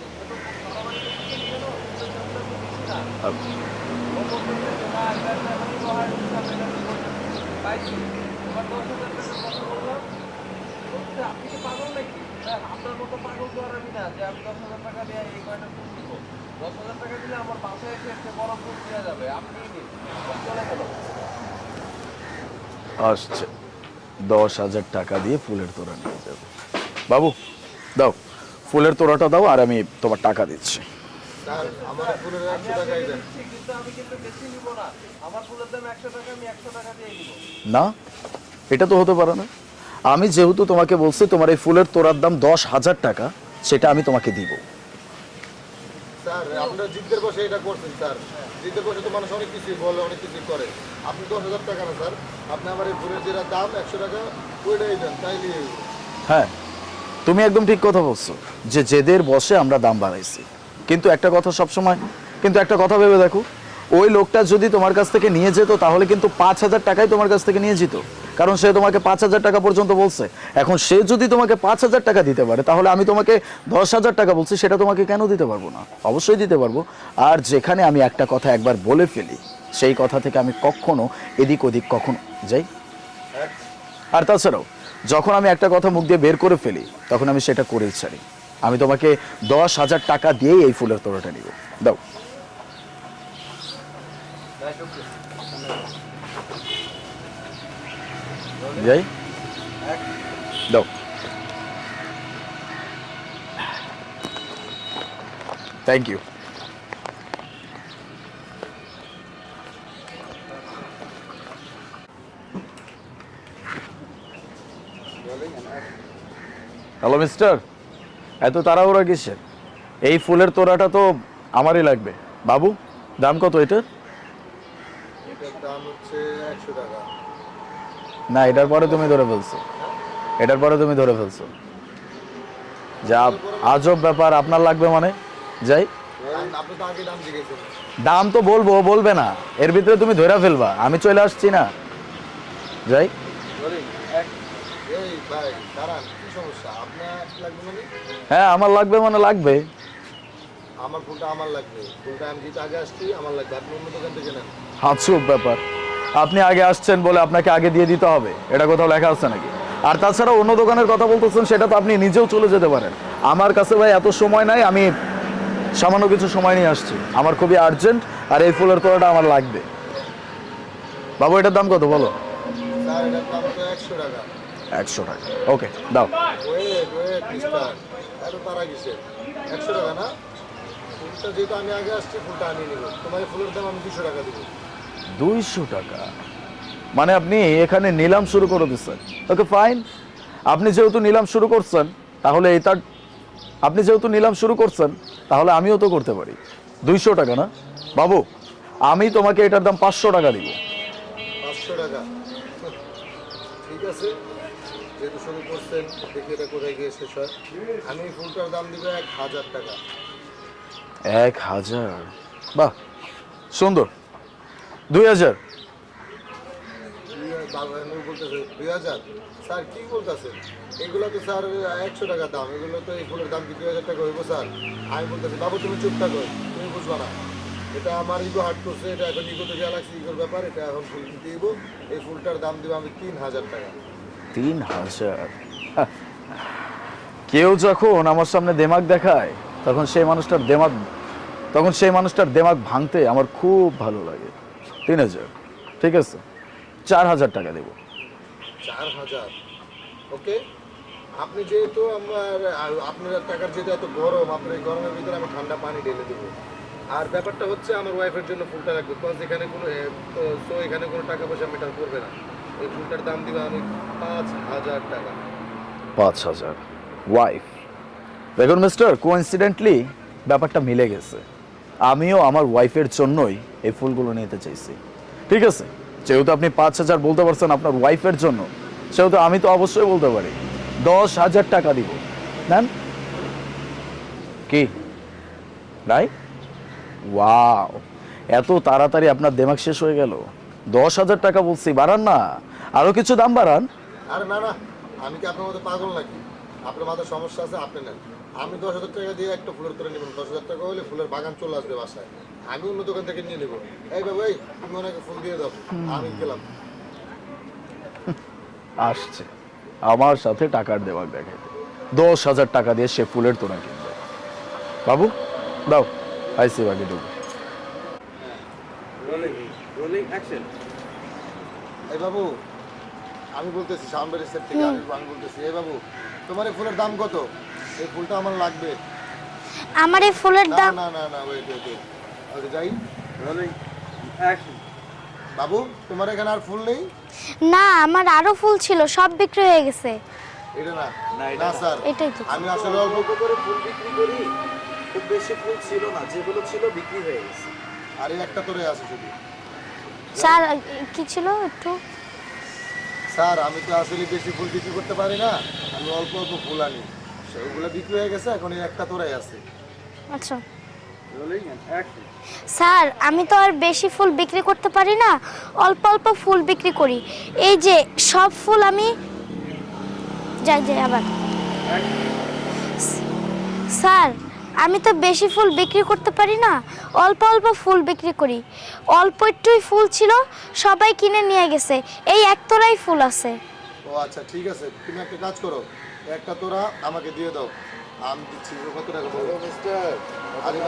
আপনি কি পাগল নাকি? আপনার মতো পাগল তো আর আমি না যে আমি 10,000 টাকা দিয়ে এই কয়টা ফুল দিব। 10,000 টাকা দিলে আমার বাসায় এসে একটা বড় ফুল দেওয়া যাবে, আপনি নিন, চলে গেল। আসছে 10,000 টাকা দিয়ে ফুলের তোড়া নিয়ে যাবে। বাবু দাও, ফুলের তোড়াটা দাও আর আমি তোমার টাকা দিচ্ছি। কিন্তু আমি কিন্তু বেশি নিব না, আমার ফুলের দাম 100 টাকা, আমি 100 টাকা দিয়ে দিব। না, এটা তো হতে পারে না। আমি যেহেতু তোমাকে বলছি তোমার এই ফুলের তোড়ার দাম 10,000 টাকা, সেটা আমি তোমাকে দিব। স্যার আপনারা জিদ্দের বসে এটা করছেন স্যার, জিদ্দের বসে তো মানুষ অনেক কিছুই বলে, অনেক কিছুই করে। আপনি 10,000 টাকা না স্যার, আপনি আমার এই ফুলের যেটা দাম 100 টাকা ওইটাই দেন, তাইলে হ্যাঁ, তুমি একদম ঠিক কথা বলছো যে জেদের বসে আমরা দাম বাড়াইছি। কিন্তু একটা কথা ভেবে দেখো, ওই লোকটা যদি তোমার কাছ থেকে নিয়ে যেত তাহলে কিন্তু 5,000 টাকাই তোমার কাছ থেকে নিয়ে যেত, কারণ সে তোমাকে 5,000 টাকা পর্যন্ত বলছে। এখন সে যদি তোমাকে 5,000 টাকা দিতে পারে, তাহলে আমি তোমাকে 10,000 টাকা বলছি, সেটা তোমাকে কেন দিতে পারবো না? অবশ্যই দিতে পারবো। আর যেখানে আমি একটা কথা একবার বলে ফেলি, সেই কথা থেকে আমি কখনো এদিক ওদিক কখনো যাই। আর তাছাড়াও যখন আমি একটা কথা মুখ দিয়ে বের করে ফেলি, তখন আমি সেটা করেই ছাড়ি। আমি তোমাকে 10,000 টাকা দিয়েই এই ফুলের তোড়াটা নিব। দাও। যাই, দাও। Thank you. হ্যালো মিস্টার, এত তাড়াহুড়া কিসের? এই ফুলের তোড়াটা তো আমারই লাগবে। বাবু, দাম কত এটার? এটার দাম হচ্ছে 100 টাকা। না, এটার পরে তুমি ধরে ফেলছো। যা আজব ব্যাপার, আপনার লাগবে মানে? যাই, আপনি তো আগে দাম জিজ্ঞেসেন। দাম তো বলবে না, এর ভিতরে তুমি ধরে ফেলবা, আমি চলে আসছি না। যাই। এই ভাই দাঁড়ান, কি সমস্যা? আপনার লাগবে মানে? হ্যাঁ, আমার লাগবে মানে লাগবে। আমার ফুলটা আমার লাগবে, ফুলটা আমি যেটা আগে আসছি আমার লাগবে, আপনি অন্য দোকান থেকে নেন। আজব ব্যাপার, আপনি আগে আসছেন বলে আপনাকে আগে দিয়ে দিতে হবে, এটা কোথাও লেখা আছে নাকি? আর তাছাড়া অন্য দোকানের কথা বলতেছেন, সেটা তো আপনি নিজেও চলে যেতে পারেন। আমার কাছে ভাই এত সময় নাই, আমি সামান্য কিছু সময় নিয়ে আসছি, আমার খুবই আর্জেন্ট, আর এই ফুলের তোড়াটা আমার লাগবে। বাবু, এটার দাম কত বলো? স্যার এটার দাম তো 100 টাকা। 100 টাকা, ওকে দাও। ওয়েট মিস্টার, এত তারা কিসের? 100 টাকা না? ফুলটা যেহেতু আমি আগে আসছি, ফুলটা আমি নিব। তোমার এই ফুলের দাম আমি 200 টাকা দেবো। 200 টাকা? মানে আপনি এখানে নিলাম শুরু করে দিচ্ছেন? ওকে ফাইন, আপনি যেহেতু নিলাম শুরু করছেন, তাহলে আমিও তো করতে পারি। 200 টাকা না বাবু, আমি তোমাকে এটার দাম 500 টাকা দিব। 500 টাকা? ঠিক আছে, যেহেতু শুরু করছেন, দেখি এটা কোথায় গিয়ে শেষ হয়। আমি এই ফুলটার দাম দিব 1,000 টাকা। 1000? বাহ, সুন্দর। 2000? বলতেছে 2000? স্যার কি বলতেছেন? এগুলো তো স্যার 100 টাকা দাম, এগুলো তো এই ফুলের দাম কি 2000 টাকা হইব স্যার? আমি বলতেছি বাবু তুমি চুপ থাকো, তুমি বুঝবা না। এটা আমার ইগো হার্ট করছে, এটা এখন ইগোতে যা লাগছে, ইগোর ব্যাপার। এটা এখন ফুল কিনতে দিব, এই ফুলটার দাম দিব আমি 3,000 টাকা। 3000? কেউ যখন আমার সামনে দেমাগ দেখায়, তখন সেই মানুষটার দেমাগ ভাঙতে আমার খুব ভালো লাগে। 3000 ঠিক আছে, 4,000 টাকা দেবো। 4,000? ওকে, আপনি যেহেতু আপনার টাকার যেহেতু এত গরম, আপনার এই গরমের ভিতরে আমি ঠান্ডা পানি ঢেলে দেবো। আর ব্যাপারটা হচ্ছে আমার ওয়াইফের জন্য ফুলটা লাগবে, বিকজ এখানে কোনো এখানে কোনো টাকা পয়সা মেটার করবে না। এই ফুলটার দাম দিবে আমি 5,000 টাকা। 5,000 ওয়াইফ। দেখুন মিস্টার, কোইন্সিডেন্টলি ব্যাপারটা মিলে গেছে। আমিও আমার ওয়াইফের জন্যই এই ফুলগুলো নিতে চাইছি। ঠিক আছে, যেহেতু আপনি 5,000 বলতে পারছেন আপনার ওয়াইফের জন্য, সেহেতু আমি তো অবশ্যই বলতে পারি 10,000 টাকা দিব। নেন কি রাইট? ওয়াও, এত তাড়াতাড়ি আপনার দেমাগ শেষ হয়ে গেল? 10,000 টাকা বলছি, বাড়ান না, আরো কিছু দাম বাড়ান। আরে না না, আমি কি আপনার মতো পাগল নাকি? আপনার মাথায় সমস্যা আছে, আপনি নেন। আমি 10,000 টাকা দিয়ে একটা ফুলের তোড়া নেবেন, 10,000 টাকা হলে ফুলের বাগান চলে আসবে বাসায়। আমি অন্য দোকান থেকে নিয়ে নেবো। এই বাবু, এই তুমি ওনাকে ফুল দিয়ে দাও, আমি গেলাম। আসছে আমার সাথে টাকার দেওয়ার দেখাইতে, 10,000 টাকা দিয়ে সে ফুলের তোড়া কিনবে। বাবু দাও, আইসি বাকি দেবো। Rolling action. এই বাবু, আমি বলতেছি সামনের সেট থেকে, আমি বলতেছি, এই বাবু তোমার এই ফুলের দাম কত? এই ফুলটা আমার লাগবে। আমার এই ফুলের না দাম না না না, ওয়েট ওয়েট ওয়েট, যাই। Rolling action. বাবু, তোমার এখানে আর ফুল নেই? না, আমার আরো ফুল ছিল, সব বিক্রি হয়ে গেছে। এটা না, না স্যার, এটাই তো। আমি আসলে অল্প করে ফুল বিক্রি করি, খুব বেশি ফুল ছিল না, যেগুলো ছিল বিক্রি হয়ে গেছে। আর এই একটা তোরে আছে শুধু। স্যার কি ছিল একটু? স্যার, আমি তো আসলে বেশি ফুল বিক্রি করতে পারি না, আমি অল্প অল্প ফুল আনি, সেগুলো বিক্রি হয়ে গেছে, এখন এই একটা তোরাই আছে। আচ্ছা রোলিং অ্যাকশন। স্যার, আমি তো আর বেশি ফুল বিক্রি করতে পারি না, অল্প অল্প ফুল বিক্রি করি। এই যে সব ফুল আমি যাই যাই আবার। স্যার, আমি তো বেশি ফুল বিক্রি করতে পারি না, অল্প অল্প ফুল বিক্রি করি। অল্প একটুই ফুল ছিল, সবাই কিনে নিয়ে গেছে, এই একতরাই ফুল আছে। ও আচ্ছা, ঠিক আছে, তুমি একটা কাজ করো, একটা তোরা আমাকে দিয়ে দাও, আমি দিচ্ছি। কত টাকা বলো মিস্টার? আরে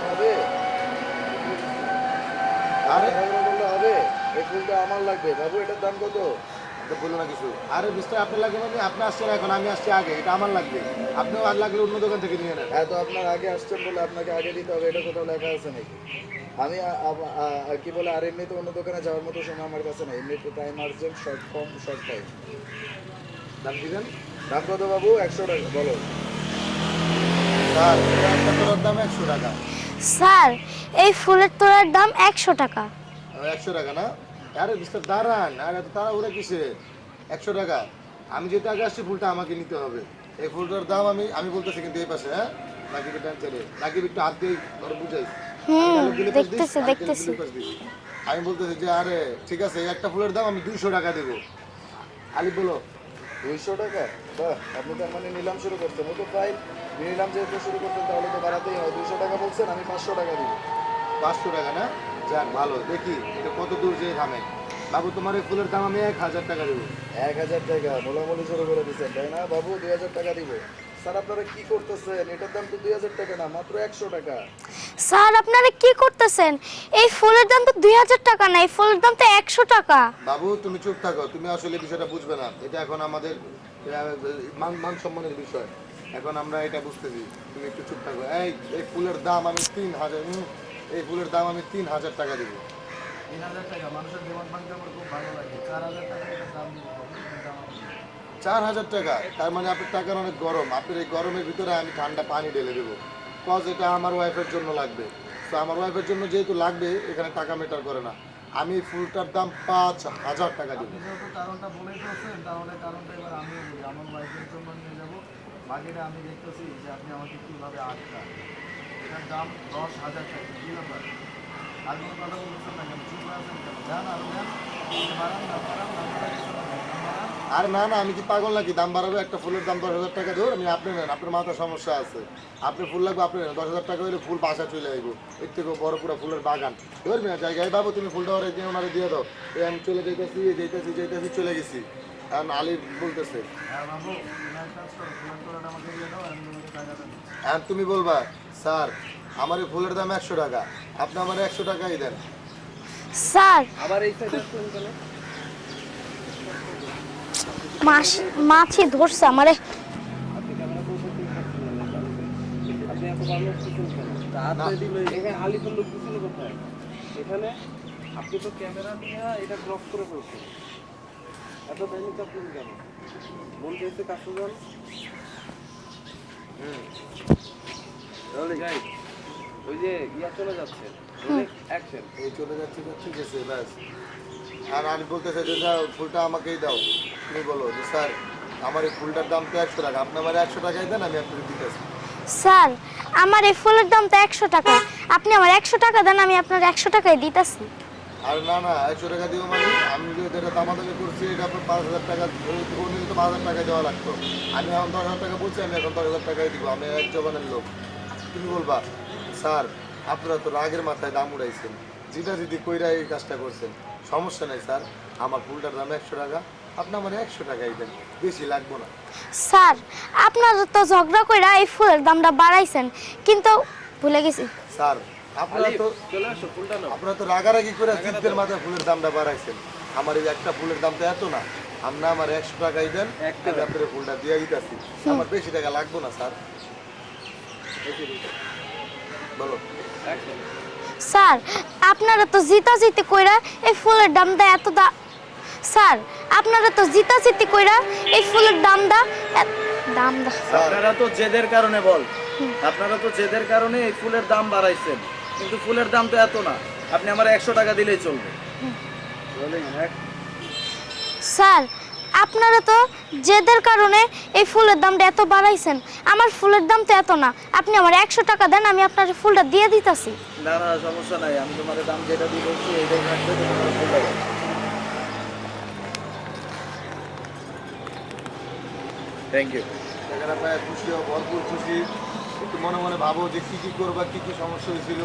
হবে, আরে বললে হবে, এই ফুলটা আমার লাগবে। বাবু, এটার দাম কত? বললো না কিছু। আরে মিস্টার, আপনার লাগবে মানে আপনি আসছেন এখন, আমি আসছি আগে, এটা আমার লাগবে। আপনিও আর লাগলে অন্য দোকান থেকে নিয়ে নেন। হ্যাঁ, তো আপনার আগে আসছেন বলে আপনাকে আগে দিতে হবে, এটা কোথাও লেখা আছে নাকি? আমি কি বলে, আর এমনিতে অন্য দোকানে যাওয়ার মতো সময় আমার কাছে নেই, এমনিতে time urgent, short form, short time. দাম দিবেন? দাম কত বাবু? 100 টাকা। বলো। স্যার, একটা তোরার দাম 100 টাকা। স্যার, এই ফুলের তোড়ার দাম 100 টাকা। 100 টাকা না? আরে মিস্টার দাঁড়ান, আর এত তাড়াহুড়া কিসে? 100 টাকা। আমি যেটা আগে আসছি, ফুলটা আমাকে নিতে হবে। এই ফুলটার দাম আমি বলতেছি, কিন্তু এই পাশে, হ্যাঁ, নাকিব ডান চলে, নাকিব একটু হাত দিয়ে ধরে বুঝাই। দেখতেছি। আমি বলতেছি যে, আরে ঠিক আছে, এই একটা ফুলের দাম আমি 200 টাকা দেবো। আলিফ বলো। 200 টাকা? বাহ, আপনি তার মানে নিলাম শুরু করছেন। ও তো প্রায় নিলাম যেহেতু শুরু করছেন, তাহলে তো বাড়াতেই হয়। 200 টাকা বলছেন, আমি 500 টাকা দিব। 500 টাকা না? যাক ভালো, দেখি এটা কত দূর যেয়ে থামে। বাবু, তোমার এই ফুলের দাম আমি 1000 টাকা দেবো। 1000 টাকা মোলামুলি শুরু করে দিচ্ছেন, তাই না বাবু? 2000 টাকা দিব। স্যার, আপনারা কি করতেছেন? এটার দাম তো 2000 টাকা না, মাত্র 100 টাকা। স্যার, আপনারা কি করতেছেন? এই ফুলের দাম তো 2000 টাকা না, এই ফুলের দাম তো 100 টাকা। বাবু, তুমি চুপ থাকো, তুমি আসলে বিষয়টা বুঝবে না। এটা এখন আমাদের মান সম্মানের বিষয়, এখন আমরা এটা বুঝতেছি। তুমি একটু চুপ থাকো। এই ফুলের দাম আমি 3000, এই ফুলের দাম আমি 3000 টাকা দেবো। 3,000 টাকা মানুষের জীবন ভাঙতে আমার খুব ভালো লাগে। 4,000 টাকা এটার দাম দিব। 4000 টাকা? তার মানে আপনার টাকার অনেক গরম, আপনার এই গরমের ভিতরে আমি ঠান্ডা পানি ঢেলে দেবো, কজ এটা আমার ওয়াইফের জন্য লাগবে। তো আমার ওয়াইফের জন্য যেহেতু লাগবে, এখানে টাকা ম্যাটার করে না। আমি এই ফুলটার দাম 5000 টাকা দেবো। যেহেতু কারণটা বলেই ফেলছেন, তাহলে কারণটা এবার আমিও বলি। আমার ওয়াইফের জন্য নিয়ে যাব, বাকিটা আমি দেখতেছি যে আপনি আমাকে কীভাবে আটকান। এটার দাম 10,000 টাকা। কী ব্যাপার? আর কোনো কথা বলতেছেন না কেন? চুপ আছেন কেন? যান আরো যান, বাড়ান না বাড়ান, আপনারা কিছু না, বাড়ান। আর না না, আমি কি পাগল নাকি দাম বাড়াবে? একটা ফুলের দাম 10,000 টাকা ধর, আমি আপনি নেন, আপনার মাথায় সমস্যা আছে। আপনি ফুল লাগবে, আপনি নেন। 10,000 টাকা হলে ফুল বাসা চলে আসব, এর থেকে বড় পুরো ফুলের বাগান ধরবি না জায়গায়। বাবু, তুমি ফুলটা ওরা দিয়ে ওনারে দিয়ে দাও। এই আমি চলে যাইতেছি চলে গেছি। কারণ আলী বলতেছে, হ্যাঁ বাবু, তুমি এক কাজ করো, ফুলের তোড়াটা আমাকে দিয়ে দাও, আমি তোমাকে টাকাটা দিচ্ছি। আর তুমি বলবা, স্যার আমার এই ফুলের দাম 100 টাকা, আপনি আমার 100 টাকাই দেন। স্যার, আবার এই সাইডে আসছেন কেন? মাছি ধরছে আমারে। তাড়াতাড়ি লই, এখানে আলিফুল লোক দিছিল কোথায়? এখানে আপনি তো ক্যামেরা নিয়ে এটা ব্লক করে ফেলছেন। এত ভ্যানিক আপনি কেন? মন চাইছে কাছে যান। তাহলে যাই, ওই যে ইয়া চলে যাচ্ছে, অ্যাকশন। এই চলে যাচ্ছে তো ঠিক আছে ব্যাস। আর আমি বলতে চাই যে স্যার ফুলটা আমাকেই দাও। তুমি বলো যে স্যার আমার এই ফুলটার দাম তো 100 টাকা, আপনি আমার 100 টাকাই দেন, আমি আপনাকে দিতেছি। স্যার আমার এই ফুলের দাম তো 100 টাকা, আপনি আমার 100 টাকা দেন, আমি আপনার 100 টাকাই দিতেছি। আর না না 100 টাকা দিব মানে আমি যদি এটা দামাদামি করছি এটা আপনার 5,000 টাকা ধরে তো 5,000 টাকা দেওয়া লাগতো। আমি এখন 10,000 টাকা বলছি, আমি এখন 10,000 টাকাই দিব। আমি এক জবানের লোক। তুমি বলবা স্যার আপনারা তো রাগের মাথায় দাম উড়াইছেন, যেটা যদি কইরা এই কাজটা করছেন, সমস্যা নেই স্যার, আমার ফুলটার দাম 100 টাকা, আপনি আমার 100 টাকাই দেন, বেশি লাগবো না। স্যার আপনারা তো ঝগড়া কইরা এই ফুলের দামটা বাড়াইছেন, কিন্তু ভুলে গেছি। স্যার আপনারা তো চলে আসো, ফুলটা নাও। আপনারা তো রাগারাগি করে জিদ্দের মাথায় ফুলের দামটা বাড়াইছেন। আমার এই একটা ফুলের দাম তো এত না, আপনি আমার 100 টাকাই দেন, আমি আপনার ফুলটা দিয়ে দিতেছি, আমার বেশি টাকা লাগবো না স্যার। বলো। স্যার আপনারা তো জিতাজিতি কইরা এই ফুলের দামটা স্যার আপনারা তো জিতাজিতি কইরা এই ফুলের দামটা আপনারা তো জেদের কারণে আপনারা তো জেদের কারণে এই ফুলের দাম বাড়াইছেন, কিন্তু ফুলের দাম তো এত না, আপনি আমার 100 টাকা দিলেই চলবে। স্যার আপনারা তো জেদের কারণে এই ফুলের দামটা এত বাড়াইছেন, আমার ফুলের দাম তো এত না, আপনি আমার 100 টাকা দেন, আমি আপনার ফুলটা দিয়ে দিতেছি। না না সমস্যা নাই, আমি তোমার দাম যেটা দিয়ে বলছি এটাই থাকবে, তোমার ফুল লাগবে। Thank you. টাকাটা পায় খুশি হও, ভরপুর খুশি। একটু মনে মনে ভাবো যে কী কী করবা, কী কী সমস্যা হয়েছিল,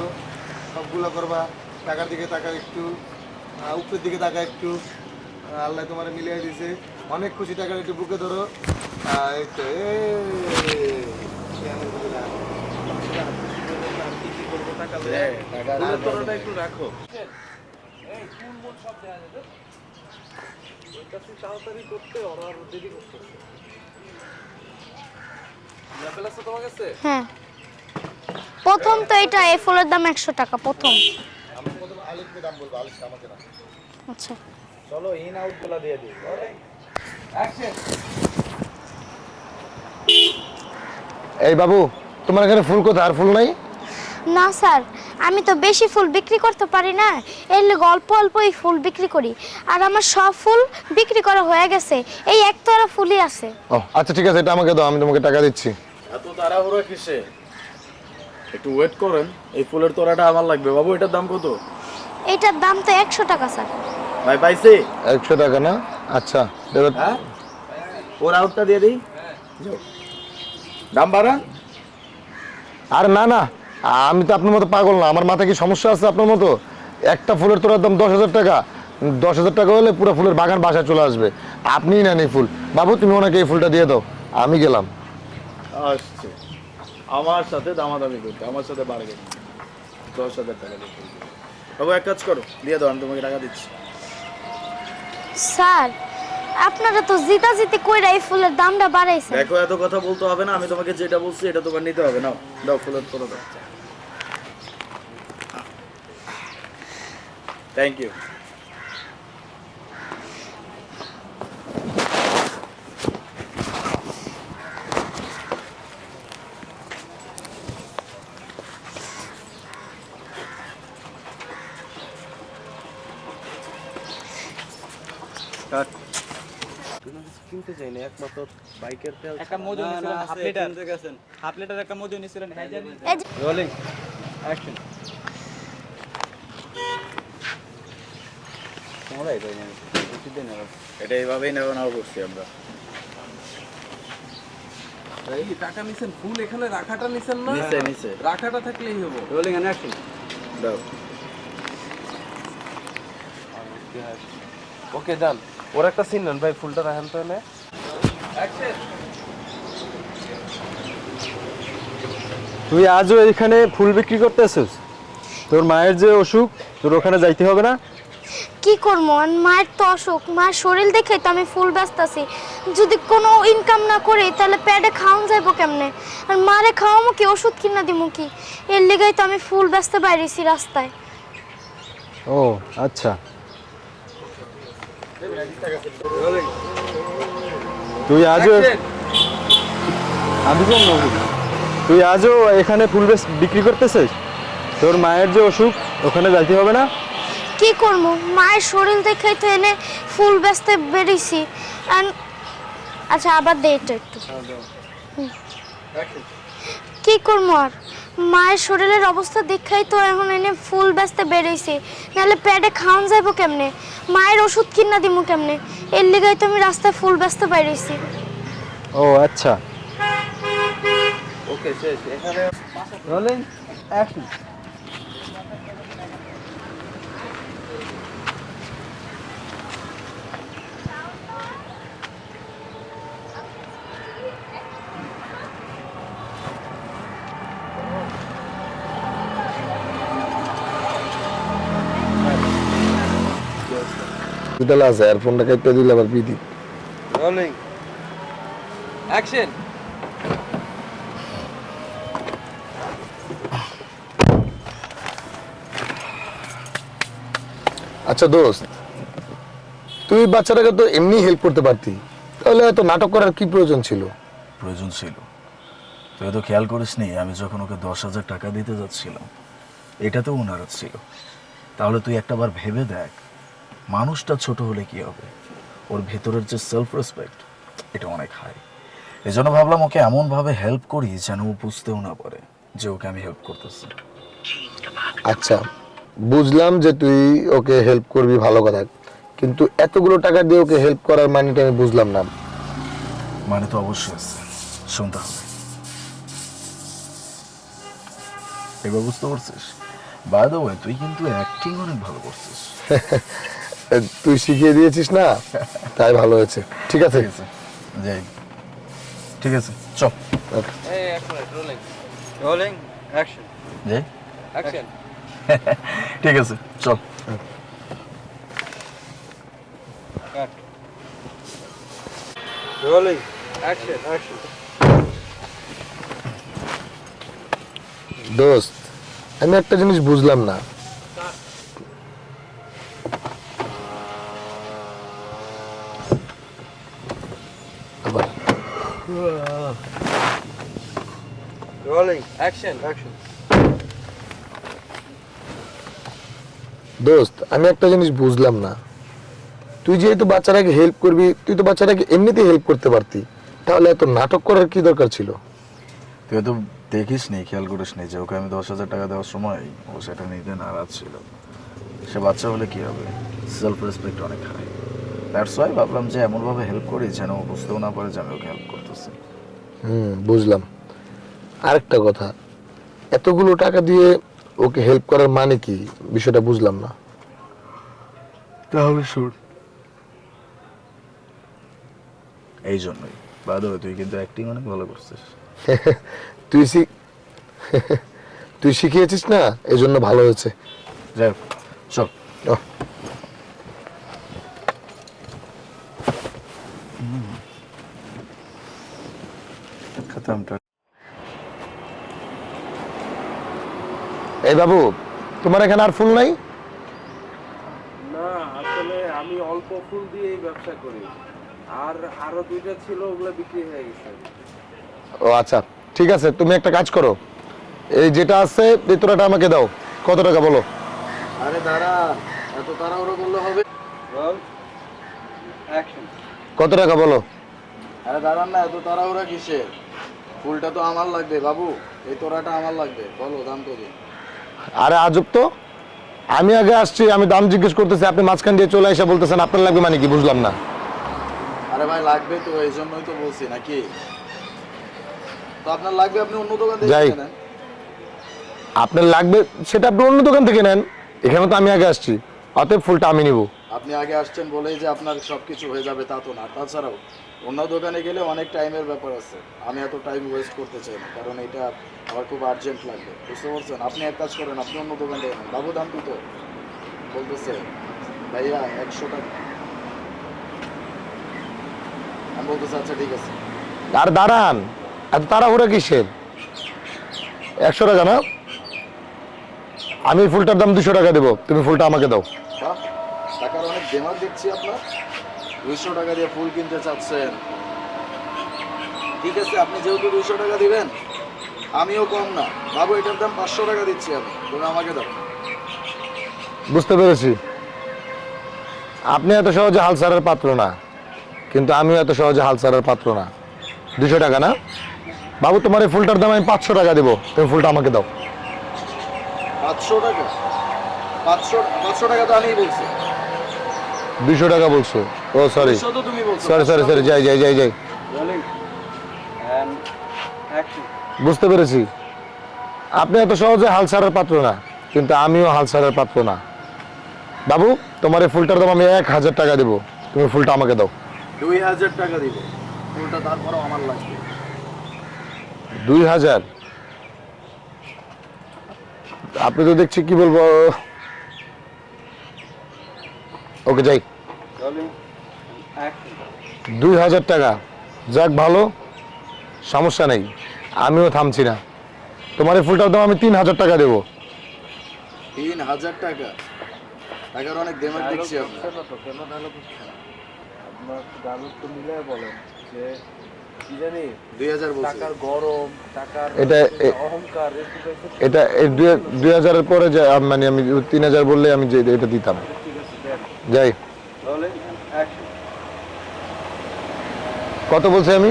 সবগুলো করবা। টাকার দিকে তাকা একটু, উপরের দিকে তাকা একটু, আল্লাহ তোমার মিলিয়ে দিয়েছে, অনেক খুশি। টাকার একটু বুকে ধরো, এই তো তোরাটা একটু রাখো। এই ফুল মুল সব দেয়া যাবে। ওইটা তুই তাড়াতাড়ি করতে, ওরা আর দেরি করতেছে। লেভেল আছে তোমার কাছে? হ্যাঁ প্রথম তো এটা, এই ফুলের দাম 100 টাকা প্রথম। আমি প্রথম আলিফকে দাম বলবো, আলিফকে আমাকে না। আচ্ছা চলো ইন আউট গুলা দিয়ে দিই। অ্যাকশন। এই বাবু, তোমার এখানে ফুল কোথায়? আর ফুল নাই? না স্যার আমি তো বেশি ফুল বিক্রি করতে পারি না, এর লেগে অল্প অল্পই ফুল বিক্রি করি, আর আমার সব ফুল বিক্রি করা হয়ে গেছে, এই একতলা ফুলই আছে। ও আচ্ছা ঠিক আছে, এটা আমাকে দাও, আমি তোমাকে টাকা দিচ্ছি। এত তাড়াহুড়ো কিসে? একটু ওয়েট করেন, এই ফুলের তোড়াটা আমার লাগবে। বাবু এটার দাম কত? এটার দাম তো 100 টাকা স্যার। ভাই পাইছি? 100 টাকা না? আচ্ছা এবার হ্যাঁ ওর আউটটা দিয়ে দিই। যাও। দাম বাড়ান। আর না না, আমি তো আপনার মতো পাগল না, আমার মাথায় কি সমস্যা আছে আপনার মতো? একটা ফুলের তোড়ার দাম 10,000 টাকা, 10,000 টাকা হলে পুরো ফুলের বাগান বাসায় চলে আসবে। আপনিই নেন এই ফুল। বাবু তুমি ওনাকে এই ফুলটা দিয়ে দাও, আমি গেলাম। আসছে আমার সাথে দামাদামি করতে, আমার সাথে বাড়বে 10,000 টাকা দিয়ে। বাবু এক কাজ করো, দিয়ে দাও, আমি তোমাকে টাকা দিচ্ছি। স্যার আপনারা তো জিতাজিতি কইরা এই ফুলের দামটা বাড়াইছেন। দেখো এত কথা বলতে হবে না, আমি তোমাকে যেটা বলছি এটা তোমার নিতে হবে। নাও দাও ফুলের তোড়া দাও। Thank you. কিনতে চাই না, একমাত্র বাইকের তেল। একটা মজু নিছিলেন হাফ লিটার, হাফ লিটার একটা মজু নিছিলেন। এই যে রোলিং অ্যাকশন। তোমরা এটা নিয়ে বুঝতে না, এটা এইভাবেই নেওয়া নাও করছি আমরা। এই টাকা নিছেন, ফুল এখানে রাখাটা নিছেন না? নিচে নিচে রাখাটা থাকলেই হবো। Rolling and action. দাও। ওকে ডান। ওর একটা সিন নেন ভাই, ফুলটা রাখেন তো এনে। তুই আজও এখানে ফুল বিক্রি করতেছিস? তোর মায়ের যে অসুখ, তোর ওখানে যাইতে হবে না? কি করবো, মায়ের তো অসুখ, মায়ের শরীর দেখে তো আমি ফুল বেচতাছি, যদি কোনো ইনকাম না করি তাহলে পেটে খাওয়ান যাইব কেমনে? আর মারে খাওয়ামো কি, ওষুধ কিনা দিমু কি? এর লেগাই তো আমি ফুল বেচতে বাইরেছি রাস্তায়। ও আচ্ছা, তুই আজও আমি কেমন তুই আজও এখানে ফুল বিক্রি করতেছিস? তোর মায়ের যে অসুখ, ওখানে যাইতে হবে না? কি করবো, মায়ের শরীর দেখাই তো এনে ফুল বেচতে বেরিয়েছি। আচ্ছা আবার দে এটা একটু। কি করবো আর, মায়ের শরীরের অবস্থা দেখাই তো এখন এনে ফুল বেচতে বেরিয়েছি, নাহলে পেটে খাওয়ান যাইব কেমনে? মায়ের ওষুধ কিনা দিমু কেমনে? এর লেগাই তো আমি রাস্তায় ফুল বেচতে বেরিয়েছি। ও আচ্ছা, ওকে শেষ। এখানে রোলিং অ্যাকশন। দুটালা আছে আর ফোনটা কেটে দিলে আবার বিধি। Rolling action. আচ্ছা দোস্ত, তুই বাচ্চাটাকে তো এমনি হেল্প করতে পারতি, তাহলে হয়তো নাটক করার কি প্রয়োজন ছিল? প্রয়োজন ছিল। তুই তো খেয়াল করিসনি আমি যখন ওকে 10,000 টাকা দিতে যাচ্ছিলাম, এটাতেও নারাজ ছিল। তাহলে তুই একটাবার ভেবে দেখ, মানুষটা ছোট হলে কি হবে, ওর ভেতরের যে সেলফ রেসপেক্ট, এটা অনেক হাই। এই জন্য ভাবলাম ওকে এমনভাবে হেল্প করি যেন ও বুঝতেও না পারে যে ওকে আমি হেল্প করতেছি। আচ্ছা বুঝলাম যে তুই ওকে হেল্প করবি, ভালো কথা, কিন্তু এতগুলো টাকা দিয়ে ওকে হেল্প করার মানেটা আমি বুঝলাম না। মানে তো অবশ্যই আছে, শুনতে হবে। এবার বুঝতে পারছিস? বাই দ্য ওয়ে, তুই কিন্তু অ্যাক্টিং অনেক ভালো করছিস। তুই শিখিয়ে দিয়েছিস না, তাই ভালো হয়েছে। ঠিক আছে, ঠিক আছে, যাই। ঠিক আছে, চল। এই এক মিনিট, রোলিং রোলিং অ্যাকশন। যাই। অ্যাকশন। ঠিক আছে, চল। কাট। Rolling action. অ্যাকশন। দোস্ত আমি একটা জিনিস বুঝলাম না, আবার রোলিং অ্যাকশন। অ্যাকশন। দোস্ত আমি একটা জিনিস বুঝলাম না, তুই যেহেতু বাচ্চাটাকে হেল্প করবি, তুই তো বাচ্চাটাকে এমনিতেই হেল্প করতে পারতি, তাহলে এত নাটক করার কি দরকার ছিল? তুই তো দেখিস নি, খেয়াল করিস নি যে ওকে আমি 10,000 টাকা দেওয়ার সময় ও সেটা নিতে নারাজ ছিল। সে বাচ্চা হলে কি হবে, সেলফ রেসপেক্ট অনেক হাই। দ্যাটস ওয়াই ভাবলাম যে এমনভাবে হেল্প করি যেন ও বুঝতেও না পারে যে আমি ওকে হেল্প করতেছি। বুঝলাম। আরেকটা কথা, এতগুলো টাকা দিয়ে ওকে হেল্প করার মানে কি, বিষয়টা বুঝলাম না। তাহলে শুন, এই জন্যই বাদে তুই কিন্তু অ্যাক্টিং অনেক ভালো করছিস। তুই শিখিয়েছিস না, এই জন্য ভালো হয়েছে। যাই হোক, চল। এই বাবু, তোমার এখানে আর ফুল নাই? না, আসলে আমি অল্প ফুল দিয়েই ব্যবসা করি, আর আরো দুইটা ছিল, ওগুলো বিক্রি হয়ে গেছে। ও আচ্ছা, ঠিক আছে, তুমি একটা কাজ করো, এই যেটা আছে এই তোরাটা আমাকে দাও। কত টাকা বলো? আরে দাঁড়া, এত তাড়াহুড়ো করলে হবে? Roll action. কত টাকা বলো? আরে দাঁড়ান না, এত তাড়াহুড়া কিসের? ফুলটা তো আমার লাগবে বাবু, এই তোড়াটা আমার লাগবে, বলো দাম কত? আরে আজব তো, আমি আগে আসছি, আমি দাম জিজ্ঞেস করতেছি, আপনি মাঝখান দিয়ে চলে এসে বলতেছেন আপনার লাগবে, মানে কি বুঝলাম না। আরে ভাই লাগবে তো, এই জন্যই তো বলছি নাকি। তো আপনার লাগবে, আপনি অন্য দোকান থেকে যাই। কিনে নেন। আপনার লাগবে সেটা আপনি অন্য দোকান থেকে নেন, এখানে তো আমি আগে আসছি, অতএব ফুলটা আমি নিব। আপনি আগে আসছেন বলেই যে আপনার সবকিছু হয়ে যাবে তা তো না। তাছাড়াও অন্য দোকানে গেলে অনেক টাইমের ব্যাপার আছে, আমি এত টাইম ওয়েস্ট করতে চাই না, কারণ এটা আমার খুব আর্জেন্ট লাগবে, বুঝতে পারছেন? আপনি এক কাজ করেন, আপনি অন্য দোকান থেকে নেন। বাবু দাম কত বলতেছে? ভাইয়া 100 টাকা। আমি বলতেছি আচ্ছা ঠিক আছে। আর দাঁড়ান, এত তাড়াহুড়া কিসের? 100 টাকা না, আমি ফুলটার দাম 200 টাকা দেবো, তুমি ফুলটা আমাকে দাও। বাহ, টাকার অনেক দেমাগ দেখছি আপনার। 200 টাকা দিয়ে ফুল কিনতে চাচ্ছেন, ঠিক আছে। আপনি যেহেতু 200 টাকা দিবেন, আমিও কম না বাবু, এটার দাম 500 টাকা দিচ্ছি আমি, তুমি আমাকে দাও। বুঝতে পেরেছি, আপনি এত সহজে হাল ছাড়ার পাত্র না, কিন্তু আমিও এত সহজে হাল ছাড়ার পাত্র না। 200 টাকা না বাবু, তোমার এই ফুলটার দাম আমি 500 টাকা দেবো, তুমি ফুলটা আমাকে দাও। 500 টাকা? 500 টাকা তো আমি বলছি। 200 টাকা বলছো? ও সরি 200 তো তুমি বলছো। সরি, যাই। বুঝতে পেরেছি, আপনি এত সহজে হাল ছাড়ার পাত্র না, কিন্তু আমিও হাল ছাড়ার পাত্র না। বাবু, তোমার এই ফুলটার দাম আমি 1000 টাকা দেবো, তুমি ফুলটা আমাকে দাও। 2000 টাকা দিব ফুলটা, তারপরও আমার লাগবে। 2000? আপনি তো দেখছি কি বলবো, ওকে যাই। 2000 টাকা, যাক ভালো, সমস্যা নেই, আমিও থামছি না। তোমার এই ফুলটার দাম আমি 3000 টাকা দেবো। 3000 টাকা? টাকার অনেক দেমাগ দেখছি আপনার। কেন ডায়লগ হচ্ছে না? আপনার ডায়লগ তো মিলে বলেন যে কি জানি 2000 বলছি। টাকার গরম, টাকার অহংকার, এটা 2000-এর পরে মানে আমি 3000 বললে আমি এটা দিতাম। যাই, কত বলছি আমি?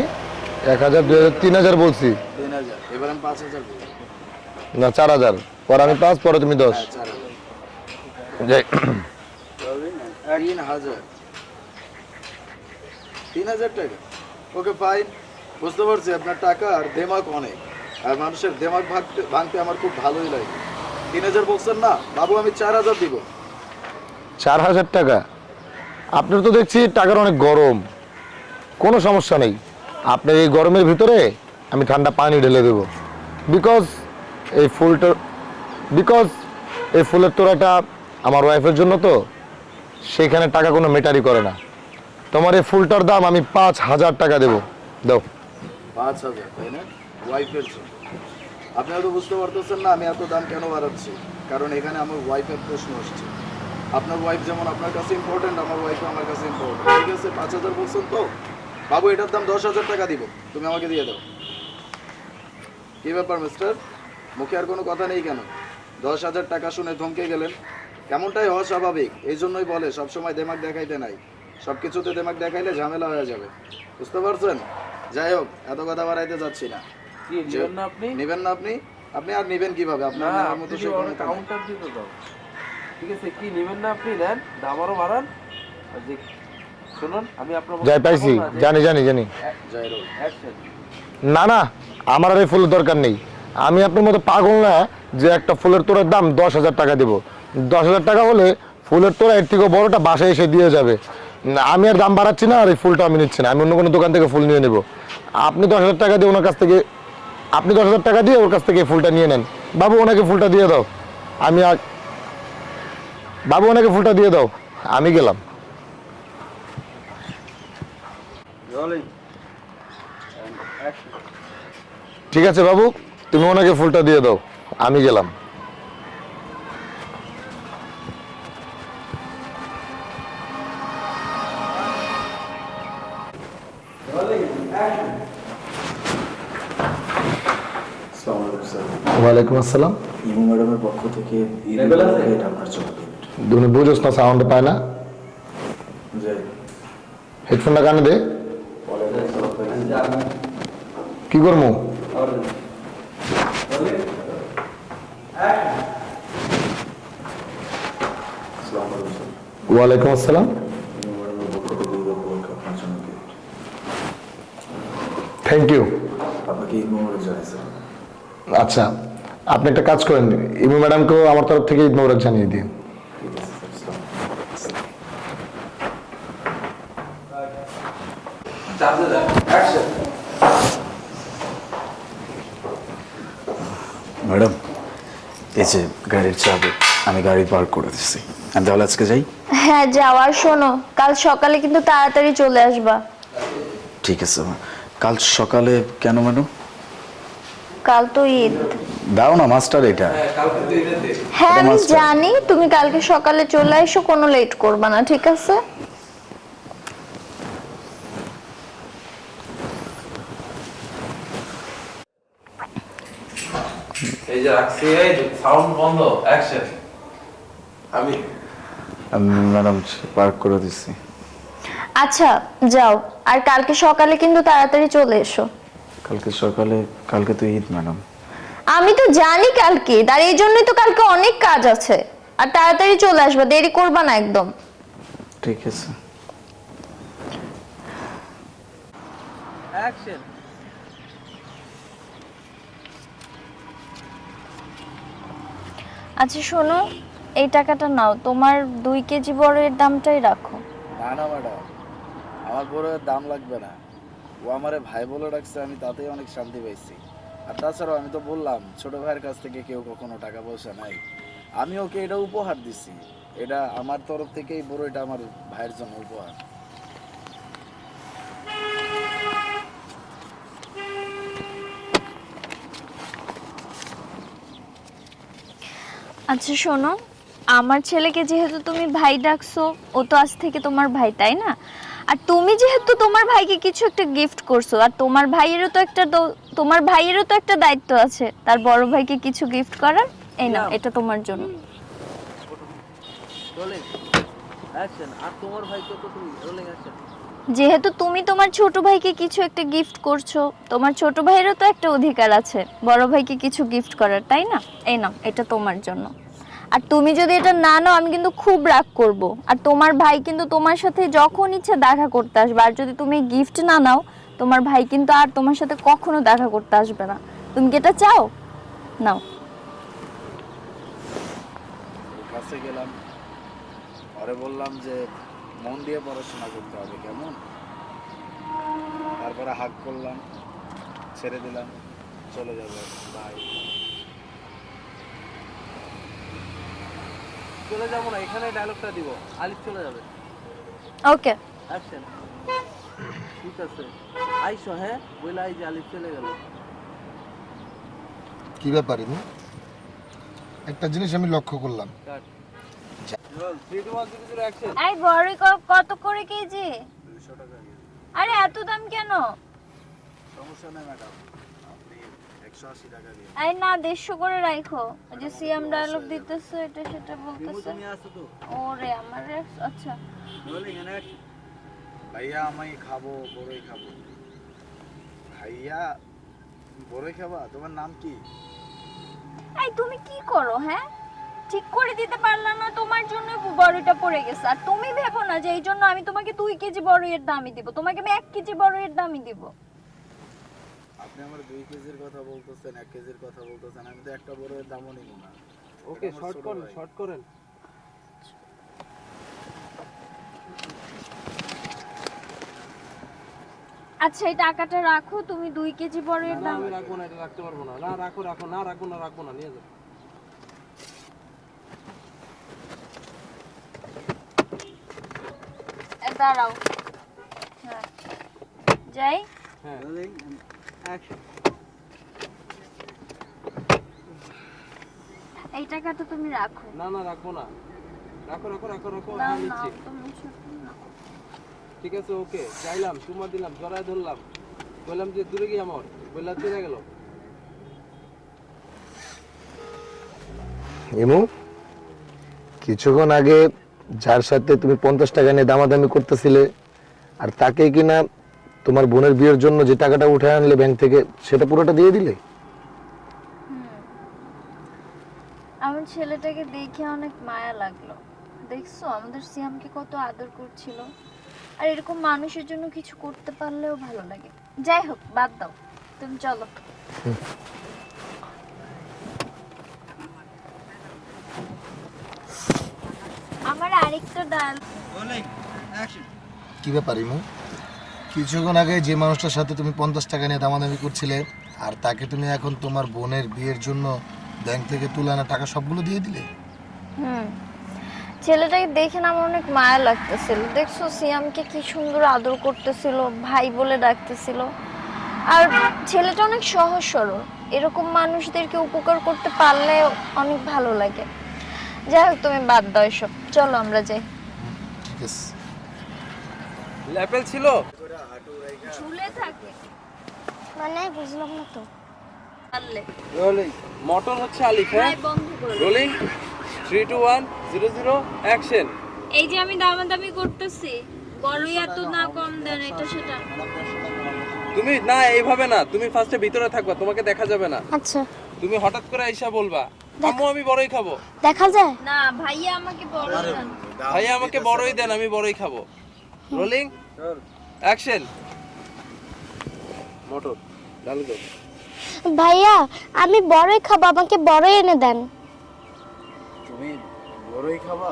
1000, 2000, 3000 বলছি 3000, এবার আমি 5000 বলছি। না, 4000, পরে আমি 5, পরে তুমি 10। 4000। যাই। 3000 টাকা? ওকে ফাইন, বুঝতে পারছি আপনার টাকা আর দেমাগ অনেক, আর মানুষের দেমাগ ভাঙতে আমার খুব ভালোই লাগে। 3000 বলছেন না বাবু, আমি 4000 দিব। 4000 টাকা? আপনার তো দেখছি টাকার অনেক গরম, কোনো সমস্যা নেই, আপনার এই গরমের ভিতরে আমি ঠান্ডা পানি ঢেলে দেবো। বিকজ এই ফুলের তোড়াটা আমার ওয়াইফের জন্য, তো সেইখানে টাকা কোনো ম্যাটারই করে না। তোমার এই ফুলটার দাম আমি 5000 টাকা দেবো, দাও। 5000, তাই না? ওয়াইফের জন্য আপনারা তো বুঝতে পারতেছেন না আমি এত দাম কেন বাড়াচ্ছি, কারণ এখানে আমার ওয়াইফের প্রশ্ন আসছে। আপনার ওয়াইফ যেমন আপনার কাছে ইম্পর্টেন্ট, আমার ওয়াইফও আমার কাছে ইম্পর্টেন্ট, ঠিক আছে? 5000 বলছেন তো বাবু, এটার দাম 10000 টাকা দিব, তুমি আমাকে দিয়ে দাও। কি ব্যাপার মিস্টার, মুখে আর কোনো কথা নেই কেন? 10000 টাকা শুনে ধমকে গেলেন, কেমনটাই হওয়া স্বাভাবিক। এই জন্যই বলে সবসময় দেমাগ দেখাইতে নাই, সব কিছুতে দেমাগ দেখাইলে ঝামেলা হয়ে যাবে, বুঝতে পারছেন? যাই হোক, এত কথা বাড়াইতে যাচ্ছি না। কি নেবেন না আপনি? নেবেন না আপনি? আপনি আর নেবেন কিভাবে? আপনার না, নেওয়ার মতো আপনি সে কোনো কাম- কাউন্টার দিতে দাও, ঠিক আছে? কি নেবেন না আপনি? নেন, দাম আরো বাড়ান। আর যে শুনুন, আমি আপনার যাই, পাইছি, জানি। যাই রোল। অ্যাকশন। না, আমার আর এই ফুলের দরকার নেই। আমি আপনার মতো পাগল না যে একটা ফুলের তোড়ার দাম 10,000 টাকা দেবো। 10,000 টাকা হলে ফুলের তোড়া এর থেকেও বড়টা বাসায় এসে দিয়ে যাবে। না, আমি আর দাম বাড়াচ্ছি না, আর এই ফুলটা আমি নিচ্ছি না, আমি অন্য কোনো দোকান থেকে ফুল নিয়ে নেব। আপনি 10,000 টাকা দিয়ে ওনার কাছ থেকে, আপনি 10,000 টাকা দিয়ে ওর কাছ থেকে এই ফুলটা নিয়ে নেন। বাবু, ওনাকে ফুলটা দিয়ে দাও, বাবু ওনাকে ফুলটা দিয়ে দাও, আমি গেলাম। ঠিক আছে বাবু, তুমি ওনাকে ফুলটা দিয়ে দাও, আমি গেলাম। ওয়ালাইকুম আসসালাম। ইমু ম্যাডামের পক্ষ থেকে এটা আপনার জন্য gift। তুমি বুঝোস না, সাউন্ড পায় না, যাই, হেডফোনটা কানে দে। কি করবো? ওয়ালাইকুম আসসালাম। ইমু ম্যাডামের পক্ষ থেকে ঈদ উপলক্ষে আপনার জন্য gift। Thank you. আপনাকে ঈদ মোবারক জানাইছে। আচ্ছা, আপনি একটা কাজ করেন, ইমু ম্যাডামকেও আমার তরফ থেকে ঈদ মোবারক জানিয়ে দিন। ঠিক আছে স্যার, ম্যাডাম এই যে গাড়ির চাবি, আমি গাড়ি পার্ক করে দিচ্ছি, আমি তাহলে আজকে যাই। হ্যাঁ যাও, আর শোনো, কাল সকালে কিন্তু তাড়াতাড়ি চলে আসবা। ঠিক আছে মা। কাল সকালে কেন ম্যাডাম? কাল তো ঈদ। দাও না মাস্টার এটা। কালকে তো ঈদের দিন। হ্যাঁ আমি মাস্টার। জানি, তুমি কালকে সকালে চলে এসো, কোনো লেট করবা না, ঠিক আছে? এই যে রাখছি, এই সাউন্ড বন্ধ, অ্যাকশন। আমি ম্যাডাম পার্ক করে দিচ্ছি। আচ্ছা যাও, আর কালকে সকালে কিন্তু তাড়াতাড়ি চলে এসো। কালকে সকালে? কালকে তো ঈদ ম্যাডাম। আমি তো জানি কালকে ঈদ, আর এই জন্যই তো কালকে অনেক কাজ আছে। আর তাড়াতাড়ি চলে আসবা, দেরি করবা না একদম। ঠিক আছে। অ্যাকশন। আচ্ছা শোনো, এই টাকাটা নাও, তোমার 2 কেজি বড়ের দামটাই রাখো। না না ম্যাডাম, আমার বড়ের দাম লাগবে না। ও আমারে ভাই বলে ডাকছে, আমি তাতেই অনেক শান্তি পাইছি। আর তাছাড়াও আমি তো বললাম ছোট ভাইয়ের কাছ থেকে কেউ কখনো টাকা পয়সা নাই। আমি ওকে এটা উপহার দিছি, এটা আমার তরফ থেকেই বড়, এটা আমার ভাইয়ের জন্য উপহার। আচ্ছা শোনো, আমার ছেলেকে যেহেতু তুমি ভাই ডাকছো, ও তো আজ থেকে তোমার ভাই, তাই না? আর তুমি যেহেতু তোমার ভাইকে কিছু একটা গিফট করছো, আর তোমার ভাইয়েরও তো একটা দায়িত্ব আছে তার বড় ভাইকে কিছু গিফট করার। এই নাও, এটা তোমার জন্য। Rolling action. আর তোমার ভাইকে তো তুমি রোলিং অ্যাকশন। যেহেতু তুমি তোমার ছোট ভাইকে কিছু একটা গিফট করছো, তোমার ছোট ভাইয়েরও তো একটা অধিকার আছে বড় ভাইকে কিছু গিফট করার, তাই না? এই নাও, এটা তোমার জন্য। আর তুমি যদি এটা না নাও, আমি কিন্তু খুব রাগ করব। আর তোমার ভাই কিন্তু তোমার সাথে যখন ইচ্ছে দেখা করতে আসবে, আর যদি তুমি গিফট না নাও, তোমার ভাই কিন্তু আর তোমার সাথে কখনো দেখা করতে আসবে না। তুমি কি এটা চাও? নাও। ওর কাছে গেলাম, পরে বললাম যে মন দিয়ে পড়াশোনা করতে হবে, কেমন? তারপরে হাক করলাম, ছেড়ে দিলাম, চলে যাবে ভাই। চলে যাবো না, এখানে ডায়লগটা দিব, আলিফ চলে যাবে। ওকে অ্যাকশন। ঠিক আছে, আইসো। হ্যাঁ বলে আই যে আলিফ চলে গেল। কি ব্যাপার ইমু? একটা জিনিস আমি লক্ষ্য করলাম, কাট। Role 3 2 1 0 action. এই বড় কত করে কেজি? 200 টাকা। আরে এত দাম কেন? সমস্যা নেই ম্যাডাম, আপনি 180 টাকা দিন। এই না, 150 করে রাখো। ওই যে সিএম ডায়লগ দিতেছে, এটা সেটা বলতেছে। তুমি আসো তো। ওরে আমার আচ্ছা। Rolling and action. ভাইয়া আমি খাবো, বড়ই খাবো। ভাইয়া বড়ই খাবা? তোমার নাম কি? এই তুমি কি করো? হ্যাঁ ঠিক করে দিতে পারলা না, তোমার জন্য বড়ইটা পড়ে গেছে। আর তুমি ভেবো না যে এই জন্য আমি তোমাকে 2 কেজি বড়ইয়ের দামই দিব, তোমাকে আমি 1 কেজি বড়ইয়ের দামই দিব। আপনি আমার 2 কেজির কথা বলতেছেন, 1 কেজির কথা বলতেছেন, আমি তো একটা বড়ের দামও নিব না। ওকে, শর্ট করেন, শর্ট করেন। আচ্ছা এই টাকাটা রাখো, তুমি 2 কেজি বড়ইয়ের না দাম। আমি রাখবো না, এটা রাখতে পারবো না। না রাখো, রাখো, না রাখবো না, রাখবো না, নিয়ে যাও। দাঁড়াও। হ্যাঁ যাই। হ্যাঁ রোলিং এন্ড অ্যাকশন। এই টাকাটা তুমি রাখো। না না রাখবো না, রাখো রাখো রাখো রাখো। না হ্যাঁ না নিচ্ছি। তুমি ছোট না। ঠিক আছে ওকে, চাইলাম, চুমা দিলাম, জড়ায় ধরলাম, বললাম যে দূরে গিয়ে আমার বললা চলে গেল। ইমু, কিছুক্ষণ আগে যার সাথে তুমি 50 টাকা নিয়ে দামাদামি করতেছিলে, আর তাকে কিনা তোমার বোনের বিয়ের জন্য যে টাকাটা উঠে আনলে ব্যাংক থেকে, সেটা পুরোটা দিয়ে দিলে? আমার ছেলেটাকে দেখে অনেক মায়া লাগলো। দেখছো আমাদের সিয়ামকে কত আদর করছিল। আর এরকম মানুষের জন্য কিছু করতে পারলেও ভালো লাগে। যাই হোক বাদ দাও, তুমি চলো। আমার আরেকটা ডাল। কি ব্যাপার ইমু? কিছুক্ষণ আগে যে মানুষটার সাথে তুমি 50 টাকা নিয়ে দামাদামি করছিলে, আর তাকে তুমি এখন তোমার বোনের বিয়ের জন্য ব্যাংক থেকে তুলে আনা টাকা সবগুলো দিয়ে দিলে? ছেলেটাকে দেখে না আমার অনেক মায়া লাগতেছিল। দেখছো সিয়ামকে কি সুন্দর আদর করতেছিল, ভাই বলে ডাকতেছিল। আর ছেলেটা অনেক সহজ সরল, এরকম মানুষদেরকে উপকার করতে পারলে অনেক ভালো লাগে। যাই হোক তুমি বাদ দাও এসব, চলো আমরা যাই। ল্যাপেল ছিল ঝুলে থাকে মানে বুঝলাম না তো। পারলে মটন হচ্ছে আলিফ, হ্যাঁ ভাই বন্ধ করে দাও। Rolling 3 2 1 0 0 action. এই যে আমি দামাদামি করতেছি, বড়ই এত না কম দেন এটা সেটা। তুমি না এইভাবে না, তুমি ফার্স্টে ভিতরে থাকবা, তোমাকে দেখা যাবে না। আচ্ছা তুমি হঠাৎ করে আইসা বলবা আম্মু আমি বড়ই খাবো। দেখা যায়। না ভাইয়া আমাকে বড়ই দেন। ভাইয়া আমাকে বড়ই দেন, আমি বড়ই খাবো। Rolling action. মোটর চালু করো। ভাইয়া আমি বড়ই খাবো, আমাকে বড়ই এনে দেন। তুমি বড়ই খাবা?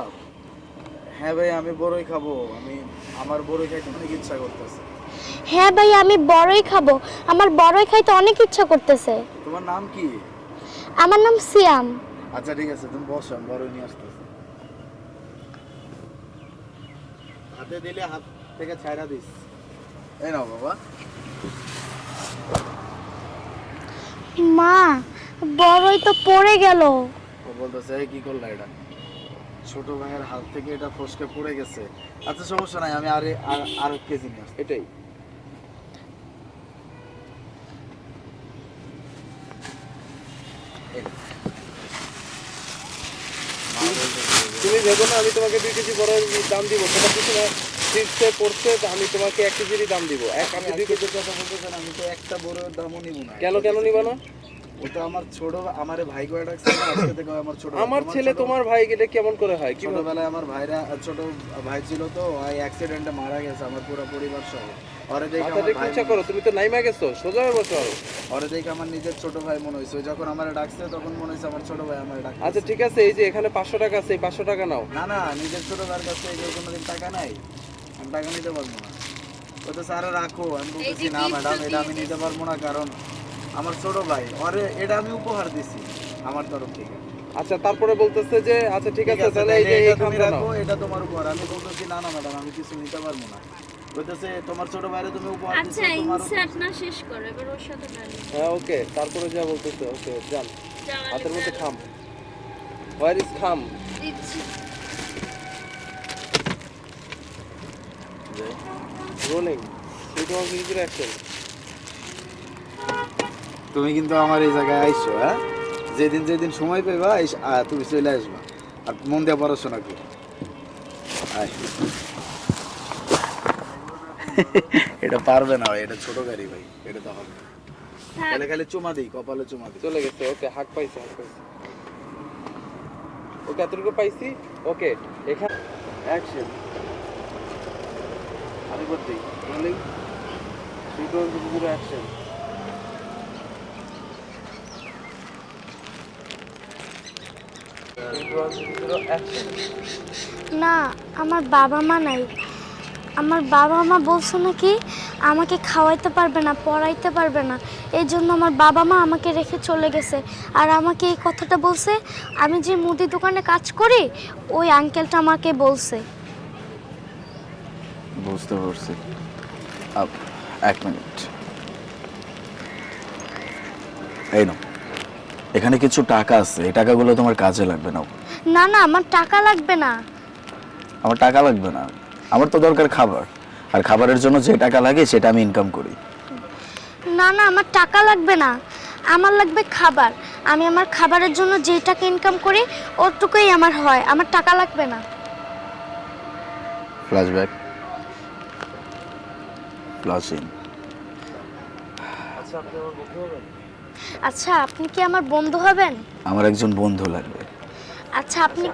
হ্যাঁ ভাই আমি বড়ই খাবো, আমার বড়ই খাইতে অনেক ইচ্ছা করতেছে। হ্যাঁ ভাইয়া আমি বড়ই খাবো, আমার বড়ই খাইতে অনেক ইচ্ছা করতেছে। তোমার নাম কি? আমার নাম সিয়াম। আচ্ছা ঠিক আছে, তুমি বসো, আমি বড়ই নিয়ে আসতেছি। হাতে দিলে হাত থেকে ছাইড়া দিস। এই নাও বাবা। মা বড়ই তো পড়ে গেল। ও বলতেছে এই কি করলা এটা? ছোট ভাইয়ের হাত থেকে এটা ফসকে পড়ে গেছে। আচ্ছা সমস্যা নাই, আমি আর কেজি নিয়ে আসছি। এটাই তুমি ভেবো না আমি তোমাকে 2 কেজি বড়ের দাম দিব, তোমার কিছু না ফিক্সে পড়ছে, আমি তোমাকে 1 কেজিরই দাম দিব। আমি 2 কেজি কথা বলতেছেন, আমি তো একটা বড়ের দামও নিব না। কেন নিবা না? ও তো আমার ছোট, আমার ভাই কয় ডাকছে না, আজকে থেকে আমার ছোট। আমার ছেলে তোমার ভাই, এটা কেমন করে হয়? কি ছোটবেলায় আমার ভাইরা ছোট ভাই ছিল তো, ওই অ্যাক্সিডেন্টে মারা গেছে আমার পুরো পরিবার সহ। ওরে দেখে আমার ভাই, ইচ্ছা করো, তুমি তো নাইমা গেছো, সোজা হয়ে বসো। ওরে দেখে আমার নিজের ছোট ভাই মনে হয়েছে। ওই যখন আমার ডাকছে তখন মনে হয়েছে আমার ছোট ভাই আমার ডাকছে। আচ্ছা ঠিক আছে, এই যে এখানে 500 টাকা আছে, এই 500 টাকা নাও। না না, নিজের ছোট ভাইয়ের কাছে এই যে কোনোদিন টাকা নাই, আমি টাকা নিতে পারবো না। ও তো স্যার রাখো, আমি বলতেছি না ম্যাডাম এটা আমি নিতে পারবো না, কারণ আমার ছোট ভাই, ওরে এটা আমি উপহার দিছি আমার তরফ থেকে। আচ্ছা তারপরে বলতেছে যে আচ্ছা ঠিক আছে তাহলে এই যে এটা এই তুমি খামটা রাখো, নাও। এটা তোমার উপহার। আমি বলতেছি না না ম্যাডাম আমি কিছু নিতে পারবো না। বলতেছে তোমার ছোট ভাইরে তুমি উপহার দিছো, আচ্ছা তোমার ইনসার্ট না শেষ করো, এবার ওর সাথে গালি। হ্যাঁ ওকে, তারপরে যা বলতেছে ওকে জান। যাও, হাতের মধ্যে খাম। হোয়ার ইজ খাম? দিচ্ছি। Rolling 3 2 1 0 action. তুমি কিন্তু আমার এই জায়গায় আইছো, হ্যাঁ যেদিন সময় পাইবা তুমি চলে আসবা, আর মন দিয়ে পড়াশোনা করো। এটা পারবে না ভাই, এটা ছোট গাড়ি ভাই, এটা তো হবে না। খালি খালি চুমা দিই, কপালে চুমা দিই। চলে গেছে, ওকে হাক পাইছে। ওকে এতটুকু পাইছি, ওকে এখানে অ্যাকশন। আরেকবার দিই, রোলিং 3 2 1 0 অ্যাকশন। না আমার বাবা মা নাই। আমার বাবা মা বলছে নাকি আমাকে খাওয়াইতে পারবে না, পড়াইতে পারবে না, এই জন্য আমার বাবা মা আমাকে রেখে চলে গেছে। আর আমাকে এই কথাটা বলছে আমি যে মুদি দোকানে কাজ করি ওই আঙ্কেলটা আমাকে বলছে। বুঝতে পারছি। এক মিনিট, এই নাও, এখানে কিছু টাকা আছে, এই টাকাগুলো তোমার কাজে লাগবে। নাও। না না আমার টাকা লাগবে না। আমার টাকা লাগবে না, আমার তো দরকার খাবার, আর খাবারের জন্য যে টাকা লাগে সেটা আমি ইনকাম করি। না না আমার টাকা লাগবে না, আমার লাগবে খাবার। আমি আমার খাবারের জন্য যে টাকা ইনকাম করি ওটুকুই আমার হয়, আমার টাকা লাগবে না। Flashback, flashing. আচ্ছা আপনি আমার বন্ধু হবেন? আচ্ছা আপনি কি আমার বন্ধু হবেন? আমার একজন বন্ধু লাগবে। আচ্ছা আপনি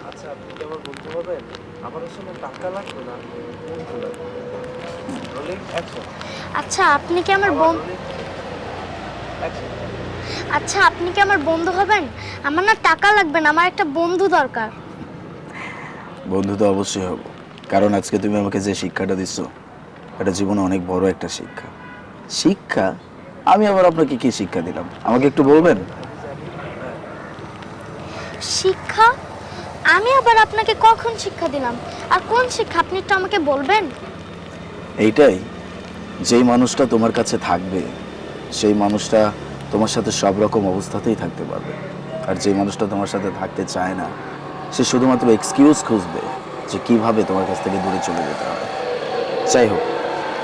আচ্ছা আপনি কি আমার বন্ধু হবেন? আমার আসলে টাকা লাগবে না, বন্ধু লাগবে। Rolling action. আচ্ছা আপনি কি আমার বন্ধু অ্যাকশন। আচ্ছা আপনি কি আমার বন্ধু হবেন? আমার না টাকা লাগবে না, আমার একটা বন্ধু দরকার। বন্ধু তো অবশ্যই হব, কারণ আজকে তুমি আমাকে যে শিক্ষাটা দিছো এটা জীবনে অনেক বড় একটা শিক্ষা। শিক্ষা? আমি আবার আপনাকে কি শিক্ষা দিলাম আমাকে একটু বলবেন? শিক্ষা? আমি আবার আপনাকে কখন শিক্ষা দিলাম? আর কোন শিক্ষা আপনি একটু আমাকে বলবেন? এইটাই, যেই মানুষটা তোমার কাছে থাকবে সেই মানুষটা তোমার সাথে সব রকম অবস্থাতেই থাকতে পারবে, আর যেই মানুষটা তোমার সাথে থাকতে চায় না সে শুধুমাত্র এক্সকিউজ খুঁজবে যে কিভাবে তোমার কাছ থেকে দূরে চলে যেতে হবে। যাই হোক,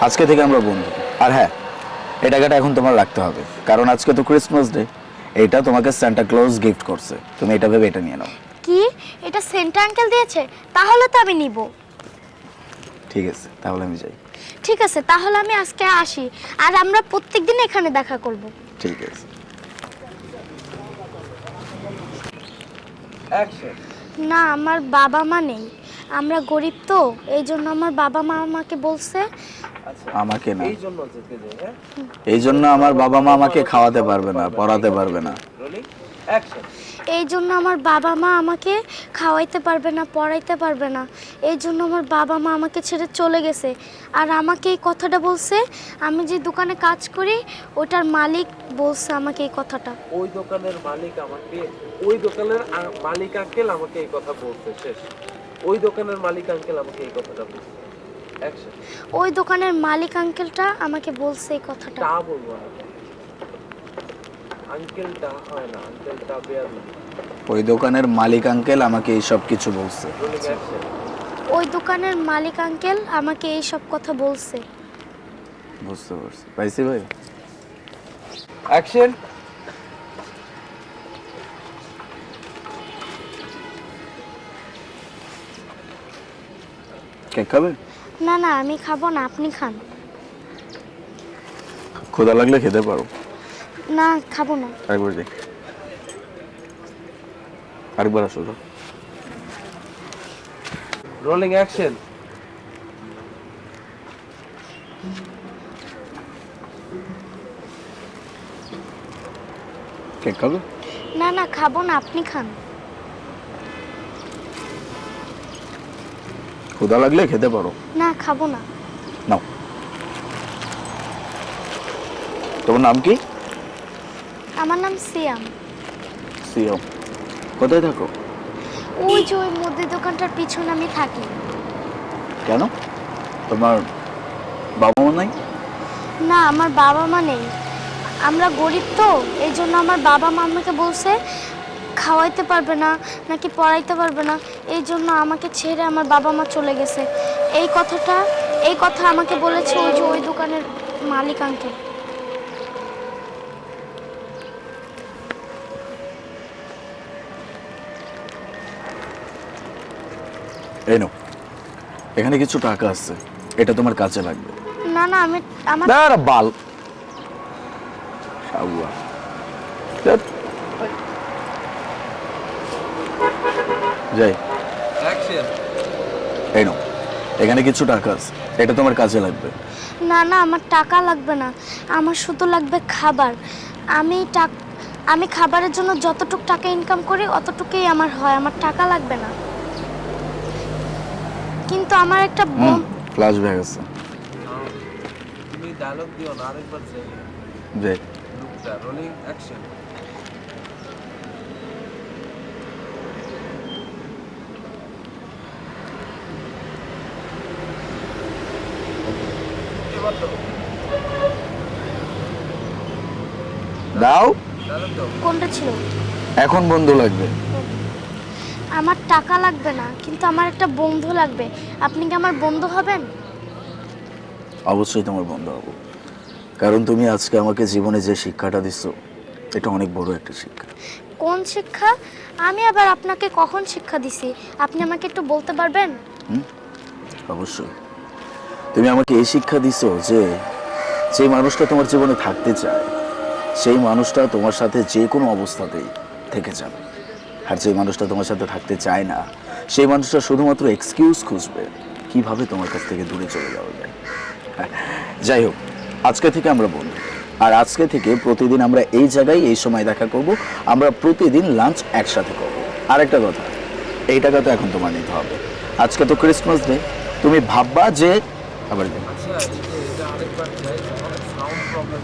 আজকে থেকে আমরা বন্ধু। আর হ্যাঁ, এই টাকাটা এখন তোমার রাখতে হবে, কারণ আজকে তো ক্রিসমাস ডে। এটা তোমাকে সান্টা ক্লজ গিফট করছে, তুমি এটা ভেবে এটা নিয়ে নাও। কি, এটা সেন্টা আঙ্কেল দিয়েছে? তাহলে তো আমি নিব। ঠিক আছে, তাহলে আমি যাই। ঠিক আছে, তাহলে আমি আজকে আসি, আর আমরা প্রত্যেকদিন এখানে দেখা করব। ঠিক আছে। অ্যাকশন। না, আমার বাবা মা নেই, আমরা গরিব তো, এই জন্য আমার বাবা মা আমাকে বলছে। আচ্ছা, আমাকে না, এই জন্য যেতে দেই। হ্যাঁ, এই জন্য আমার বাবা মা আমাকে খাওয়াতে পারবে না, পড়াতে পারবে না। Rolling action. এই জন্য আমার বাবা মা আমাকে খাওয়াইতে পারবে না, পড়াইতে পারবে না, এই জন্য আমার বাবা মা আমাকে ছেড়ে চলে গেছে। আর আমাকে এই কথাটা বলছে, আমি যে দোকানে কাজ করি ওটার মালিক বলছে আমাকে এই কথাটা। ওই দোকানের মালিক আমাকে, ওই দোকানের মালিক আঙ্কেল আমাকে এই কথা বলছে। শেষ। ওই দোকানের মালিক আঙ্কেল আমাকে এই কথাটা বলছে। অ্যাকশন। ওই দোকানের মালিক আঙ্কেলটা আমাকে বলছে এই কথাটা। তা বলবো না, আঙ্কেলটা হয় না, আঙ্কেলটা বেয়াদবি। ওই দোকানের মালিক আঙ্কেল আমাকে এই সব কিছু বলছে। Rolling action. ওই দোকানের মালিক আঙ্কেল আমাকে এই সব কথা বলছে। বুঝতে পারছি, পাইছি ভাই। অ্যাকশন। কেক খাবে? না না, আমি খাবো না, আপনি খান। ক্ষুধা লাগলে খেতে পারো। না, খাবো না। আরেকবার যাই, আরেকবার আসো তো। Rolling action. কেক খাবে? না না, খাবো না, আপনি খান। ক্ষুধা লাগলে খেতে পারো। না, খাবো না। নাও। তোমার নাম কি? আমার নাম সিয়াম। সিও। কোথায় থাকো? ওই যে ওই মুদি দোকানটার পিছনে আমি থাকি। কেন, তোমার বাবা মা নাই? না, আমার বাবা মা নেই, আমরা গরিব তো, এই জন্য আমার বাবা মা আমাকে বলছে খাওয়াইতে পারবে না নাকি পড়াইতে পারবে না, এই জন্য আমাকে ছেড়ে আমার বাবা মা চলে গেছে। এই কথা আমাকে বলেছে ওই যে ওই দোকানের মালিক আঙ্কেল। এই নাও, এখানে কিছু টাকা আছে, এটা তোমার কাজে লাগবে। না না, আমার না বাল শাউয়া। ধ্যাৎ। যাই। অ্যাকশন। এই নাও, এখানে কিছু টাকা আছে, এটা তোমার কাজে লাগবে। না না, আমার টাকা লাগবে না, আমার শুধু লাগবে খাবার। আমি খাবারের জন্য যতটুকু টাকা ইনকাম করি অতটুকুই আমার হয়, আমার টাকা লাগবে না। কিন্তু আমার একটা ফ্ল্যাশব্যাক আছে। তুমি ডায়লগ দিও না, আরেকবার চাই। যাই। লুকটা। Rolling action. এবার তো দাও। ডায়লগ দাও। কোনটা ছিল? এখন বন্ধু লাগবে। আমার টাকা লাগবে না, কিন্তু আমার একটা বন্ধু লাগবে। আপনি কি আমার বন্ধু হবেন? অবশ্যই তোমার বন্ধু হবো, কারণ তুমি আজকে আমাকে জীবনে যে শিক্ষাটা দিছো এটা অনেক বড় একটা শিক্ষা। কোন শিক্ষা? আমি আবার আপনাকে কখন শিক্ষা দিছি, আপনি আমাকে একটু বলতে পারবেন? অবশ্যই, তুমি আমাকে এই শিক্ষা দিছো যে যে মানুষটা তোমার জীবনে থাকতে চায় সেই মানুষটা তোমার সাথে যে কোনো অবস্থাতেই থেকে যাবে, আর যে মানুষটা তোমার সাথে থাকতে চায় না সেই মানুষটা শুধুমাত্র এক্সকিউজ খুঁজবে কিভাবে তোমার কাছ থেকে দূরে চলে যাওয়া যায়। যাই হোক, আজকে থেকে আমরা বন্ধু, আর আজকে থেকে প্রতিদিন আমরা এই জায়গায় এই সময় দেখা করব, আমরা প্রতিদিন লাঞ্চ একসাথে করব। আরেকটা কথা, এই টাকা তো এখন তোমার নিতে হবে, আজকে তো ক্রিসমাস ডে, তুমি ভাববা যে আবার আচ্ছা, এটা আরেকবার চাই, অনেক সাউন্ড প্রবলেম।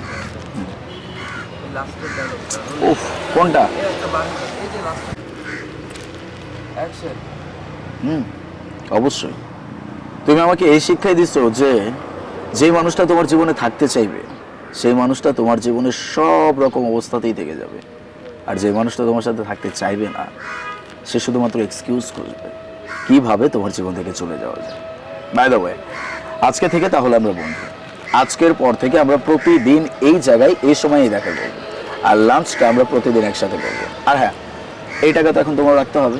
লাস্টের ডায়লগটা। উফ, কোনটা? এই একটা বাড়ি, এই যে লাস্ট। অ্যাকশন। অবশ্যই। তুমি আমাকে এই শিক্ষাই দিচ্ছ যে যেই মানুষটা তোমার জীবনে থাকতে চাইবে সেই মানুষটা তোমার জীবনের সব রকম অবস্থাতেই থেকে যাবে, আর যে মানুষটা তোমার সাথে থাকতে চাইবে না সে শুধুমাত্র এক্সকিউজ করবে কিভাবে তোমার জীবন থেকে চলে যাওয়া যায়। বাই দ্য ওয়ে, আজকে থেকে তাহলে আমরা বন্ধু। আজকের পর থেকে আমরা প্রতিদিন এই জায়গায় এই সময়ই দেখা করবো, আর লাঞ্চটা আমরা প্রতিদিন একসাথে করবো। আর হ্যাঁ, এই টাকা তো এখন তোমার রাখতে হবে।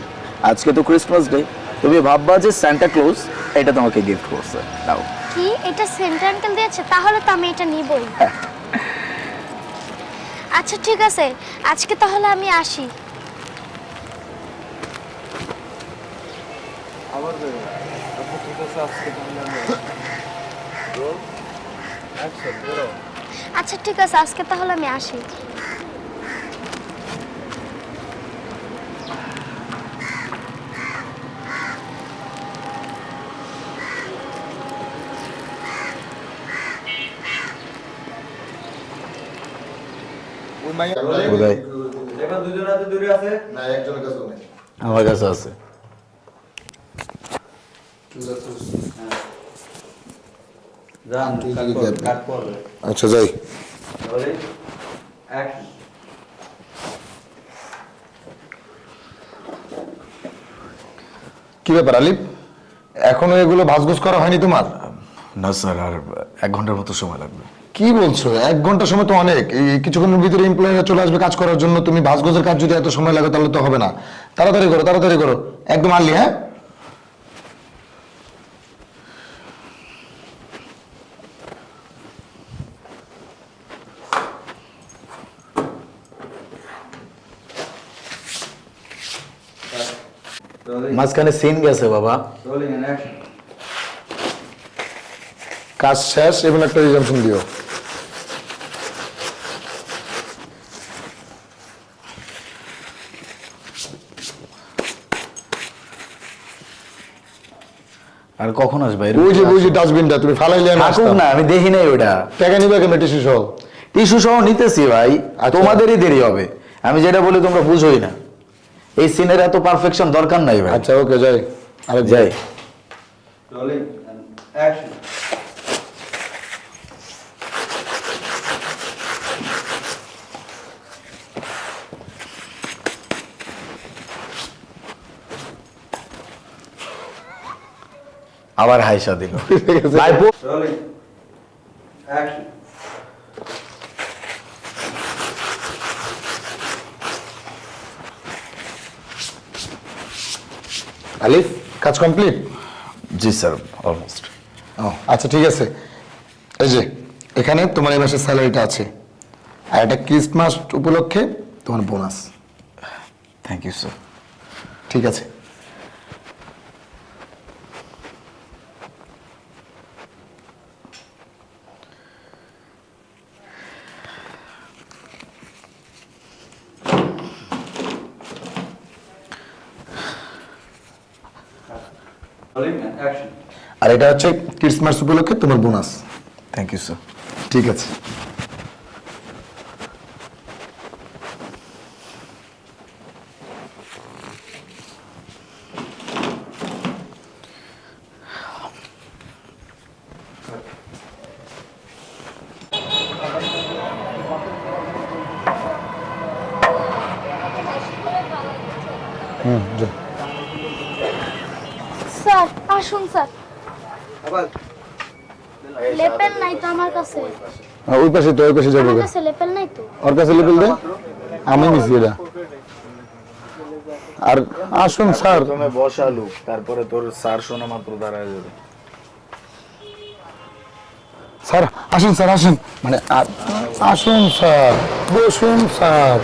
আজকে তো ক্রিসমাস ডে, তুমি ভাববা যে সান্টা ক্লজ এটা তোমাকে গিফট করছে। দাও। কি এটা সেন্টার আঙ্কেল দিয়েছে? তাহলে তো আমি এটা নিবই। আচ্ছা ঠিক আছে, আজকে তাহলে আমি আসি। আবার আপু ঠিক আছে, আজকে তাহলে আমরা রোল অ্যাকশন করো। আচ্ছা ঠিক আছে, আজকে তাহলে আমি আসি। কোথায়? এখন দুজন হাতে দূরে আছে না, একজনের কাছে নেই। আমার কাছে আছে। যান কাট করবে। আচ্ছা যাই। Rolling action. কি ব্যাপার আলিফ, এখনো এগুলো ভাজগোজ করা হয়নি তোমার? না স্যার, আর 1 ঘন্টার মতো সময় লাগবে। কি বলছো? 1 ঘন্টা সময় তো অনেক। এই কিছুক্ষণের ভিতরে এমপ্লয়িরা চলে আসবে কাজ করার জন্য, তুমি ভাজগোজের কাজ যদি এত সময় লাগে তাহলে তো হবে না। তাড়াতাড়ি করো, তাড়াতাড়ি করো, একদম আর্লি। হ্যাঁ, মাঝখানে সিন গেছে বাবা। Rolling and action. কাজ শেষ, এবং একটা রিজামশন দিও। আর কখন আসবে? ওই যে ডাস্টবিনটা তুমি ফালাইলে আমি থাকুক আসতাম। না, আমি দেখি নাই ওটা। টাকা নিবে কেন টিস্যু সহ? টিস্যু সহ নিতেছি ভাই, তোমাদেরই দেরি হবে। আমি যেটা বলি তোমরা বুঝোই না। এই সিনের এত পারফেকশন দরকার নাই ভাই। আচ্ছা ওকে, যাই। আরে যাই। Rolling and action. আবার হাইসা দিল। Rolling action. আলিফ, কাজ কমপ্লিট? জি স্যার, অলমোস্ট। ও আচ্ছা ঠিক আছে। এই যে এখানে তোমার এই মাসের স্যালারিটা আছে, আর এটা ক্রিসমাস উপলক্ষে তোমার বোনাস। Thank you sir. ঠিক আছে। Rolling and action. আর এটা হচ্ছে ক্রিসমাস উপলক্ষে তোমার বোনাস। Thank you sir. ঠিক আছে। যা। স্যার আসুন স্যার। আবার লেপেল নাই তো আমার কাছে। ওই পাশে তো, ওই পাশে যাবো। আমার কাছে লেপেল নাই তো। ওর কাছে লেবেল দে, আমি নিছি এটা। আর আসুন স্যার। প্রথমে বসালু, তারপরে তোর স্যার শোনা মাত্র দাঁড়ায় যাবে। স্যার আসুন, স্যার আসুন, মানে আসুন স্যার, বসুন স্যার।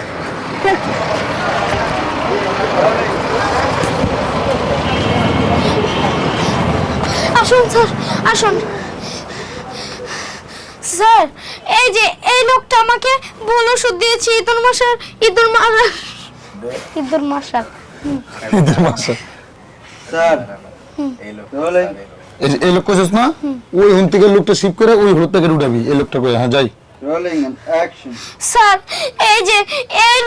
আসুন স্যার, আসুন। স্যার এই যে এই লোকটা আমাকে ভুল ওষুধ দিয়েছে ইঁদুর মশার। স্যার এই লোক রোলিং এই যে এই লোক কইছস না, ওই হুন থেকে লোকটা শিফট করে ওই হলুদ থেকে উঠাবি। এই লোকটা কই? হ্যাঁ যাই। Rolling and action. স্যার এই যে এই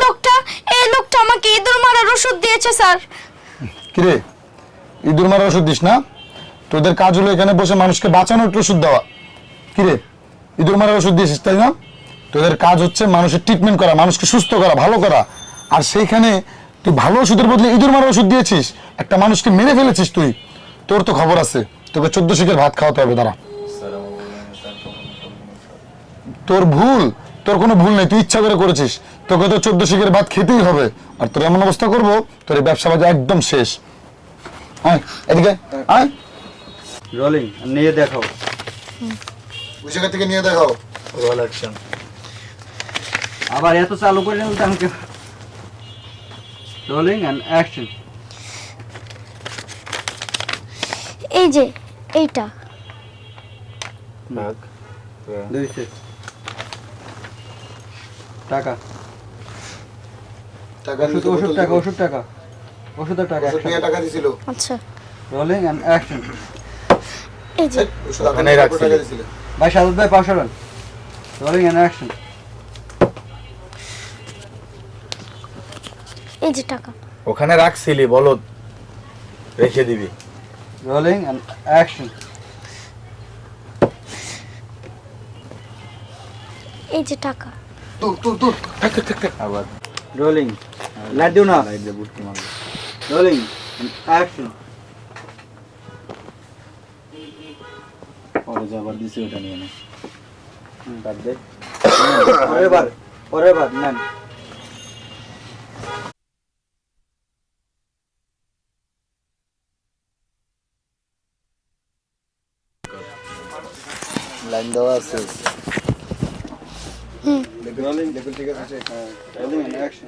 লোকটা আমাকে ইঁদুর মারার ওষুধ দিয়েছে স্যার। কিরে ইঁদুর মারার ওষুধ দিস না? তোদের কাজ হলো এখানে বসে মানুষকে বাঁচানোর ওষুধ দেওয়া। কিরে ইঁদুর মারার ওষুধ দিয়েছিস তাই না? তোদের কাজ হচ্ছে মানুষের ট্রিটমেন্ট করা, মানুষকে সুস্থ করা, ভালো করা। আর সেইখানে তুই ভালো ওষুধের বদলে ইঁদুর মারার ওষুধ দিয়েছিস, একটা মানুষকে মেরে ফেলেছিস তুই। তোর তো খবর আছে, তোকে 14 শিখের ভাত খাওয়াতে হবে। দাঁড়া, তোর ভুল, তোর কোনো ভুল নেই, তুই ইচ্ছা করে করেছিস। তোকে তো 14 শিখের ভাত খেতেই হবে। আর তোর এমন অবস্থা করবো, তোর এই ব্যবসা বাজার একদম শেষ। আয় এদিকে আয়, রোলিং নিয়ে দেখাও। ওই জায়গা থেকে নিয়ে দেখাও। Roll action. আবার এত চালু করে নিল তো আমাকে। Rolling and action. এই যে এইটা 200 টাকা। টাকা ওষুধ ওষুধ টাকা ওষুধ টাকা ওষুধের টাকা। টাকা দিছিল। আচ্ছা রোলিং এন্ড অ্যাকশন। এই যে ওখানেই রাখছিল। ভাই সাদত ভাই পাশে রান। Rolling and action. এই যে টাকা ওখানে রাখছিলি, বলো রেখে দিবি। Rolling and action. এই যে টাকা দূর আবার রোলিং লাইট দিও না। Rolling and action. পরে যে আবার দিছি ওটা নিয়ে নে। বাদ দে। পরের বার নেন। লাইন দেওয়া আছে। রোলিং লেভেল ঠিক আছে। Rolling and action.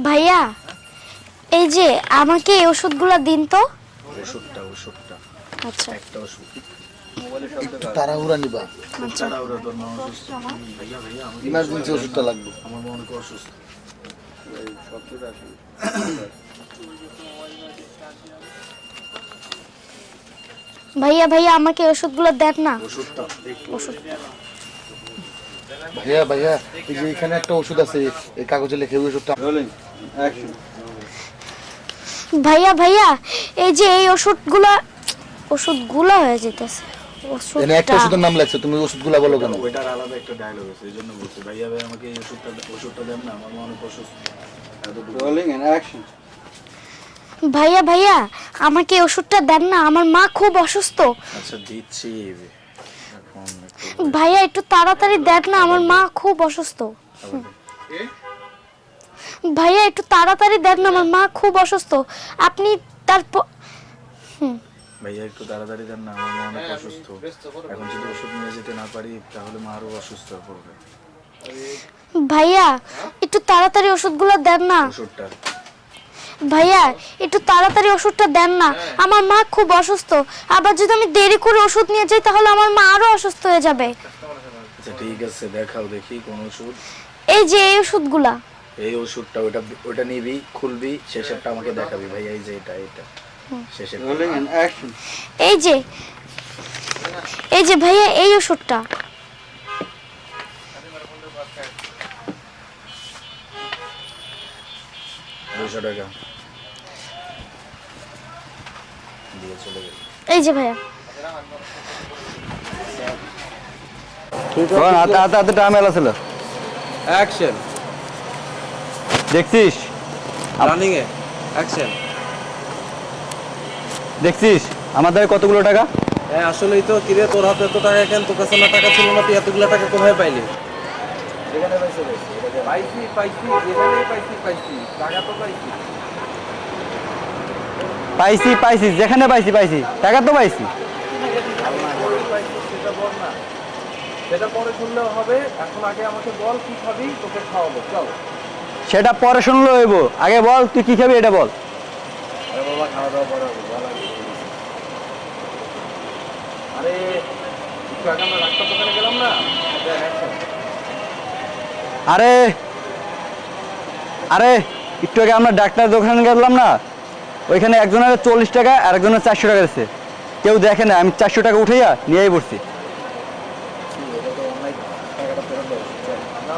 ভাইয়া এই যে আমাকে এই ওষুধগুলো দিন তো। ওষুধটা আচ্ছা একটা ওষুধ তাড়াহুড়া নিবা, তাড়াহুড়া তোর মা অসুস্থ। ভাইয়া আমাকে ইমার্জেন্সি ওষুধটা লাগবে। আমার মা অনেক অসুস্থ। ভাইয়া ভাইয়া আমাকে এই ওষুধগুলো দেন না। ওষুধটা ওষুধ ভাইয়া এই যে এখানে একটা ওষুধ আছে, এই কাগজে লিখে ওই ওষুধটা। Rolling action. ভাইয়া ভাইয়া এই যে এই ওষুধগুলো হয়ে যেতেছে। এখানে একটা ওষুধের নাম লাগছে, তুমি ওষুধগুলা বলো কেন? ওইটার আলাদা একটা ডায়লগ আছে, এই জন্য বলছি ভাইয়া আমাকে এই ওষুধটা দেন না, আমার মা অনেক অসুস্থ। Rolling and action. ভাইয়া ভাইয়া আমাকে এই ওষুধটা দেন না, আমার মা খুব অসুস্থ। আচ্ছা দিচ্ছি এখন একটু। ভাইয়া একটু তাড়াতাড়ি দেন না, আমার মা খুব অসুস্থ। ভাইয়া একটু তাড়াতাড়ি দেন না, আমার মা খুব অসুস্থ। আপনি তারপর ভাইয়া একটু তাড়াতাড়ি দেন না, আমার মা অনেক অসুস্থ। এখন যদি ওষুধ নিয়ে যেতে না পারি তাহলে মা আরো অসুস্থ হয়ে পড়বে। ভাইয়া একটু তাড়াতাড়ি ওষুধগুলো দেন না। ওষুধটা ভাইয়া একটু তাড়াতাড়ি ওষুধটা দেন না, আমার মা খুব অসুস্থ। আবার যদি আমি দেরি করে ওষুধ নিয়ে যাই তাহলে আমার মা আরো অসুস্থ হয়ে যাবে। আচ্ছা ঠিক আছে, দেখাও দেখি কোন ওষুধ। এই যে এই ওষুধগুলা। এই ওষুধটা ওটা নিবি, খুলবি, শেষেরটা আমাকে দেখাবি। ভাইয়া এই যে এটা শেষের। Rolling and action. এই যে ভাইয়া এই ওষুধটা। 200 টাকা দিয়ে চলে গেল। এই যে ভাইয়া হাতে টাইম এলা ছিল। অ্যাকশন। দেখছিস রানিং এ অ্যাকশন। দেখছিস আমাদের কতগুলো টাকা? হ্যাঁ আসলেই তো। কিরে তোর হাতে এত টাকা কেন? তোর কাছে না টাকা ছিল না? তুই এতগুলো টাকা কোথায় পাইলি? পাইছি যেখানেই পাইছি টাকা তো পাইছি। পাইছি যেখানে পাইছি টাকা তো পাইছি। সেটা বল না, সেটা পরে শুনলেও হবে। এখন আগে আমাকে বল কি খাবি, তোকে খাওয়াবো। চল। সেটা পরে শুনলে হইব, আগে বল তুই কি খাবি এটা বল। আরে বাবা খাওয়া দাওয়া পরে হবে, বল আগে। আরে একটু আগে আমরা ডাক্তার দোকানে গেলাম না? অ্যাকশন। আরে একটু আগে আমরা ডাক্তার দোকানে গেলাম না, ওইখানে একজনের 40 টাকা আর একজনের 400 টাকা দিচ্ছে। কেউ দেখে না, আমি 400 টাকা উঠাইয়া নিয়েই পড়ছি। না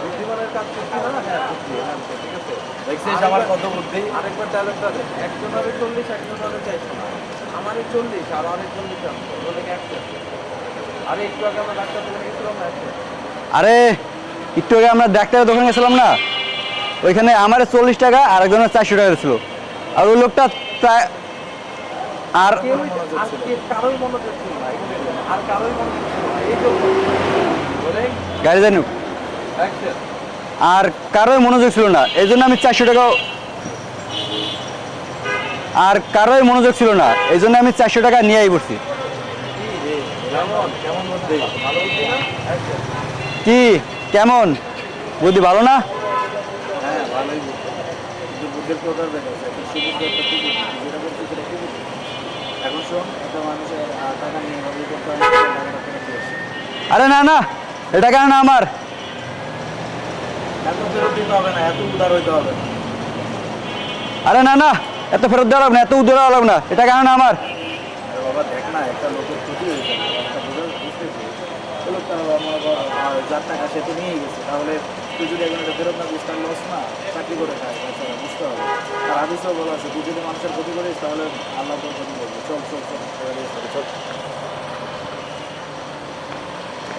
বুদ্ধিমানের কাজ করছি না। হ্যাঁ বুঝছি, ঠিক আছে। দেখছিস আমার কত বুদ্ধি? আরেকবার ডায়লগটা দেন, একজনের 40 একজনের 400 না, আমারই 40 আর অনেক 40 আছে বলে কি 100। আরে একটু আগে আমরা ডাক্তার দোকানে গেছিলাম না 100। আরে একটু আগে আমরা ডাক্তারের দোকানে গেছিলাম না, ওইখানে আমার 40 টাকা আর একজনের 400 টাকা ছিল। আর ওই লোকটা প্রায় আর কারোই মনোযোগ ছিল না এখানে, আর কারোই মনোযোগ ছিল না, এই তো বলে গাড়ি জানুক অ্যাকশন। আর কারোই মনোযোগ ছিল না, এই জন্য আমি 400 টাকা, আর কারোই মনোযোগ ছিল না এই জন্য আমি 400 টাকা নিয়েই পড়ছি। কেমন কেমন বুদ্ধি, ভালো বুদ্ধি না? অ্যাকশন। কি কেমন বুদ্ধি, ভালো না? হ্যাঁ ভালোই বুদ্ধি, কিন্তু বুদ্ধির প্রকার দেখাচ্ছে, একটা সুবুদ্ধি একটা কুবুদ্ধি, যেটা করছি সেটা কুবুদ্ধি। এখন শোন, একটা মানুষের টাকা নিয়ে ভাবি করতে হয়, টাকাটা ফেরত দিয়ে আসে। আরে না না, এটা কেন না আমার? এত ফেরত দিতে হবে না, এত উদার হইতে হবে না। আরে না না, এত ফেরত দেওয়া লাগবে না, এত উদ্ধার দেওয়া লাগবে না, এটা কেন না আমার? আরে বাবা দেখ না, একটা লোকের ক্ষতি হয়ে যাবে, একটা বুঝতেছি ওই লোকটা যার টাকা সে তো নিয়েই গেছে, তাহলে তুই যদি এখন এটা ফেরত না দিস তাহলে লস না, চাকরি করে খায় তাছাড়া, বুঝতে হবে। আর হাদিসেও বলা আছে তুই যদি মানুষের ক্ষতি করিস তাহলে আল্লাহ তোর ক্ষতি করবে। চল চল চল চল।